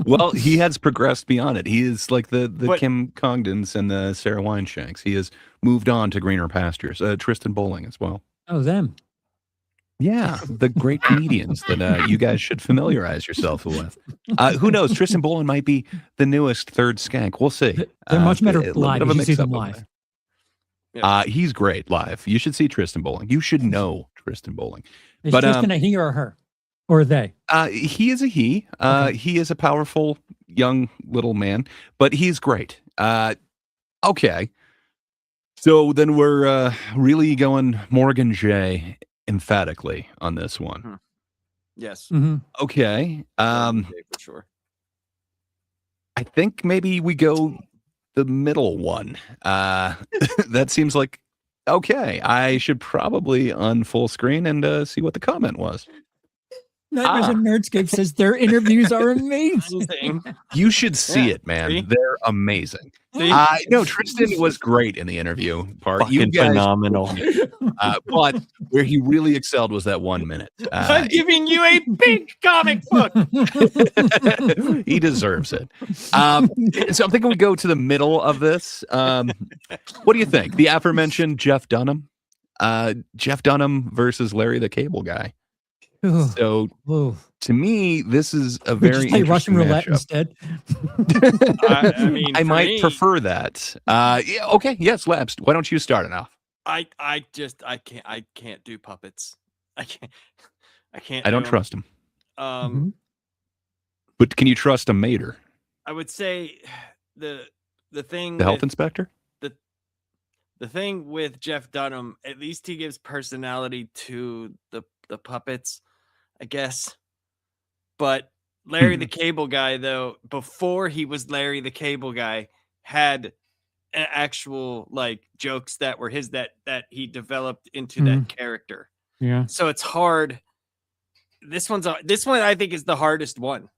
Well, he has progressed beyond it. He is like the Kim Congdons and the Sarah Wineshanks. He has moved on to greener pastures. Tristan Bowling as well. Oh, them. Yeah, the great comedians that you guys should familiarize yourself with. Who knows? Tristan Bolin might be the newest third skank. We'll see. They're much better a little live. bit of a You should see mix-up them over live. there. He's great live. You should see Tristan Bolin. You should know Tristan Bolin. Is But Tristan a he or a her? Or they? he is a he. Okay. He is a powerful young little man, but he's great. Okay. So then we're really going Morgan J emphatically on this one. Yes. Mhm. Okay. For sure. I think maybe we go the middle one. That seems like okay. I should probably on full screen and see what the comment was. Nightmares and Nerdscape says their interviews are amazing. You should see Yeah, it, man. see? They're amazing. See? No, Tristan was great in the interview part. Fucking phenomenal. But where he really excelled was that 1 minute. I'm giving you a pink comic book. He deserves it. So I'm thinking we go to the middle of this. What do you think? The aforementioned Jeff Dunham? Jeff Dunham versus Larry the Cable Guy. So to me, this is a Would very you play Russian roulette matchup. instead? I mean, I for might me, prefer that. Yeah, okay, yes, Labs. Why don't you start it off? I can't do puppets. I can't. I don't do 'em. trust him. Mhm. But can you trust a mater? I would say the thing The health with- inspector? the thing with Jeff Dunham, at least he gives personality to the puppets, I guess. But Larry the Cable Guy, though, before he was Larry the Cable Guy, had actual like jokes that were his that he developed into that character. Yeah. So it's hard. This one I think is the hardest one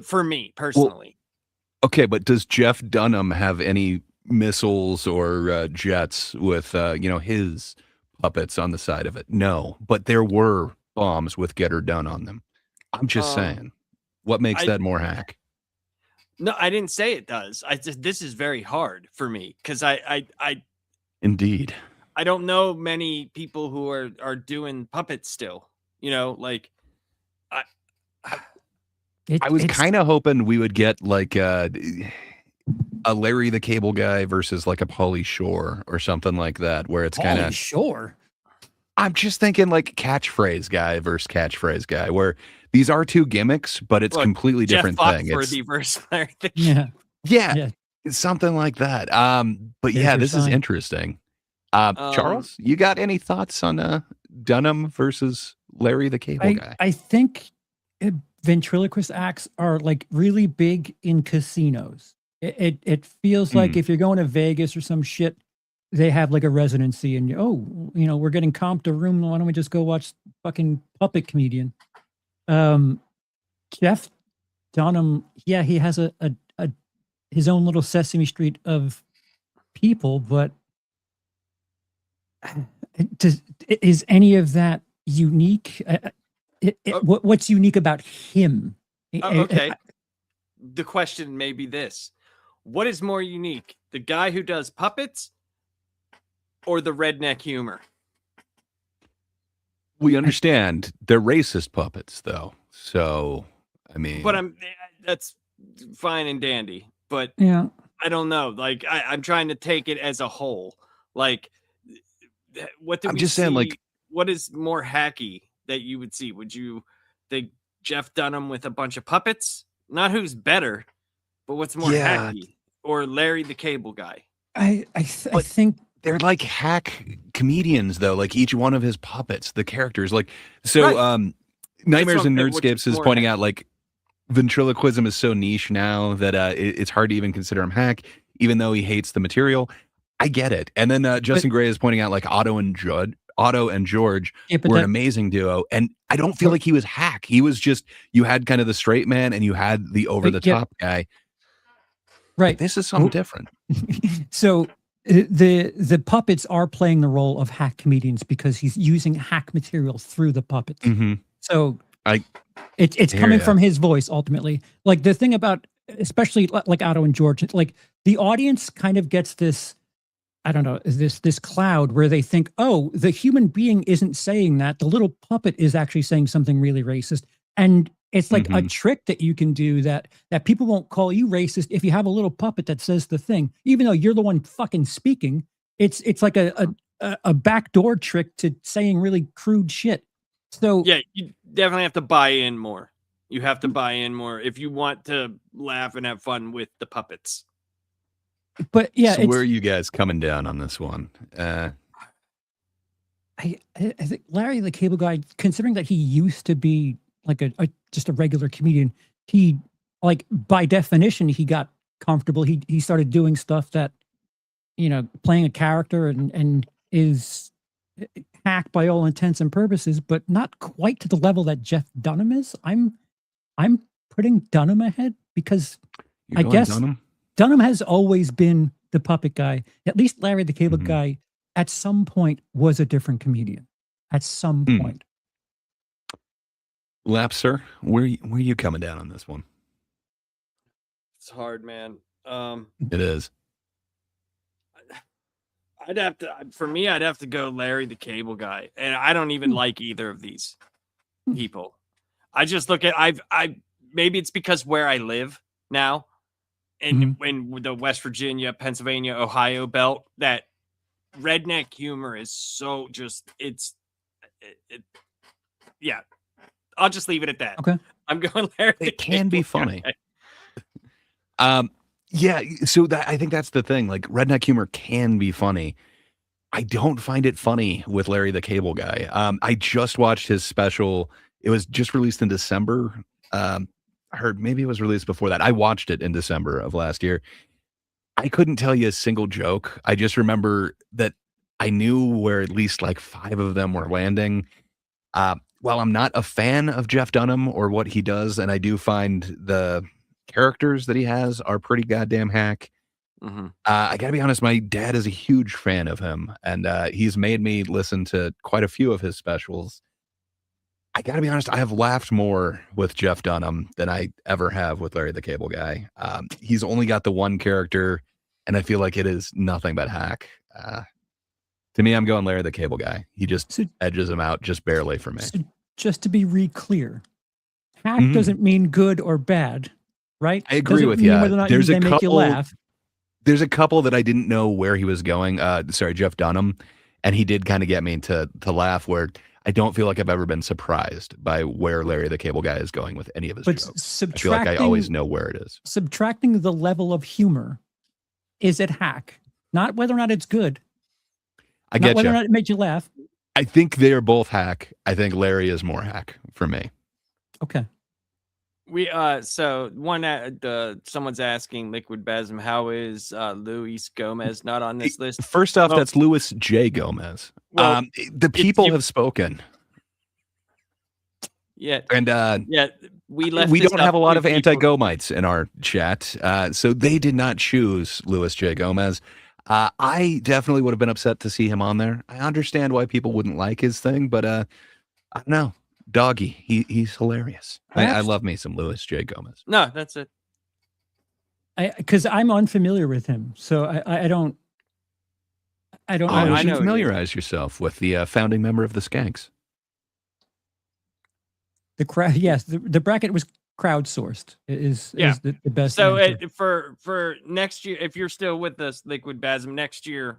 for me personally. Okay, but does Jeff Dunham have any missiles or jets with his puppets on the side of it? No, but there were bombs with Get Her Done on them. I'm just saying, what makes that more hack? No, I didn't say it does. This is very hard for me because I Indeed. I don't know many people who are doing puppets still. Like I was kind of hoping we would get like a Larry the Cable Guy versus like a Pauly Shore or something like that, where it's kind of Shore. I'm just thinking like catchphrase guy versus catchphrase guy, where these are two gimmicks, but it's completely different thing. Foxworthy versus Larry the Yeah, it's something like that. But There's yeah, your this is sign. interesting. Charles, you got any thoughts on Dunham versus Larry the Cable Guy? I think ventriloquist acts are like really big in casinos. It feels like if you're going to Vegas or some shit, they have like a residency and we're getting comped a room. Why don't we just go watch fucking Puppet Comedian? Jeff Dunham, yeah, he has a his own little Sesame Street of people, but is any of that unique? What's unique about him? Okay. The question may be this: what is more unique, the guy who does puppets or the redneck humor? We understand they're racist puppets, though. So, I mean, But that's fine and dandy. But Yeah. I don't know. Like I'm trying to take it as a whole. Like, what do I'm we just saying, see? like- what is more hacky that you would see? Would you think Jeff Dunham with a bunch of puppets? Not who's better, but what's more Yeah. hacky? Or Larry the Cable Guy? I think they're like hack comedians, though. Like each one of his puppets, the characters, like so. Right. Nightmares what and I'm saying, which Nerdscapes is is more pointing hack. out like ventriloquism is so niche now that it's hard to even consider him hack, even though he hates the material. I get it. And then Justin Gray is pointing out like Otto and George Yeah, but were an that- amazing duo, and I don't feel like he was hack. He was just, you had kind of the straight man and you had the over the top guy. right. This is something different. So the puppets are playing the role of hack comedians because he's using hack material through the puppets. Mhm. So I it's hear coming ya. from his voice ultimately. Like the thing about especially like Otto and George, like the audience kind of gets this I don't know, is this cloud where they think, oh, the human being isn't saying that. The little puppet is actually saying something really racist. And it's like a trick that you can do that people won't call you racist if you have a little puppet that says the thing, even though you're the one fucking speaking. It's like a backdoor trick to saying really crude shit. So yeah, you definitely have to buy in more. You have to buy in more if you want to laugh and have fun with the puppets. But yeah, so where are you guys coming down on this one? I think Larry the Cable Guy, considering that he used to be like just a regular comedian, he, like, by definition, he got comfortable. He started doing stuff that, you know, playing a character and is hack by all intents and purposes, but not quite to the level that Jeff Dunham is. I'm putting Dunham ahead because I guess Dunham has always been the puppet guy. At least Larry the Cable Guy at some point was a different comedian. At some point. Lap, sir, where are you coming down on this one? It's hard, man. It is. I'd have to go Larry the Cable Guy, and I don't even like either of these people. I just look at I maybe it's because where I live now, and in the West Virginia, Pennsylvania, Ohio belt, that redneck humor is so just yeah. I'll just leave it at that. Okay, I'm going Larry. It can be funny. Yeah, so I think that's the thing. Like, redneck humor can be funny. I don't find it funny with Larry the Cable Guy. I just watched his special. It was just released in December. I heard maybe it was released before that. I watched it in December of last year. I couldn't tell you a single joke. I just remember that I knew where at least like 5 of them were landing. While I'm not a fan of Jeff Dunham or what he does, and I do find the characters that he has are pretty goddamn hack. I gotta be honest, my dad is a huge fan of him, and he's made me listen to quite a few of his specials. I gotta be honest, I have laughed more with Jeff Dunham than I ever have with Larry the Cable Guy. He's only got the one character, and I feel like it is nothing but hack. To me, I'm going Larry the Cable Guy. He just edges him out just barely for me. So just to be clear, hack doesn't mean good or bad, right? I agree with you. There's a couple. There's a couple that I didn't know where he was going. Sorry, Jeff Dunham, and he did kind of get me to laugh. Where I don't feel like I've ever been surprised by where Larry the Cable Guy is going with any of his jokes. I feel like I always know where it is. Subtracting the level of humor, is it hack? Not whether or not it's good. I get you. Whether or not it made you laugh. I think they are both hack. I think Larry is more hack for me. Okay. We so someone's asking Liquid Basm, how is Luis Gomez not on this list? First off, that's Louis J. Gomez. Well, the people have spoken. Yeah. And we don't have a lot of anti-Gomites in our chat. So they did not choose Louis J. Gomez. I definitely would have been upset to see him on there. I understand why people wouldn't like his thing, but I don't know. Doggy, he's hilarious. I love me some Louis J. Gomez. No, that's it. Because I'm unfamiliar with him, so I don't. You should familiarize yourself with the founding member of the Skanks. The crowd, yes, the bracket was crowdsourced. Is the best. So for next year, if you're still with us, Liquid Basm, next year,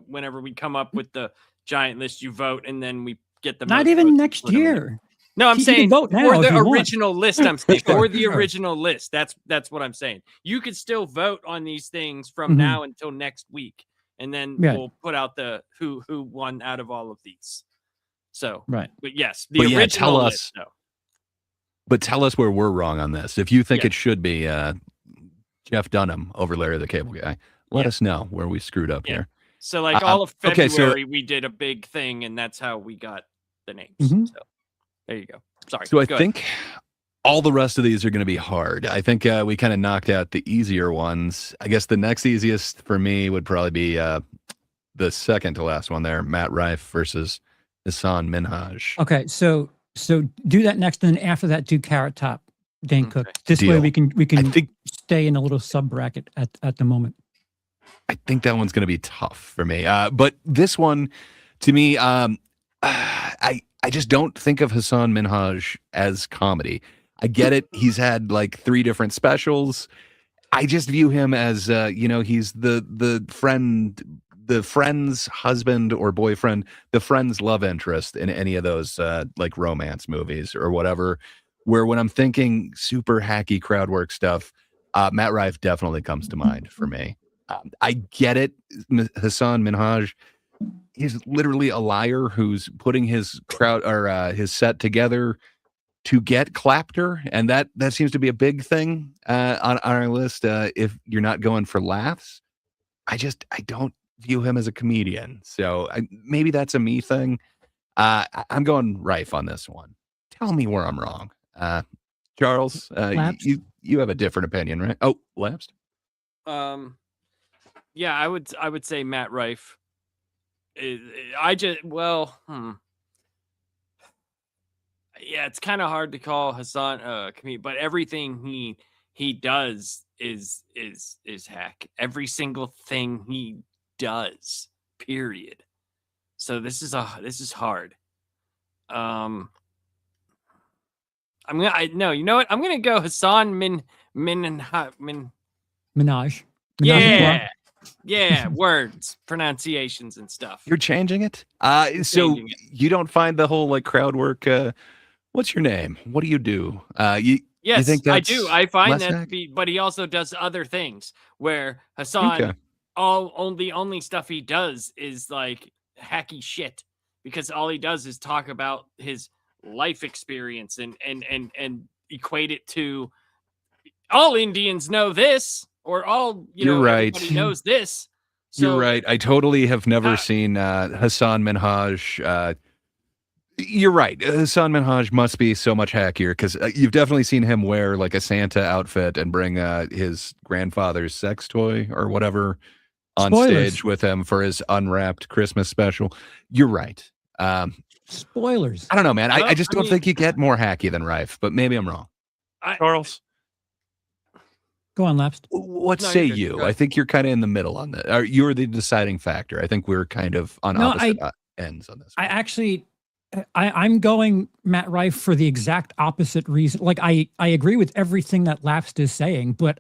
whenever we come up with the giant list, you vote, and then we get the not even next year. No, I'm saying vote now for the original list. I'm saying for the original list. That's what I'm saying. You could still vote on these things from now until next week, and then we'll put out the who won out of all of these. So right, but yes, the original list. Though. But tell us where we're wrong on this. If you think it should be Jeff Dunham over Larry the Cable Guy, let us know where we screwed up here. So like all of February, we did a big thing, and that's how we got the names. So there you go. Sorry. So I think all the rest of these are going to be hard. I think we kind of knocked out the easier ones. I guess the next easiest for me would probably be the second to last one there, Matt Rife versus Hassan Minhaj. Okay, so do that next, and then after that, do Carrot Top, Dane Cook. This way we can stay in a little sub bracket at the moment. I think that one's going to be tough for me. But this one, to me, I just don't think of Hassan Minhaj as comedy. I get it. He's had like 3 different specials. I just view him as, he's the friend's husband or boyfriend, the friend's love interest in any of those like romance movies or whatever. Where when I'm thinking super hacky crowd work stuff, Matt Rife definitely comes to mind for me. I get it. Hassan Minhaj is literally a liar who's putting his crowd or his set together to get clapter, and that seems to be a big thing on our list. If you're not going for laughs, I don't view him as a comedian. So maybe that's a me thing. I'm going Rife on this one. Tell me where I'm wrong. Charles, you have a different opinion, right? Oh, lapsed. Yeah, I would say Matt Rife. Yeah, it's kind of hard to call Hassan comedian, but everything he does is hack. Every single thing he does, period. So this is hard. You know what? I'm gonna go Hassan Minaj. Yeah, words, pronunciations, and stuff. You're changing it. You don't find the whole like crowd work. What's your name? What do you do? Yes, you think I do. I find that, hack? but he also does other things. Where Hassan, the only stuff he does is like hacky shit, because all he does is talk about his life experience and equate it to all Indians know this. Or all, You're right. Everybody knows this. So, You're right. I totally have never seen Hassan Minhaj. You're right. Hassan Minhaj must be so much hackier because you've definitely seen him wear like a Santa outfit and bring his grandfather's sex toy or whatever on stage with him for his unwrapped Christmas special. You're right. Spoilers. I don't know, man. I just don't think you get more hacky than Rife, but maybe I'm wrong. Charles? Go on, Lapsed. What say you? I think you're kind of in the middle on that. You're the deciding factor. I think we're kind of on opposite ends on this. I'm going Matt Rife for the exact opposite reason. Like I agree with everything that Lapsed is saying, but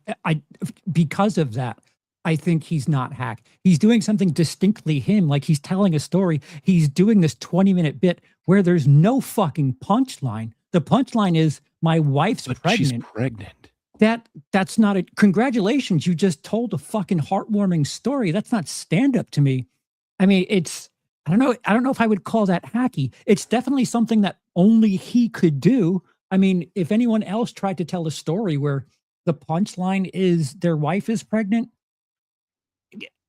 because of that, I think he's not hack. He's doing something distinctly him. Like he's telling a story. He's doing this 20-minute bit where there's no fucking punchline. The punchline is my wife's pregnant. She's pregnant. That's not a congratulations. You just told a fucking heartwarming story. That's not stand up to me. I mean, I don't know if I would call that hacky. It's definitely something that only he could do. I mean, if anyone else tried to tell a story where the punchline is their wife is pregnant,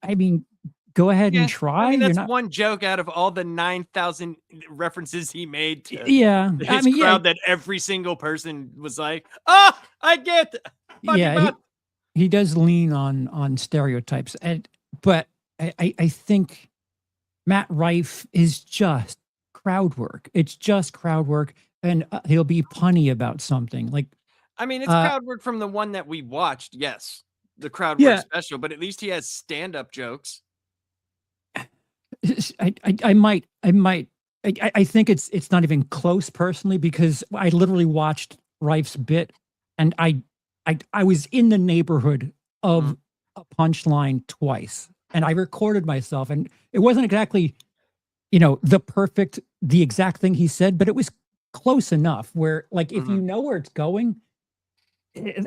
I mean, go ahead and try. I mean, that's one joke out of all the 9,000 references he made to his crowd that every single person was like, "Oh, I get." He does lean on stereotypes, but I think Matt Rife is just crowd work. It's just crowd work, and he'll be punny about something. Like, I mean, it's crowd work from the one that we watched. Yes, the crowd work special, but at least he has stand-up jokes. I think it's not even close personally, because I literally watched Rife's bit and I was in the neighborhood of a punchline twice, and I recorded myself, and it wasn't exactly, the exact thing he said, but it was close enough where, like, if you know where it's going,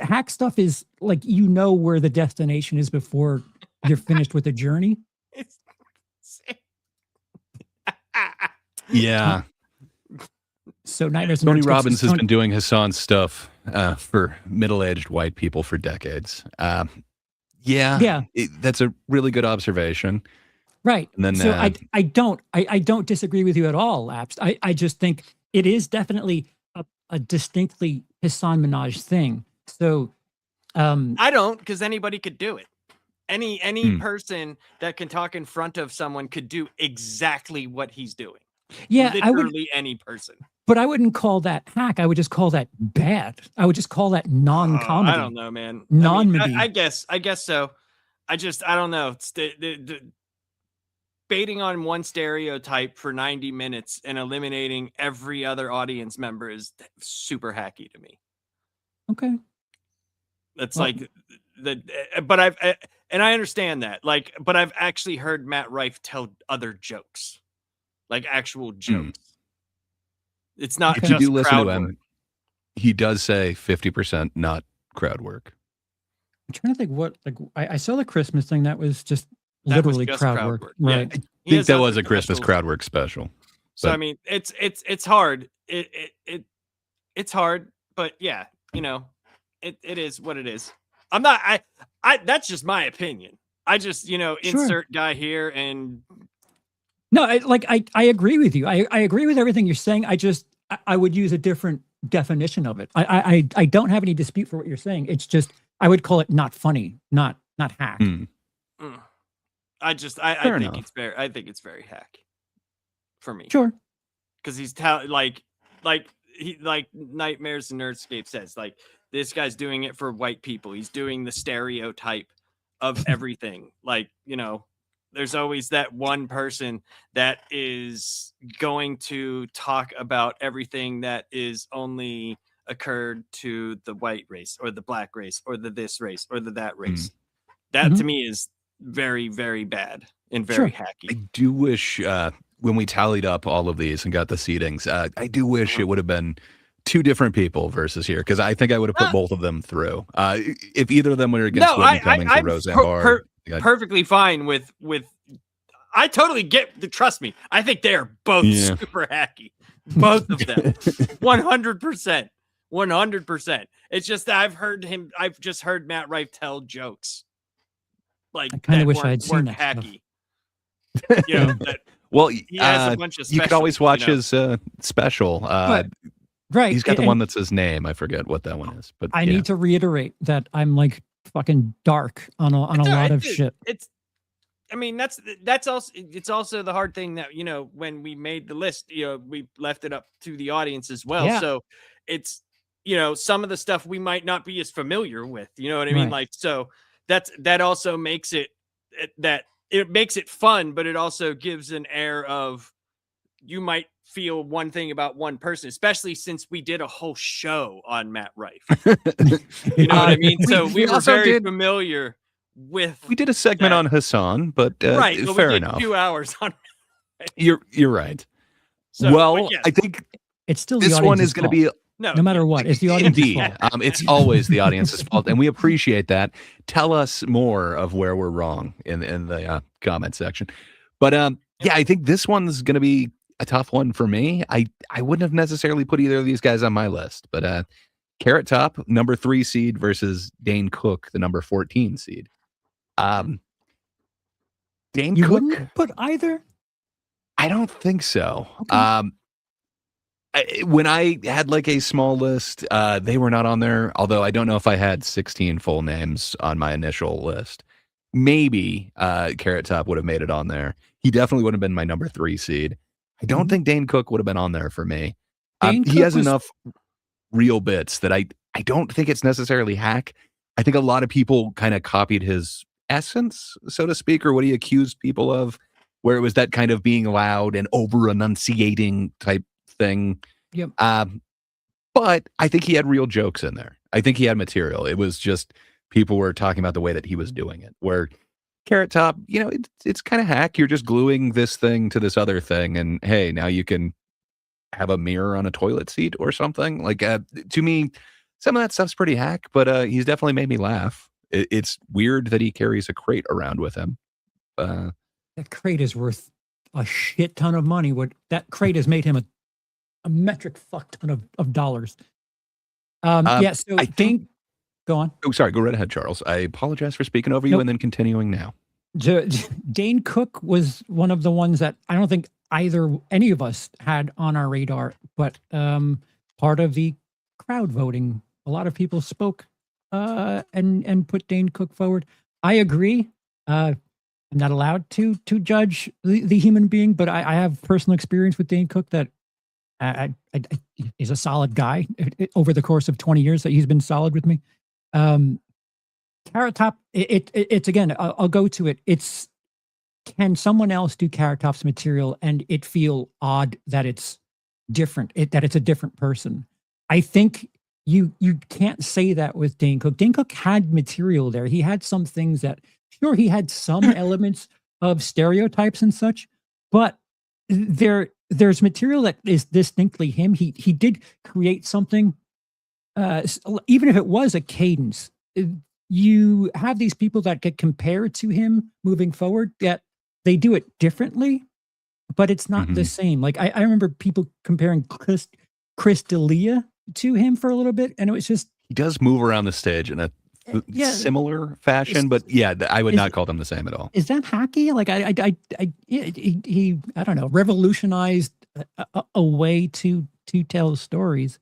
hack stuff is like, where the destination is before you're finished with the journey. Yeah. So Nightmares. Tony Robbins has been doing Hassan's stuff for middle-aged white people for decades. That's a really good observation. Right. And then, so I don't disagree with you at all, Lapsed. I just think it is definitely a distinctly Hassan Minhaj thing. So I don't, because anybody could do it. Any person that can talk in front of someone could do exactly what he's doing. Yeah, literally any person. But I wouldn't call that hack. I would just call that bad. I would just call that non-comedy. I don't know, man. Non-comedy. I guess so. I don't know. It's the baiting on one stereotype for 90 minutes and eliminating every other audience member is super hacky to me. Okay. That's like but I understand that. Like, but I've actually heard Matt Rife tell other jokes, like actual jokes. It's not If you just do listen crowd to him, work. he does say 50% not crowd work. I'm trying to think what, like, I saw the Christmas thing that was just That was literally just crowd work. Yeah. Right. I He think has that other was a Christmas specials. crowd work special. So But I mean, it's hard. It's hard, but yeah, you know, it is what it is. I'm not. I that's just my opinion. I just, you know, Sure. insert guy here and No, I agree with you. I agree with everything you're saying. I would use a different definition of it. I don't have any dispute for what you're saying. It's just I would call it not funny, not hack. I Fair think enough. I think it's very hack for me. Sure. Because he's like Nightmares and Nerdscape says, like, this guy's doing it for white people. He's doing the stereotype of everything. Like, you know, there's always that one person that is going to talk about everything that is only occurred to the white race or the black race or the this race or the that race. That to me is very, very bad and very hacky. I do wish when we tallied up all of these and got the seatings, I do wish it would have been two different people versus here, because I think I would have put both of them through. If either of them were against Whitney Cummings or Roseanne Barr. Perfectly fine with I totally get the, trust me, I think they are both super hacky, both of them. 100%. It's just that I've just heard Matt Rife tell jokes like I kind that of wish I weren't had seen that hacky. stuff. You know, that Well, he has a bunch of you could always specials, watch you know. his special. Right. He's got the and one that's his name. I forget what that one is. But I need to reiterate that I'm like fucking dark on a lot of shit. I mean, that's also, it's also the hard thing that, you know, when we made the list, you know, we left it up to the audience as well. Yeah. So it's, you know, some of the stuff we might not be as familiar with, you know what I mean? Right. Like, so that also makes it makes it fun, but it also gives an air of, you might feel one thing about one person, especially since we did a whole show on Matt Rife. You know what I mean? So we were also very familiar with. We did a segment on Hassan, but right, well, fair we did enough. 2 hours on. You're right. So, well, but yes. I think It's still this one is going to be no matter what. It's the audience's indeed. fault. It's always the audience's fault, and we appreciate that. Tell us more of where we're wrong in the comment section. But yeah, I think this one's going to be a tough one for me. I wouldn't have necessarily put either of these guys on my list, but Carrot Top, number 3 seed, versus Dane Cook, the number 14 seed. Dane You Cook, wouldn't put either? I don't think so. Okay. When I had like a small list, they were not on there. Although I don't know if I had 16 full names on my initial list. Maybe Carrot Top would have made it on there. He definitely would have been my number 3 seed. I don't think Dane Cook would have been on there for me. He has enough real bits that I don't think it's necessarily hack. I think a lot of people kind of copied his essence, so to speak, or what he accused people of, where it was that kind of being loud and over enunciating type thing. Yep. But I think he had real jokes in there. I think he had material. It was just people were talking about the way that he was doing it, where Carrot Top, you know, it's kind of hack. You're just gluing this thing to this other thing, and hey, now you can have a mirror on a toilet seat or something. Like, to me, some of that stuff's pretty hack, but he's definitely made me laugh. It's weird that he carries a crate around with him. That crate is worth a shit ton of money. What that crate has made him a metric fuck ton of dollars. Yeah, so I think. Go on. Oh, sorry. Go right ahead, Charles. I apologize for speaking over you and then continuing now. Dane Cook was one of the ones that I don't think any of us had on our radar, but part of the crowd voting, a lot of people spoke and put Dane Cook forward. I agree. I'm not allowed to judge the human being, but I have personal experience with Dane Cook that is a solid guy over the course of 20 years that he's been solid with me. Carrot Top, it's again, I'll go to it. It's, can someone else do Carrot Top's material and it feel odd that it's different, that it's a different person? I think you can't say that with Dane Cook. Dane Cook had material there. He had some things that, sure, he had some elements of stereotypes and such, but there's material that is distinctly him. He did create something, even if it was a cadence. You have these people that get compared to him moving forward, that they do it differently, but it's not the same. Like I remember people comparing Chris D'Elia to him for a little bit, and it was just, he does move around the stage in a similar fashion, but I would not call them the same at all. Is that hacky? Like he I don't know, revolutionized a way to tell stories,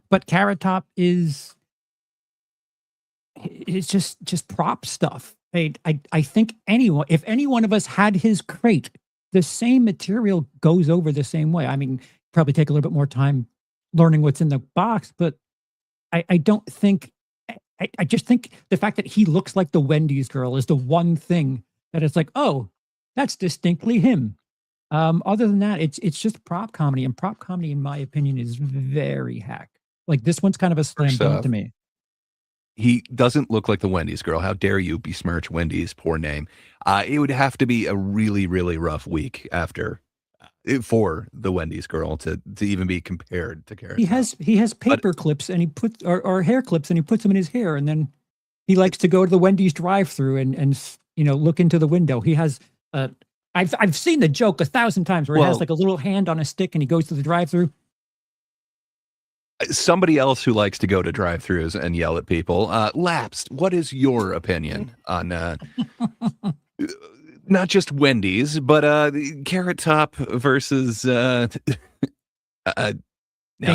but Carrot Top is, it's just prop stuff. I think if any one of us had his crate, the same material goes over the same way. I mean, probably take a little bit more time learning what's in the box, but I don't think, I just think the fact that he looks like the Wendy's girl is the one thing that it's like, oh, that's distinctly him. Other than that, it's just prop comedy, and prop comedy, in my opinion, is very hack. Like this one's kind of a slam dunk to me. He doesn't look like the Wendy's girl. How dare you besmirch Wendy's poor name? It would have to be a really, really rough week for the Wendy's girl to even be compared to Carrot Top. He has paper clips, and he puts, or hair clips, and he puts them in his hair, and then he likes to go to the Wendy's drive-through and look into the window. He has I've seen the joke 1,000 times where he has like a little hand on a stick and he goes to the drive-through. Somebody else who likes to go to drive-thrus and yell at people. Lapsed, what is your opinion on not just Wendy's, but Carrot Top versus I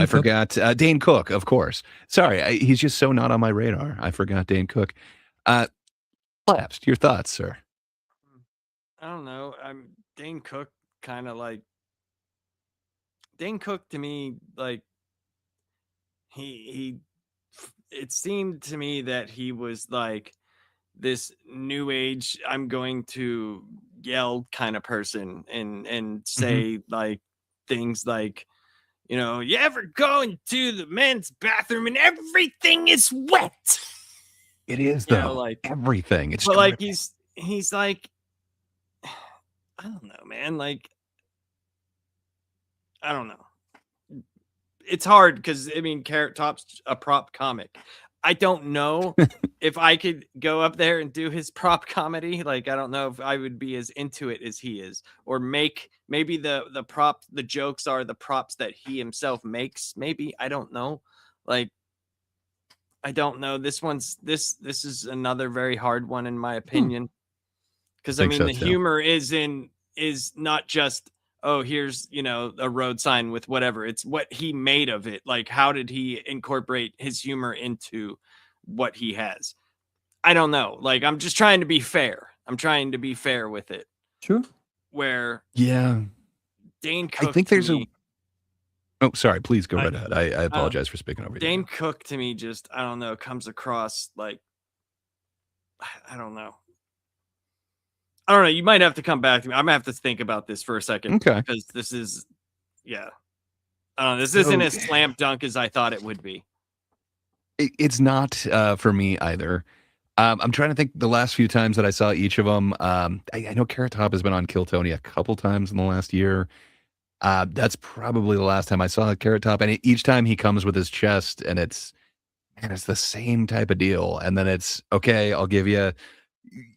forgot Dane Cook, of course. Sorry, he's just so not on my radar. I forgot Dane Cook. Lapsed, your thoughts, sir? I don't know. Dane Cook Dane Cook to me, like, it seemed to me that he was like this new age, I'm going to yell kind of person and say like things like, you ever go into the men's bathroom and everything is wet? It is, though. Like everything. It's but like he's like, I don't know, man. Like, I don't know. It's hard because I mean, Carrot Top's a prop comic. I don't know if I could go up there and do his prop comedy. Like, I don't know if I would be as into it as he is, or maybe the jokes are the props that he himself makes. Maybe, I don't know. Like, I don't know. This is another very hard one in my opinion. Because I mean, the humor is not just, oh, here's, a road sign with whatever. It's what he made of it. Like, how did he incorporate his humor into what he has? I don't know. Like, I'm just trying to be fair. I'm trying to be fair with it. Sure. Where, Dane Cook, I think there's oh, sorry, please go right ahead. I apologize for speaking over you. Dane Cook to me just, I don't know, comes across like, I don't know. You might have to come back to me. I'm gonna have to think about this for a second. Okay. Because this is, I don't know. This isn't as slam dunk as I thought it would be. It's not for me either. I'm trying to think the last few times that I saw each of them. I know Carrot Top has been on Kill Tony a couple times in the last year. That's probably the last time I saw Carrot Top. And each time he comes with his chest, and it's the same type of deal. And then it's, okay, I'll give you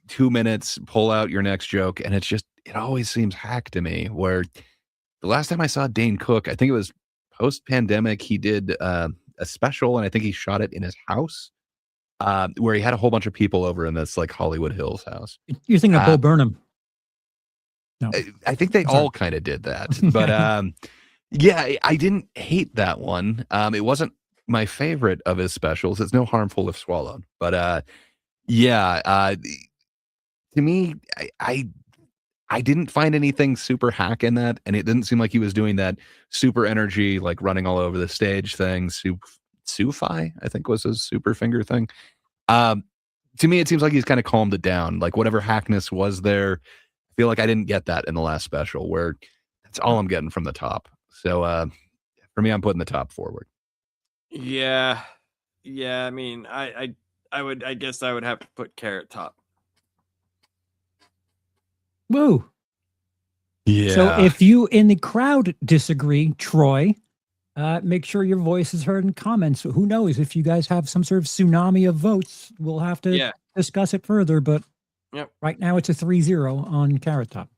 2 minutes, pull out your next joke. And it always seems hack to me, where the last time I saw Dane Cook, I think it was post-pandemic, he did a special, and I think he shot it in his house, where he had a whole bunch of people over in this like Hollywood Hills house. You're thinking of Bo Burnham. No, I think they all kind of did that, but I didn't hate that one. It wasn't my favorite of his specials. It's no harmful if swallowed, but to me, I didn't find anything super hack in that, and it didn't seem like he was doing that super energy, like running all over the stage thing. Sufi, I think, was his super finger thing. to me, it seems like he's kind of calmed it down. Like whatever hackness was there, I feel like I didn't get that in the last special, where that's all I'm getting from the top. So for me, I'm putting the top forward. Yeah. Yeah. I mean, I guess I would have to put Carrot top. Woo. Yeah. So if you in the crowd disagree, Troy, make sure your voice is heard in comments. Who knows if you guys have some sort of tsunami of votes, we'll have to discuss it further. But right now it's a 3-0 on Carrot Top.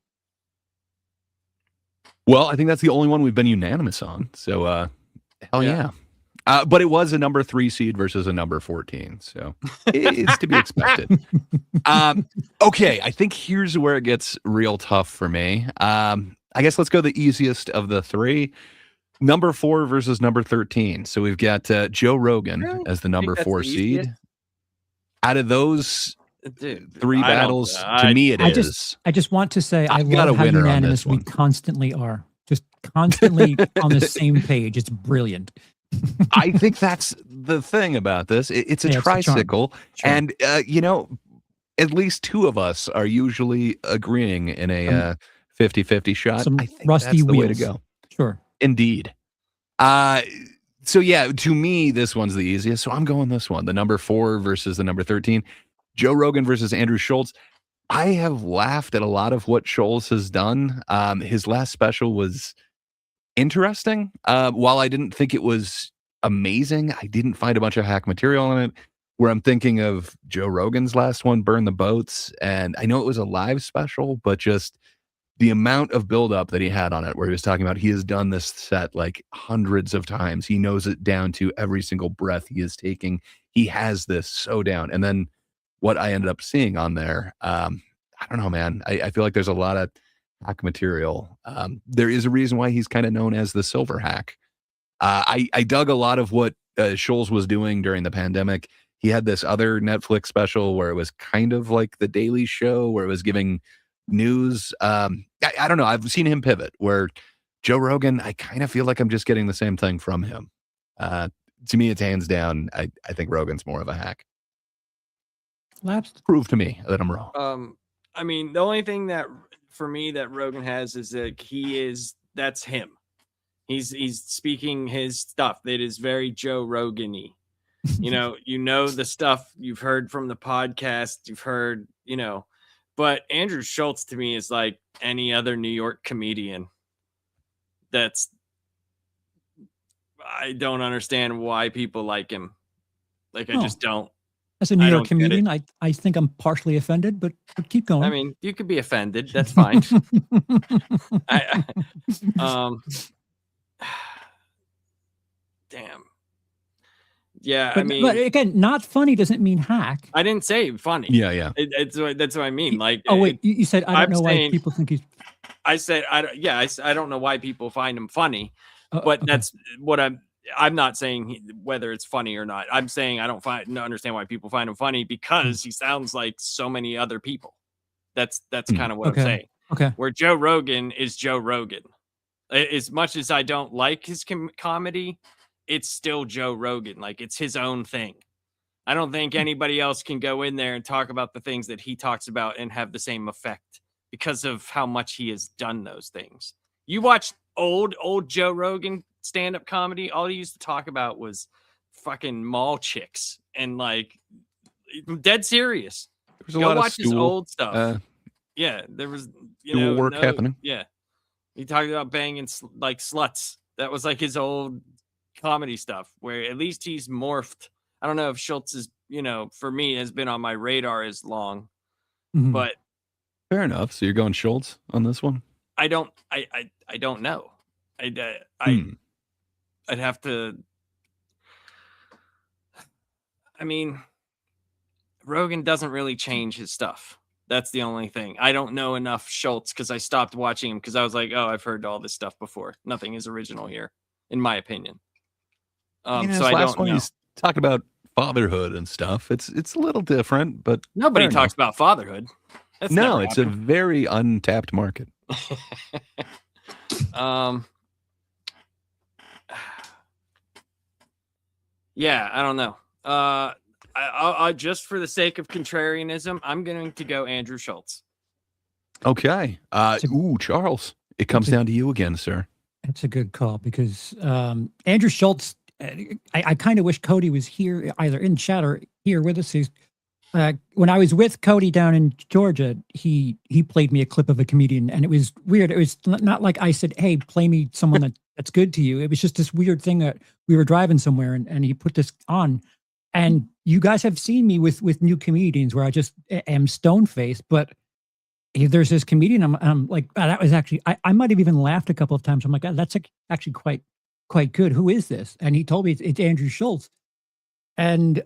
Well, I think that's the only one we've been unanimous on. So hell yeah. But it was a number 3 seed versus a number 14. So it's to be expected. Okay, I think here's where it gets real tough for me. I guess let's go the easiest of the 3. Number 4 versus number 13. So we've got Joe Rogan as the number 4 seed. Out of those 3 battles, to me it is. I just want to say I love how unanimous we constantly are. Just constantly on the same page. It's brilliant. I think that's the thing about this. It's a tricycle. And, at least 2 of us are usually agreeing in a 50-50 shot. Some I think rusty that's the way to wheels. go. Sure. Indeed. So yeah, to me, this one's the easiest. So I'm going this one, the number 4 versus the number 13. Joe Rogan versus Andrew Schultz. I have laughed at a lot of what Schultz has done. His last special was interesting. While I didn't think it was amazing, I didn't find a bunch of hack material in it. Where I'm thinking of Joe Rogan's last one, Burn the Boats. And I know it was a live special, but just the amount of buildup that he had on it, where he was talking about he has done this set like hundreds of times. He knows it down to every single breath he is taking. He has this so down. And then what I ended up seeing on there, I don't know, man. I feel like there's a lot of hack material. There is a reason why he's kind of known as the silver hack. I dug a lot of what Schultz was doing during the pandemic. He had this other Netflix special where it was kind of like The Daily Show, where it was giving news. I don't know. I've seen him pivot, where Joe Rogan, I kind of feel like I'm just getting the same thing from him. To me, it's hands down. I think Rogan's more of a hack. Lapsed. Prove to me that I'm wrong. I mean, the only thing that for me that Rogan has is that that's him. He's speaking his stuff that is very Joe Rogan-y. You know the stuff you've heard from the podcast, you've heard, but Andrew Schultz to me is like any other New York comedian. I don't understand why people like him. Like, I just don't. As a New York comedian, I think I'm partially offended, but keep going. I mean, you could be offended. That's fine. Damn. Yeah, but again, not funny doesn't mean hack. I didn't say funny. Yeah. That's what I mean. Like, oh wait, you said I don't know why people think he's. I said I don't know why people find him funny, but that's what I'm not saying whether it's funny or not. I'm saying I don't understand why people find him funny because he sounds like so many other people. That's kind of what I'm saying. Okay. Where Joe Rogan is Joe Rogan. As much as I don't like his comedy, it's still Joe Rogan. Like, it's his own thing. I don't think anybody else can go in there and talk about the things that he talks about and have the same effect because of how much he has done those things. You watch old Joe Rogan stand-up comedy, all he used to talk about was fucking mall chicks and like dead serious. There was a lot watch of his old stuff. Yeah, there was work happening. Yeah, he talked about banging like sluts. That was like his old comedy stuff. Where at least he's morphed. I don't know if Schultz is, for me, has been on my radar as long, but fair enough. So you're going Schultz on this one? I don't know. I'd have to. I mean, Rogan doesn't really change his stuff. That's the only thing. I don't know enough Schultz because I stopped watching him because I was like, oh, I've heard all this stuff before. Nothing is original here, in my opinion. So I don't know. He's talking about fatherhood and stuff. It's a little different, but nobody talks about fatherhood. That's no, it's a very untapped market. Yeah, I don't know. just for the sake of contrarianism, I'm going to go Andrew Schultz. Okay. Charles, it comes down to you again, sir. That's a good call because Andrew Schultz, I kind of wish Cody was here, either in chat or here with us. When I was with Cody down in Georgia, he played me a clip of a comedian, and it was weird. It was not like I said, "Hey, play me someone that's good to you." It was just this weird thing that we were driving somewhere, and he put this on. And you guys have seen me with new comedians where I just am stone faced, but if there's this comedian, I'm like, oh, that was actually, I might have even laughed a couple of times. I'm like, oh, that's actually quite good. Who is this? And he told me it's Andrew Schultz. And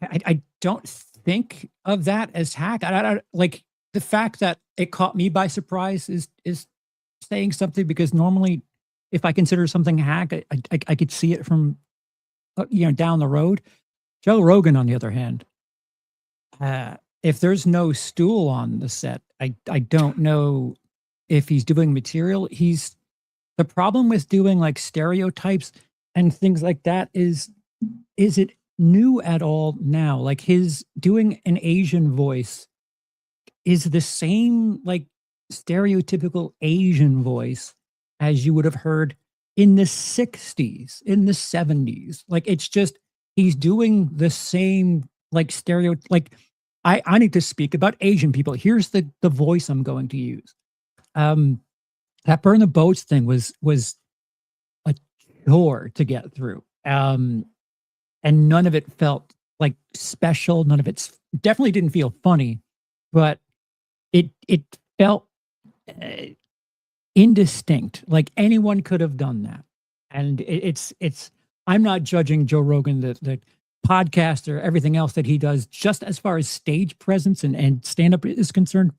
I don't think of that as hack. I like the fact that it caught me by surprise is saying something, because normally if I consider something hack, I could see it from, down the road. Joe Rogan, on the other hand, if there's no stool on the set, I don't know if he's doing material. The problem with doing like stereotypes and things like that is it new at all now? Like his doing an Asian voice is the same like stereotypical Asian voice as you would have heard in the 60s, in the 70s. Like it's just, he's doing the same like like I need to speak about Asian people. Here's the voice I'm going to use. That burn the boats thing was a chore to get through. And none of it felt like special. None of it definitely didn't feel funny, but it felt indistinct. Like anyone could have done that. And it's I'm not judging Joe Rogan, the podcast or everything else that he does, just as far as stage presence and stand-up is concerned.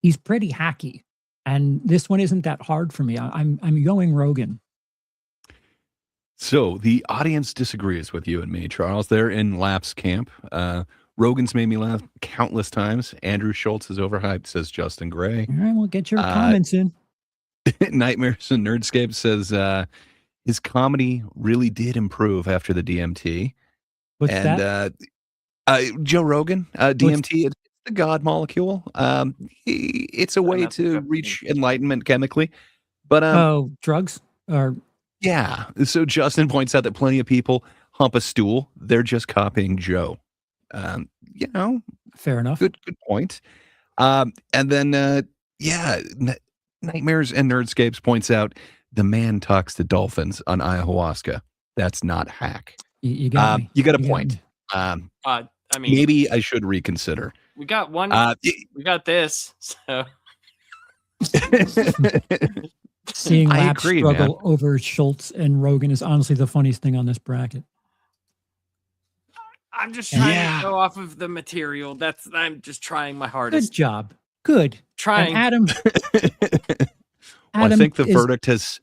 He's pretty hacky. And this one isn't that hard for me. I'm going Rogan. So the audience disagrees with you and me, Charles. They're in Lap's camp. Rogan's made me laugh countless times. Andrew Schultz is overhyped, says Justin Gray. All right, we'll get your comments in. Nightmares and Nerdscape says his comedy really did improve after the DMT. What's that? Joe Rogan, DMT, it's the God molecule. It's a way to reach enlightenment chemically. But drugs? Or yeah. So Justin points out that plenty of people hump a stool. They're just copying Joe. Fair enough. Good point. And then Nightmares and Nerdscapes points out the man talks to dolphins on ayahuasca. That's not hack. You got me. You got a point. I mean, maybe I should reconsider. We got one. We got this. So seeing Lap struggle over Schultz and Rogan is honestly the funniest thing on this bracket. I'm just trying to go off of the material. I'm just trying my hardest. Good job. Good. Trying. And I think the verdict has.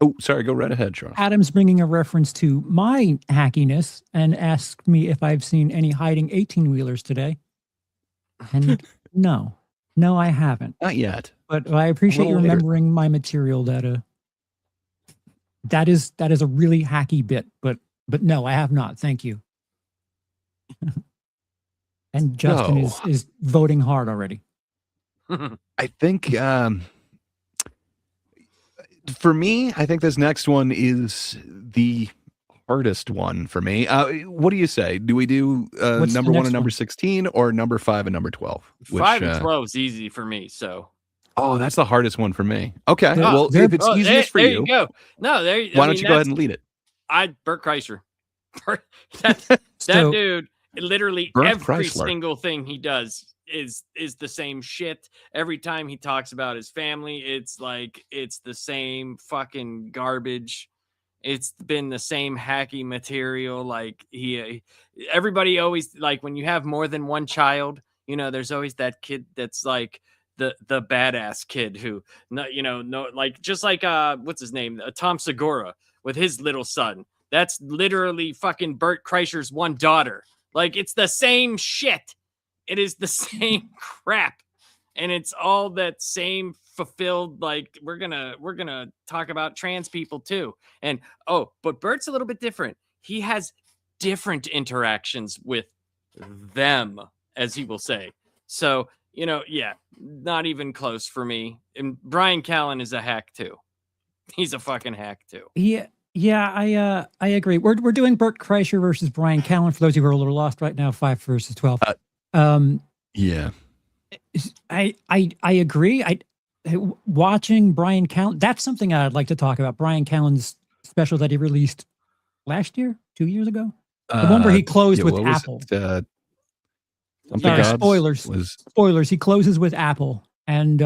Oh, sorry. Go right ahead, Charles. Adam's bringing a reference to my hackiness and asked me if I've seen any hiding 18-wheelers today. And no, I haven't. Not yet. But I appreciate you remembering my material. That is a really hacky bit. But no, I have not. Thank you. And Justin is voting hard already. I think for me, I think this next one is the hardest one for me. What do you say? Do we do number 1 and number 16 or number 5 and number 12? 5 and 12 is easy for me. So. Oh, that's the hardest one for me. Okay. Well, if it's easiest for you. Go. No, why don't you go ahead and lead it? Bert Kreischer. that dude, literally every single thing he does is the same shit. Every time he talks about his family, it's like it's the same fucking garbage. It's been the same hacky material. Like everybody always, like, when you have more than one child, there's always that kid that's like the badass kid who like, just like what's his name, Tom Segura with his little son. That's literally fucking Bert Kreischer's one daughter. Like, it's the same shit. It is the same crap. And it's all that same fulfilled, like, we're gonna talk about trans people too. And but Bert's a little bit different. He has different interactions with them, as he will say. So, yeah, not even close for me. And Brian Callen is a hack too. He's a fucking hack too. Yeah, I agree. We're doing Bert Kreischer versus Brian Callen. For those of you who are a little lost right now, 5 versus 12. Yeah, I agree. Watching Brian Callen, that's something I'd like to talk about. Brian Callen's special that he released last year, 2 years ago. The one where he closed with Apple. Sorry, spoilers. Spoilers. He closes with Apple, and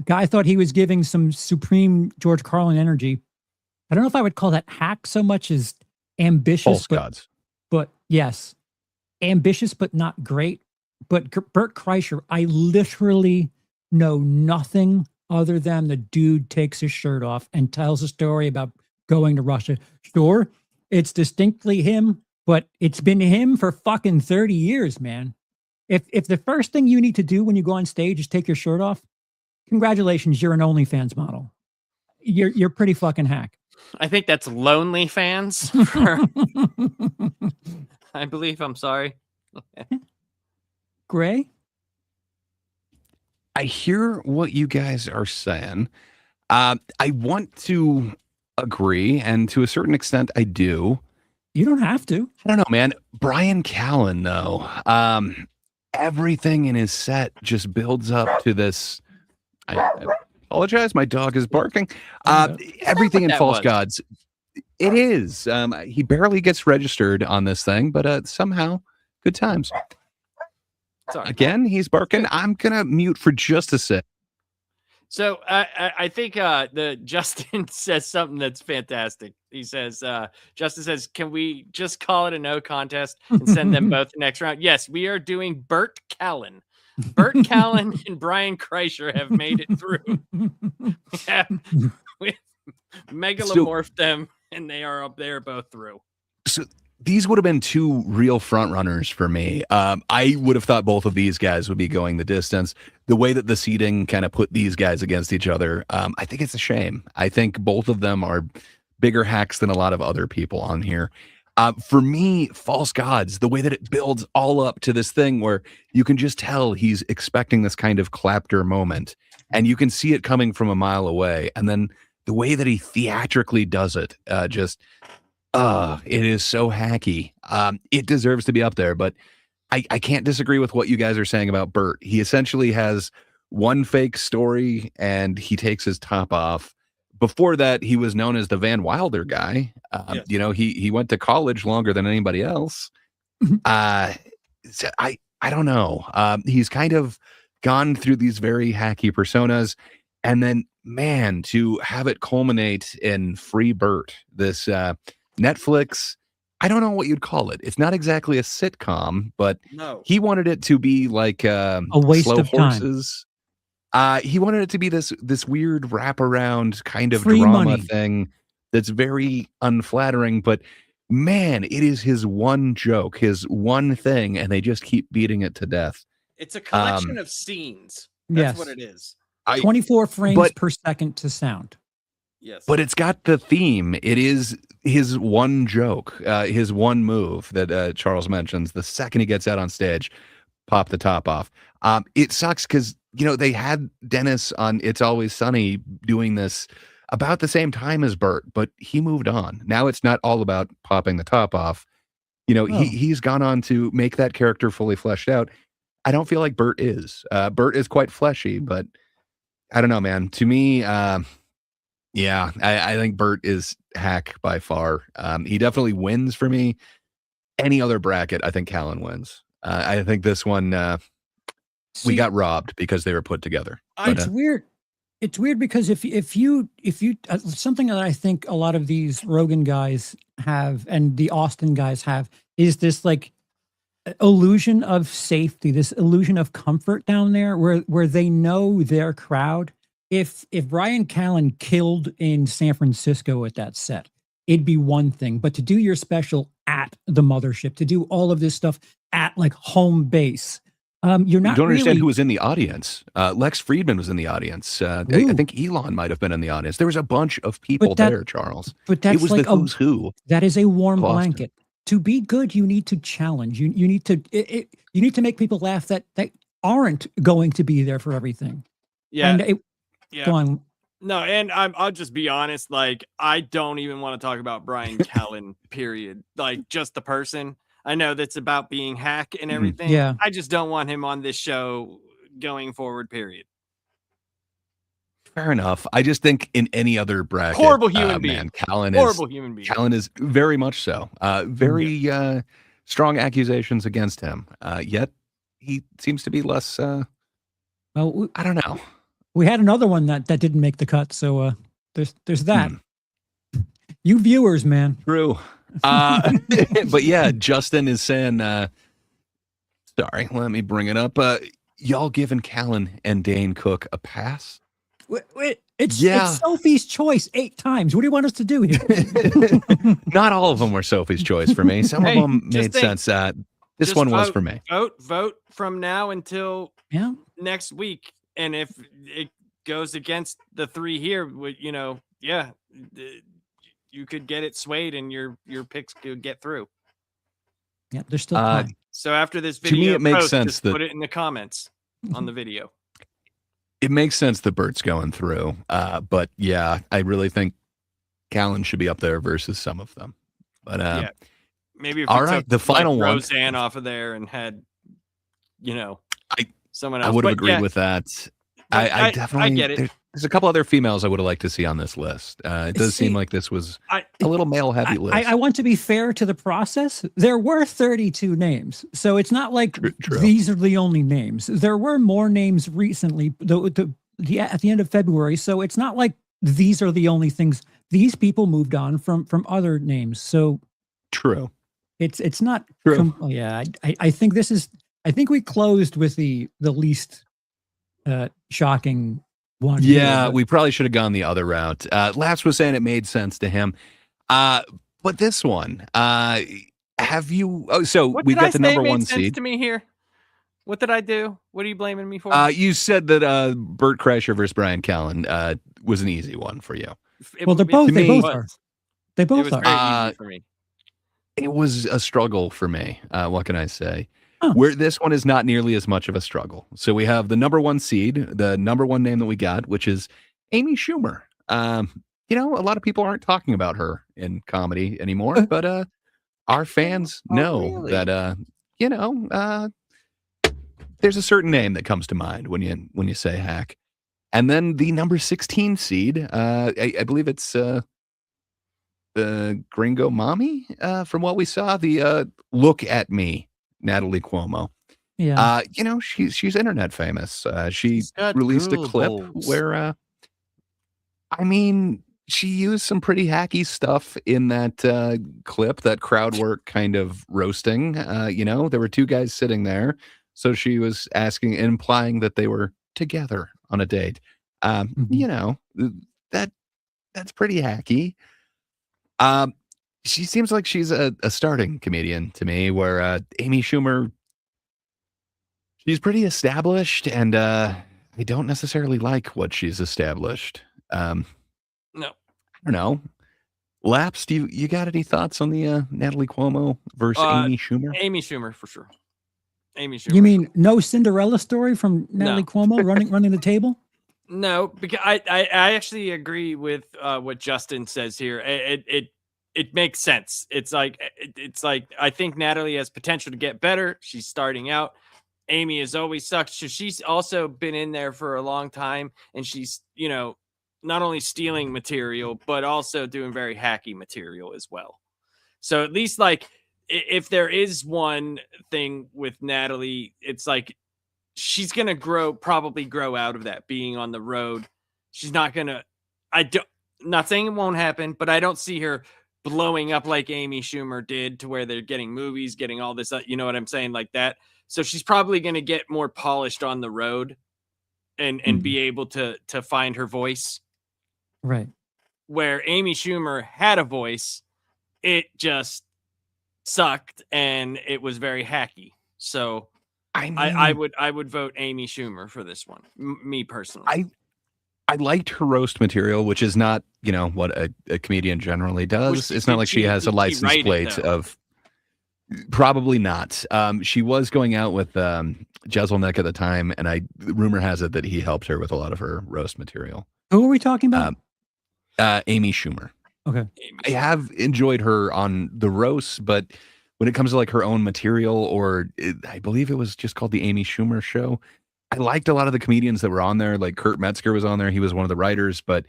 guy thought he was giving some supreme George Carlin energy. I don't know if I would call that hack so much as ambitious, but yes, ambitious but not great. But Bert Kreischer, I literally know nothing other than the dude takes his shirt off and tells a story about going to Russia. Sure, it's distinctly him, but it's been him for fucking 30 years, man. If the first thing you need to do when you go on stage is take your shirt off, congratulations, you're an OnlyFans model. You're pretty fucking hack. I think that's Lonely Fans. I believe. I'm sorry. Gray? I hear what you guys are saying. I want to agree, and to a certain extent, I do. You don't have to. I don't know, man. Brian Callen, though, everything in his set just builds up to this. I apologize. My dog is barking. Everything in False Gods. It is. He barely gets registered on this thing, but somehow, good times. Sorry. Again, he's barking. I'm gonna mute for just a sec. So I think the Justin says something that's fantastic. He says, Justin says, can we just call it a no contest and send them both the next round? Yes, we are doing Bert Callen. Bert Callen and Brian Kreischer have made it through. We megalomorphed them, and they are up there both through. So these would have been two real front runners for me. I would have thought both of these guys would be going the distance. The way that the seeding kind of put these guys against each other, I think it's a shame. I think both of them are bigger hacks than a lot of other people on here. For me, False Gods, the way that it builds all up to this thing where you can just tell he's expecting this kind of clapter moment, and you can see it coming from a mile away. And then the way that he theatrically does it, it is so hacky. It deserves to be up there, but I can't disagree with what you guys are saying about Bert. He essentially has one fake story, and he takes his top off. Before that, he was known as the Van Wilder guy. Yes. He went to college longer than anybody else. So I don't know. He's kind of gone through these very hacky personas, and then, man, to have it culminate in Free Bert, this Netflix, I don't know what you'd call it. It's not exactly a sitcom, but No. he wanted it to be like a waste Slow of Horses. He wanted it to be this weird wraparound kind of Free drama money. thing that's very unflattering, but man, it is his one joke, his one thing, and they just keep beating it to death. It's a collection of scenes. That's Yes. what it is. 24 frames per second to sound. Yes. But it's got the theme. It is his one joke, his one move that Charles mentions. The second he gets out on stage, pop the top off. It sucks because, they had Dennis on It's Always Sunny doing this about the same time as Bert, but he moved on. Now it's not all about popping the top off. He's gone on to make that character fully fleshed out. I don't feel like Bert is. Bert is quite fleshy, but I don't know, man. To me, I think Bert is hack by far. He definitely wins for me. Any other bracket, I think Callen wins. I think this one, we got robbed because they were put together. It's weird. It's weird because if you something that I think a lot of these Rogan guys have and the Austin guys have is this like illusion of safety, this illusion of comfort down there where they know their crowd. If Brian Callen killed in San Francisco at that set, it'd be one thing. But to do your special at the mothership, to do all of this stuff at like home base, You're not You don't understand really, who was in the audience. Lex Friedman was in the audience. I Ooh. think Elon might have been in the audience. There was a bunch of people But that- there, Charles. but It that's was like the who's who. that is a warm of Austin. blanket. To be good, you need to challenge. You need to you need to make people laugh that aren't going to be there for everything. Yeah. And Yeah. go on. No, and I'll just be honest. Like, I don't even want to talk about Brian Callen. Period. Like, just the person. I know that's about being hack and everything. Yeah. I just don't want him on this show going forward. Period. Fair enough. I just think in any other bracket, Horrible human being. man, Callen Horrible human being. Callen is very much so. Very strong accusations against him. Yet he seems to be less. Well, I don't know. we had another one that didn't make the cut. So there's that. You viewers, man. True. But yeah, Justin is saying, sorry, let me bring it up. Y'all giving Callen and Dane Cook a pass? Wait, it's Yeah. Sophie's choice 8 times. What do you want us to do here? Not all of them were Sophie's choice for me. Some Hey, of them just made think. sense. This Just one was vote. for me. Vote from now until Yeah. next week. And if it goes against the 3 here, you could get it swayed and your picks could get through. Yeah, there's still time. So after this To me, video, it makes post, sense just that- put it in the comments on the video. It makes sense that Bert's going through. But yeah, I really think Callen should be up there versus some of them. But Yeah. Maybe if all we right, took, the final one. Roseanne off of there and had, someone else. I would have But agreed yeah, with that. but I definitely get it. There's a couple other females I would have liked to see on this list. It does seem See, like this was I- a little male heavy list. I want to be fair to the process. There were 32 names, so it's not like True. these are the only names. There were more names recently, at the end of February. So it's not like these are the only things. These people moved on from other names. So True. it's not. True. I think this is. I think we closed with the least shocking one. Yeah, here, but- we probably should have gone the other route. Laps was saying it made sense to him. But this one, have you? Oh, so What we've did I got the say number made one sense seed. to me here? What did I do? What are you blaming me for? You said that Bert Kreischer versus Brian Callen was an easy one for you. Well, they're both. to They me- both are. They It both was are. very easy for me. It was a struggle for me. What can I say? Huh. Where this one is not nearly as much of a struggle. So we have the number one seed, the number one name that we got, which is Amy Schumer. A lot of people aren't talking about her in comedy anymore, but our fans know really? that there's a certain name that comes to mind when you say hack. And then the number 16 seed, I believe it's the Gringo Mommy, from what we saw, the Look at Me, Natalie Cuomo. Yeah. She's internet famous. She She's got released a cool clip balls. where, she used some pretty hacky stuff in that clip, that crowd work kind of roasting. There were 2 guys sitting there. So she was implying that they were together on a date. That's pretty hacky. She seems like she's a starting comedian to me, where Amy Schumer, she's pretty established, and I don't necessarily like what she's established. No. I don't know. Laps, do you got any thoughts on the Natalie Cuomo versus Amy Schumer? Amy Schumer for sure. Amy Schumer. You mean no Cinderella story from Natalie Cuomo running the table? No, because I actually agree with what Justin says here. It makes sense. It's like I think Natalie has potential to get better. She's starting out. Amy has always sucked. So she's also been in there for a long time, and she's not only stealing material but also doing very hacky material as well. So at least if there is one thing with Natalie, it's like she's going to probably grow out of that being on the road. She's not going to, not saying it won't happen, but I don't see her blowing up like Amy Schumer did to where they're getting movies, getting all this, you know what I'm saying? Like that. So she's probably going to get more polished on the road and be able to find her voice. Right. Where Amy Schumer had a voice, it just sucked and it was very hacky. So I would vote Amy Schumer for this one. Me personally. I liked her roast material, which is not, what a comedian generally does. It's not like she has a license plate of. Probably not. She was going out with Jeselnik at the time, and rumor has it that he helped her with a lot of her roast material. Who are we talking about? Amy Schumer. Okay. I have enjoyed her on the roasts, but when it comes to like her own material, I believe it was just called the Amy Schumer Show, I liked a lot of the comedians that were on there. Like Kurt Metzger was on there. He was one of the writers, but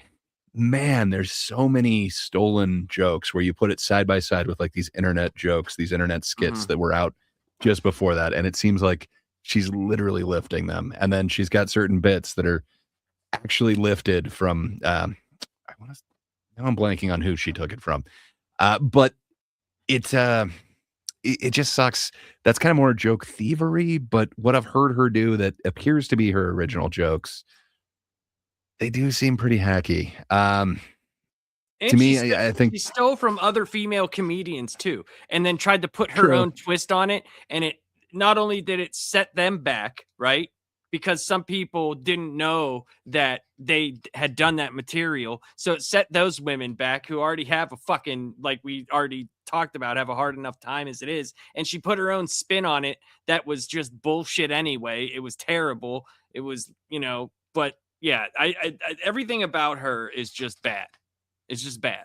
man, there's so many stolen jokes where you put it side by side with like these internet jokes, these internet skits that were out just before that. And it seems like she's literally lifting them. And then she's got certain bits that are actually lifted from, now I'm blanking on who she took it from. But it just sucks. That's kind of more joke thievery, but what I've heard her do that appears to be her original jokes, they do seem pretty hacky. To me, I think she stole from other female comedians too, and then tried to put her own twist on it. And it not only did it set them back, right? Because some people didn't know that they had done that material. So it set those women back who already have a fucking, like we already talked about, have a hard enough time as it is. And she put her own spin on it that was just bullshit anyway. It was terrible. It was, but yeah, I everything about her is just bad. It's just bad.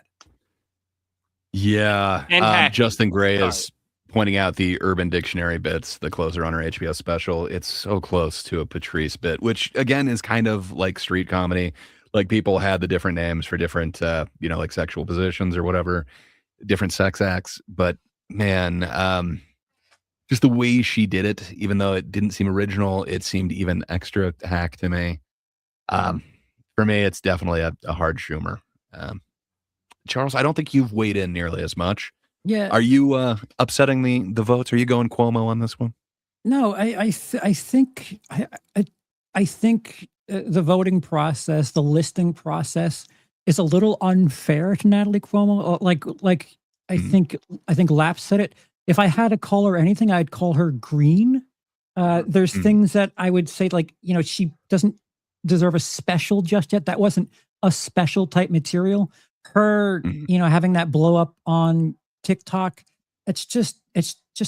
Yeah. And Justin Gray is pointing out the Urban Dictionary bits, the closer on her HBO special. It's so close to a Patrice bit, which again is kind of like street comedy. Like people had the different names for different, like sexual positions or whatever, different sex acts. But man, just the way she did it, even though it didn't seem original, it seemed even extra hack to me. For me, it's definitely a hard Schumer. Charles, I don't think you've weighed in nearly as much. Yeah. Are you upsetting the votes? Are you going Cuomo on this one? No, I think the voting process, the listing process, is a little unfair to Natalie Cuomo. I think Lap said it. If I had to call her anything, I'd call her green. There's things that I would say, like, she doesn't deserve a special just yet. That wasn't a special type material. Her, having that blow up on TikTok, it's just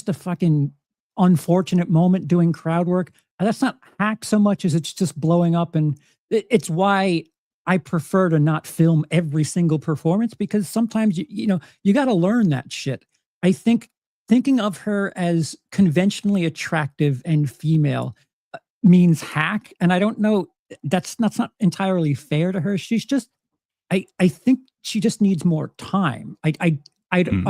a fucking unfortunate moment doing crowd work. That's not hack so much as it's just blowing up. And it's why I prefer to not film every single performance, because sometimes, you got to learn that shit. I think thinking of her as conventionally attractive and female means hack. And I don't know, that's not entirely fair to her. She's just, I think she just needs more time. I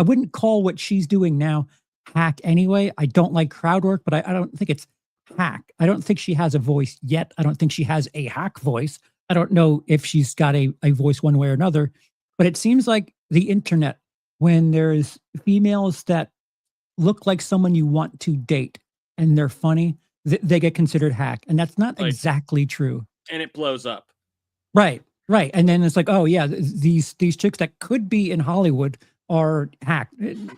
wouldn't call what she's doing now hack anyway. I don't like crowd work, but I don't think it's hack. I don't think she has a voice yet. I don't think she has a hack voice. I don't know if she's got a voice one way or another, but it seems like the internet, when there's females that look like someone you want to date and they're funny, they get considered hack. And that's not exactly true. And it blows up. Right. And then it's like, oh yeah, these chicks that could be in Hollywood are hacked.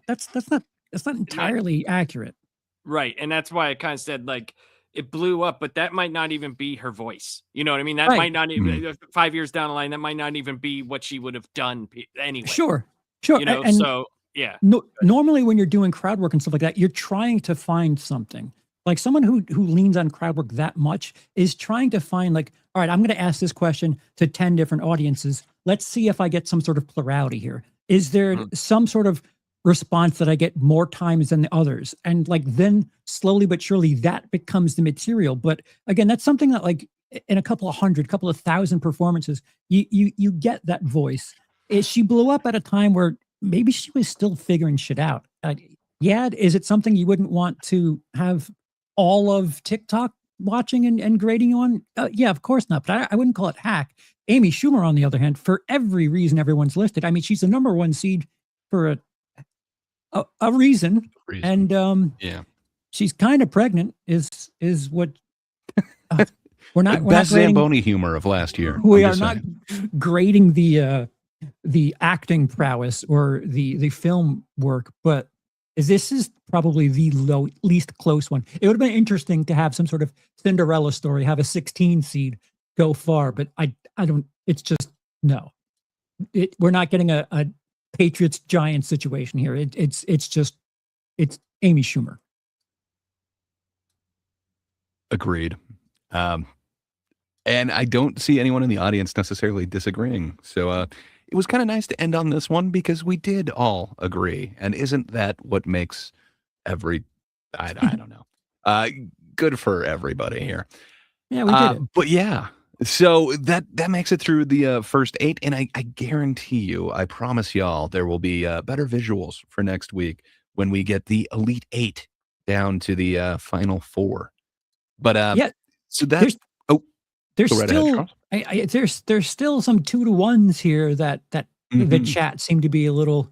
That's not entirely accurate. Right. And that's why I kind of said, like, it blew up, but that might not even be her voice. You know what I mean? That might not even 5 years down the line, that might not even be what she would have done anyway. Sure. And so yeah. Normally when you're doing crowd work and stuff like that, you're trying to find something. Like someone who leans on crowd work that much is trying to find, like, all right, I'm going to ask this question to 10 different audiences. Let's see if I get some sort of plurality here. Is there some sort of response that I get more times than the others? And like, then slowly but surely that becomes the material. But again, that's something that, like, in a couple of thousand performances, you get that voice. She blew up at a time where maybe she was still figuring shit out. Is it something you wouldn't want to have all of TikTok watching and grading you on? Yeah, of course not. But I wouldn't call it hack. Amy Schumer, on the other hand, for every reason everyone's listed, I mean, she's the number one seed for a reason. And she's kind of pregnant. Is what we're not. Best Zamboni humor of last year. We are not grading the acting prowess or the film work, but This is probably the least close one. It would have been interesting to have some sort of Cinderella story, have a 16 seed go far, but I don't. It's just no. We're not getting a Patriots Giants situation here. It's Amy Schumer. Agreed. And I don't see anyone in the audience necessarily disagreeing. So it was kind of nice to end on this one because we did all agree. And isn't that what makes I don't know. Good for everybody here. Yeah, we did it. But yeah, so that makes it through the first 8. And I guarantee you, I promise y'all, there will be better visuals for next week when we get the Elite 8 down to the final 4. But yeah, so that there's go right still ahead, there's still some 2-to-1s here that the chat seem to be a little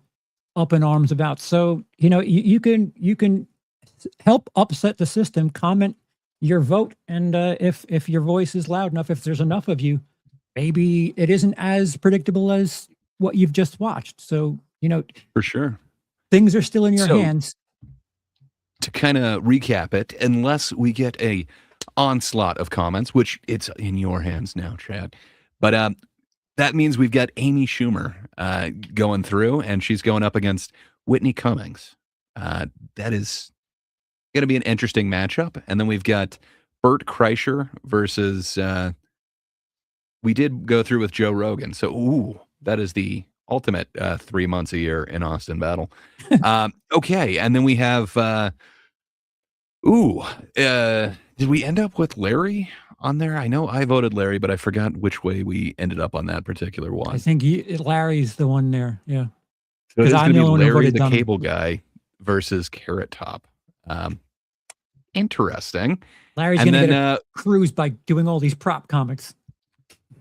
up in arms about. So you can help upset the system. Comment your vote, and if your voice is loud enough, if there's enough of you, maybe it isn't as predictable as what you've just watched. So for sure, things are still in your hands. To kind of recap it, unless we get a onslaught of comments, which it's in your hands now, Chad. But that means we've got Amy Schumer going through, and she's going up against Whitney Cummings. That is going to be an interesting matchup. And then we've got Bert Kreischer versus, we did go through with Joe Rogan. So, that is the ultimate 3 months a year in Austin battle. Okay. And then we have, did we end up with Larry on there? I know I voted Larry, but I forgot which way we ended up on that particular one. I think Larry's the one there. Yeah. So it's going to be Larry the Dumb. Cable Guy versus Carrot Top. Interesting. Larry's going to get a cruise by doing all these prop comics.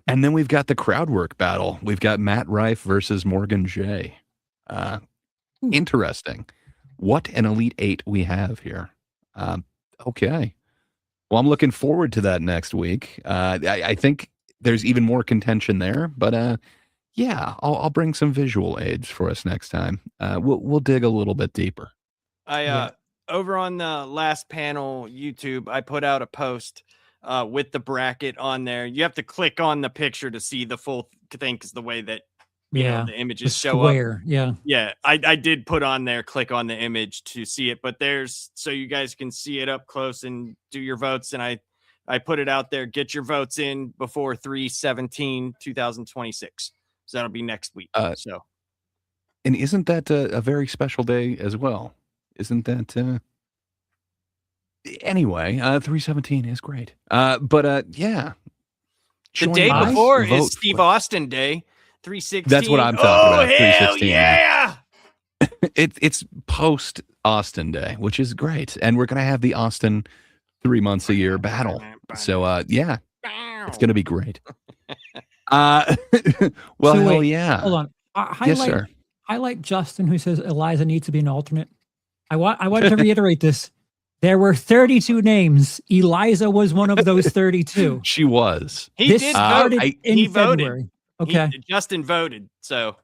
And then we've got the crowd work battle. We've got Matt Rife versus Morgan J. Interesting. What an Elite 8 we have here. Okay. Well, I'm looking forward to that next week. I think there's even more contention there, but yeah, I'll bring some visual aids for us next time. We'll dig a little bit deeper. Over on the last panel YouTube, I put out a post with the bracket on there. You have to click on the picture to see the full thing because the way that the images show up. Yeah, I did put on there, click on the image to see it, but so you guys can see it up close and do your votes. And I put it out there. Get your votes in before 3/17/2026. So that'll be next week. And isn't that a very special day as well? Isn't that anyway? 3/17 is great. But yeah, the day before is Steve Austin Day. 3/16. That's what I'm talking about. 3/16. Yeah. It's post Austin Day, which is great, and we're gonna have the Austin 3 months a year battle. So yeah, it's gonna be great. Well, so hell wait, yeah. Hold on. Yes, sir. Highlight Justin, who says Eliza needs to be an alternate. I want to reiterate this. There were 32 names. Eliza was one of those 32. She was. He did vote. He voted. February. Okay. Justin voted, so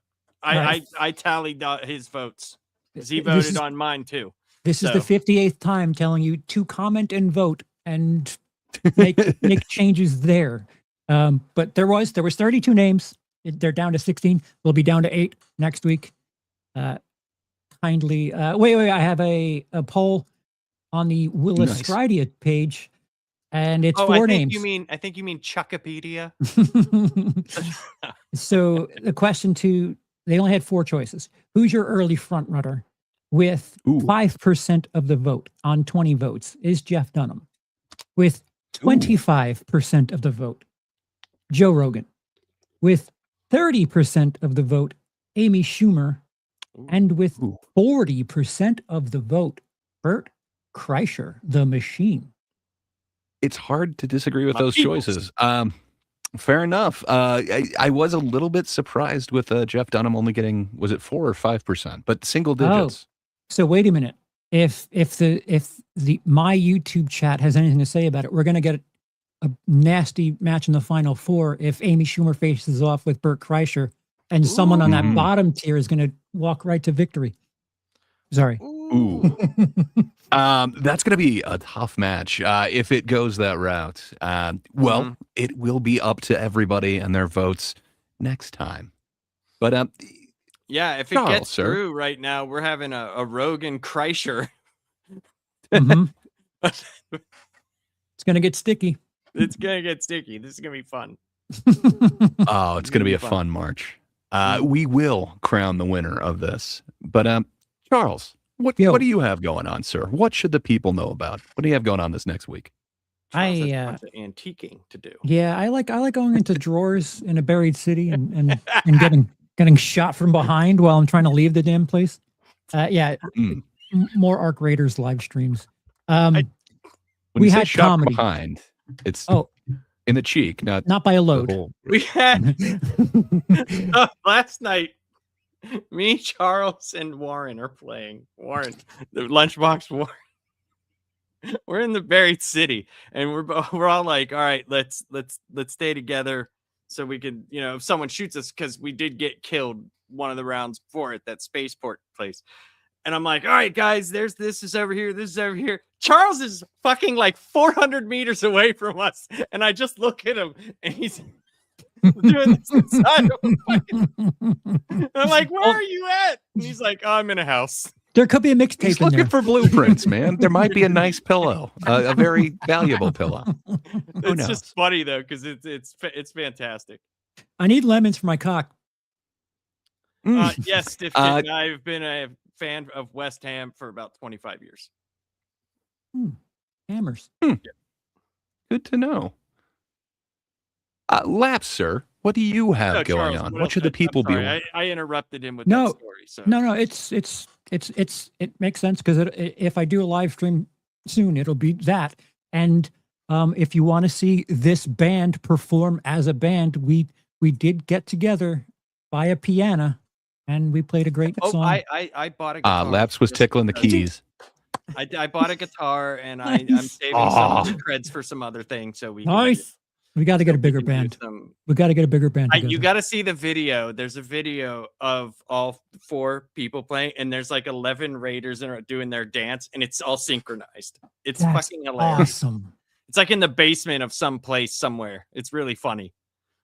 I tallied his votes because he voted on mine too. This is the 58th time telling you to comment and vote and make changes there. But there was 32 names. They're down to 16. We'll be down to 8 next week. Kindly wait. I have a poll on the Willis Stridia page. And it's 4 names. I think you mean Chuckopedia. So the question they only had 4 choices. Who's your early front runner with 5% of the vote on 20 votes is Jeff Dunham. With 25% of the vote, Joe Rogan. With 30% of the vote, Amy Schumer. And with 40% of the vote, Bert Kreischer, the machine. It's hard to disagree with those choices. Fair enough. I was a little bit surprised with Jeff Dunham only getting, was it 4 or 5%, but single digits. So wait a minute. If my YouTube chat has anything to say about it, we're going to get a nasty match in the final 4 if Amy Schumer faces off with Bert Kreischer, and someone on that bottom tier is going to walk right to victory. Sorry. Ooh. That's going to be a tough match if it goes that route. Well, it will be up to everybody and their votes next time. But yeah, if it Charles, gets sir. through right now, we're having a Rogan Kreischer. Mhm. It's gonna get sticky. It's gonna get sticky. This is gonna be fun. Oh, it's going to be a fun March. We will crown the winner of this. But Charles, what do you have going on, sir? What should the people know about? What do you have going on this next week? Charles has a bunch of antiquing to do. Yeah, I like going into drawers in a buried city and getting shot from behind while I'm trying to leave the damn place. More Arc Raiders live streams. When we you say had shot comedy. behind, it's in the cheek, not by a load. We had last night. Me, Charles, and Warren are playing. Warren, the lunchbox Warren. We're in the buried city, and we're all like, all right, let's stay together so we can, if someone shoots us, because we did get killed one of the rounds before at that spaceport place. And I'm like, all right, guys, this is over here. This is over here. Charles is fucking like 400 meters away from us. And I just look at him and he's doing this inside of a fucking... And I'm like, where are you at? And he's like, oh, I'm in a house. There could be a mixtape. He's looking for blueprints, man. There might be a nice pillow, a very valuable pillow. It's just funny though, because it's fantastic. I need lemons for my cock. Yes, Stifton. I've been a fan of West Ham for about 25 years. Hammers. Yeah. Good to know. Laps, sir. What do you have going Charles, on? What should the people be? I interrupted him with that story. So. No. It makes sense because if I do a live stream soon, it'll be that. And if you want to see this band perform as a band, we did get together by a piano and we played a great song. I bought a guitar. Laps was tickling the keys. I bought a guitar and I'm saving some of the creds for some other things. So we got to get a bigger band. We got to get a bigger band. You got to see the video. There's a video of all 4 people playing, and there's like 11 Raiders doing their dance, and it's all synchronized. It's fucking hilarious. Awesome. It's like in the basement of some place somewhere. It's really funny.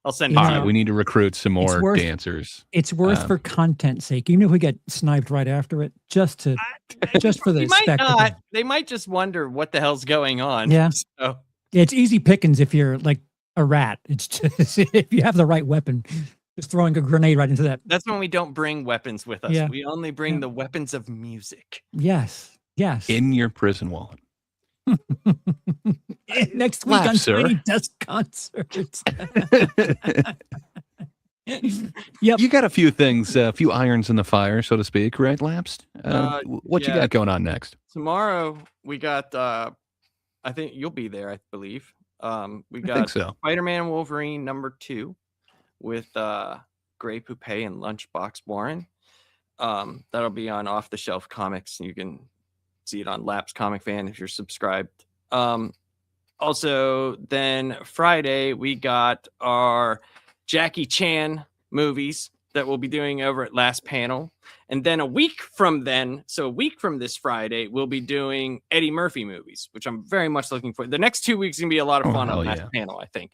I'll send it to you. We need to recruit some more dancers. It's worth for content's sake, even if we get sniped right after it, just for the spectacle. They might just wonder what the hell's going on. Yeah. So. It's easy pickings if you're like a rat. It's just if you have the right weapon, just throwing a grenade right into that. That's when we don't bring weapons with us. Yeah. We only bring the weapons of music. Yes. In your prison wallet. Next week on Tiny Desk Concerts. Yep. You got a few things, a few irons in the fire, so to speak, right, Laps? What you got going on next? Tomorrow we got I think you'll be there, I believe. We got Spider-Man and Wolverine #2 with Gray Poupée and Lunchbox Warren. That'll be on Off the Shelf Comics. You can see it on Laps Comic Fan if you're subscribed. Also, then Friday we got our Jackie Chan movies that we'll be doing over at Last Panel. And then a week from this Friday, we'll be doing Eddie Murphy movies, which I'm very much looking for. The next 2 weeks is going to be a lot of fun on Last Panel, I think.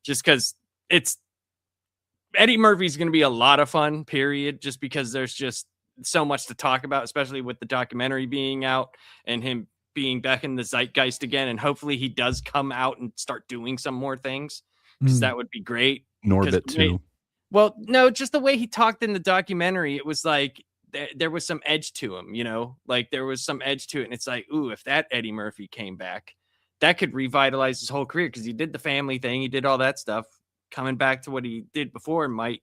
Just because Eddie Murphy's going to be a lot of fun, period, just because there's just so much to talk about, especially with the documentary being out and him being back in the zeitgeist again. And hopefully he does come out and start doing some more things, because that would be great. Norbit too. Well, no, just the way he talked in the documentary, it was like there was some edge to him, like there was some edge to it. And it's like, ooh, if that Eddie Murphy came back, that could revitalize his whole career, because he did the family thing. He did all that stuff. Coming back to what he did before might,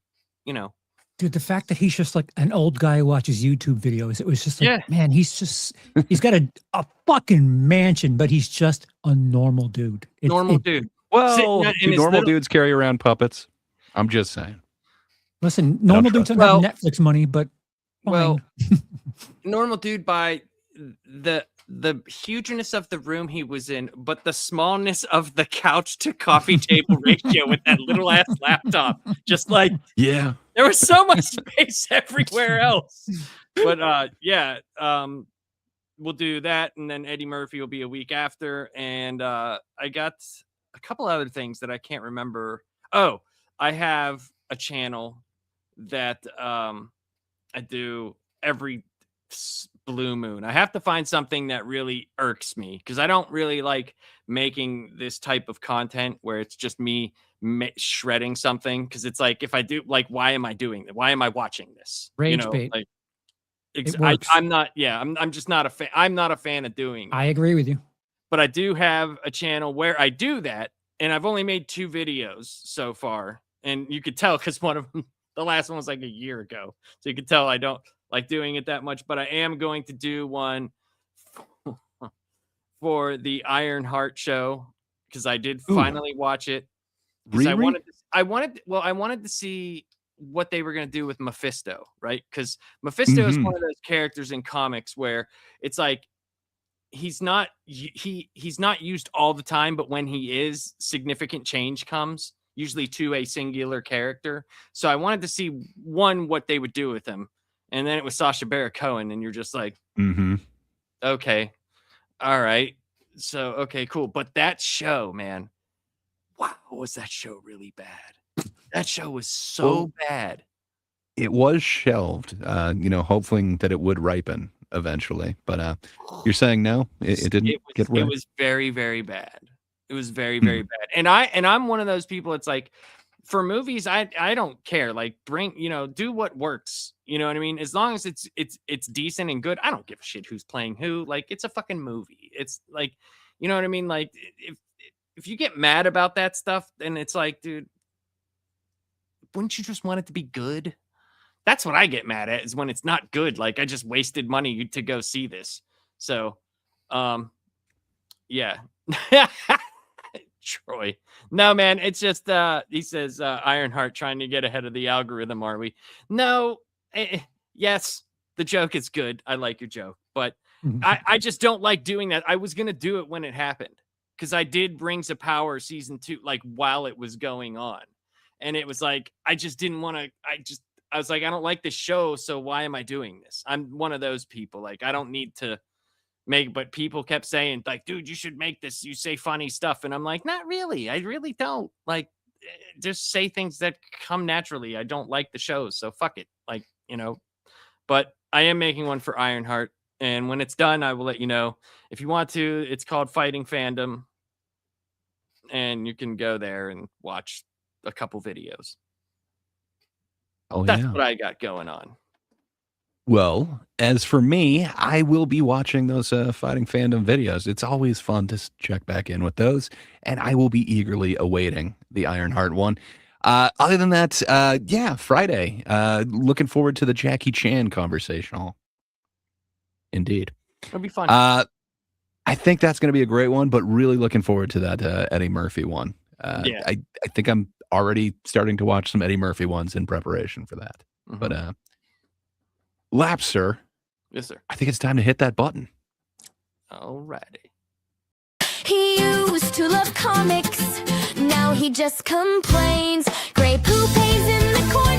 Dude, the fact that he's just like an old guy who watches YouTube videos, it was just like, man, he's got a fucking mansion, but he's just a normal dude. Dude. Well, do normal dudes carry around puppets? I'm just saying. Listen, normal dudes don't have Netflix money, but fine. Well, normal dude by the hugeness of the room he was in, but the smallness of the couch to coffee table ratio with that little ass laptop. Just like, there was so much space everywhere else. But we'll do that, and then Eddie Murphy will be a week after. And I got a couple other things that I can't remember. Oh, I have a channel that I do every blue moon. I have to find something that really irks me because I don't really like making this type of content where it's just me shredding something, because it's like, if I do, like, why am I doing that? Why am I watching this? Rage bait. Like, It works. I'm not. Yeah, I'm just not a fan. I'm not a fan of doing it. I agree with you. But I do have a channel where I do that, and I've only made 2 videos so far, and you could tell because one of them, the last one was like a year ago, so you could tell I don't like doing it that much. But I am going to do one for the Iron Heart show, because I did finally watch it. Because I wanted to see what they were going to do with Mephisto, right? Because Mephisto is one of those characters in comics where it's like he's not used all the time, but when he is, significant change comes, usually to a singular character. So I wanted to see what they would do with him, and then it was Sacha Baron Cohen, and you're just like, okay, all right, so okay, cool. But that show, man, wow, was that show really bad? That show was so bad. It was shelved, hoping that it would ripen eventually. But you're saying no, it didn't get ripe? It was very, very bad. It was very, very bad. And I'm one of those people. It's like, for movies, I don't care. Like, do what works. You know what I mean? As long as it's decent and good, I don't give a shit who's playing who. Like, it's a fucking movie. It's like, you know what I mean? Like, if you get mad about that stuff, then it's like, dude, wouldn't you just want it to be good? That's what I get mad at, is when it's not good. Like, I just wasted money to go see this. So, yeah. Troy. No, man, it's just, he says, Ironheart trying to get ahead of the algorithm, are we? No. Yes, the joke is good. I like your joke, but I just don't like doing that. I was going to do it when it happened, because I did Rings of Power season 2, like, while it was going on. And it was like, I just didn't want to, I was like, I don't like this show, so why am I doing this? I'm one of those people. Like, I don't need to but people kept saying, like, dude, you should make this. You say funny stuff. And I'm like, not really. I really don't. Like, just say things that come naturally. I don't like the shows, so fuck it. Like, but I am making one for Ironheart. And when it's done, I will let you know. If you want to, it's called Fighting Fandom. And you can go there and watch a couple videos. That's what I got going on. Well, as for me, I will be watching those Fighting Fandom videos. It's always fun to check back in with those, and I will be eagerly awaiting the Ironheart one. Other than that, Friday. Looking forward to the Jackie Chan conversation. Indeed. It'll be fun. I think that's going to be a great one, but really looking forward to that Eddie Murphy one. I think I'm already starting to watch some Eddie Murphy ones in preparation for that. But Lapser. Yes, sir. I think it's time to hit that button. Alrighty. He used to love comics, now he just complains. Gray poop haze in the corner.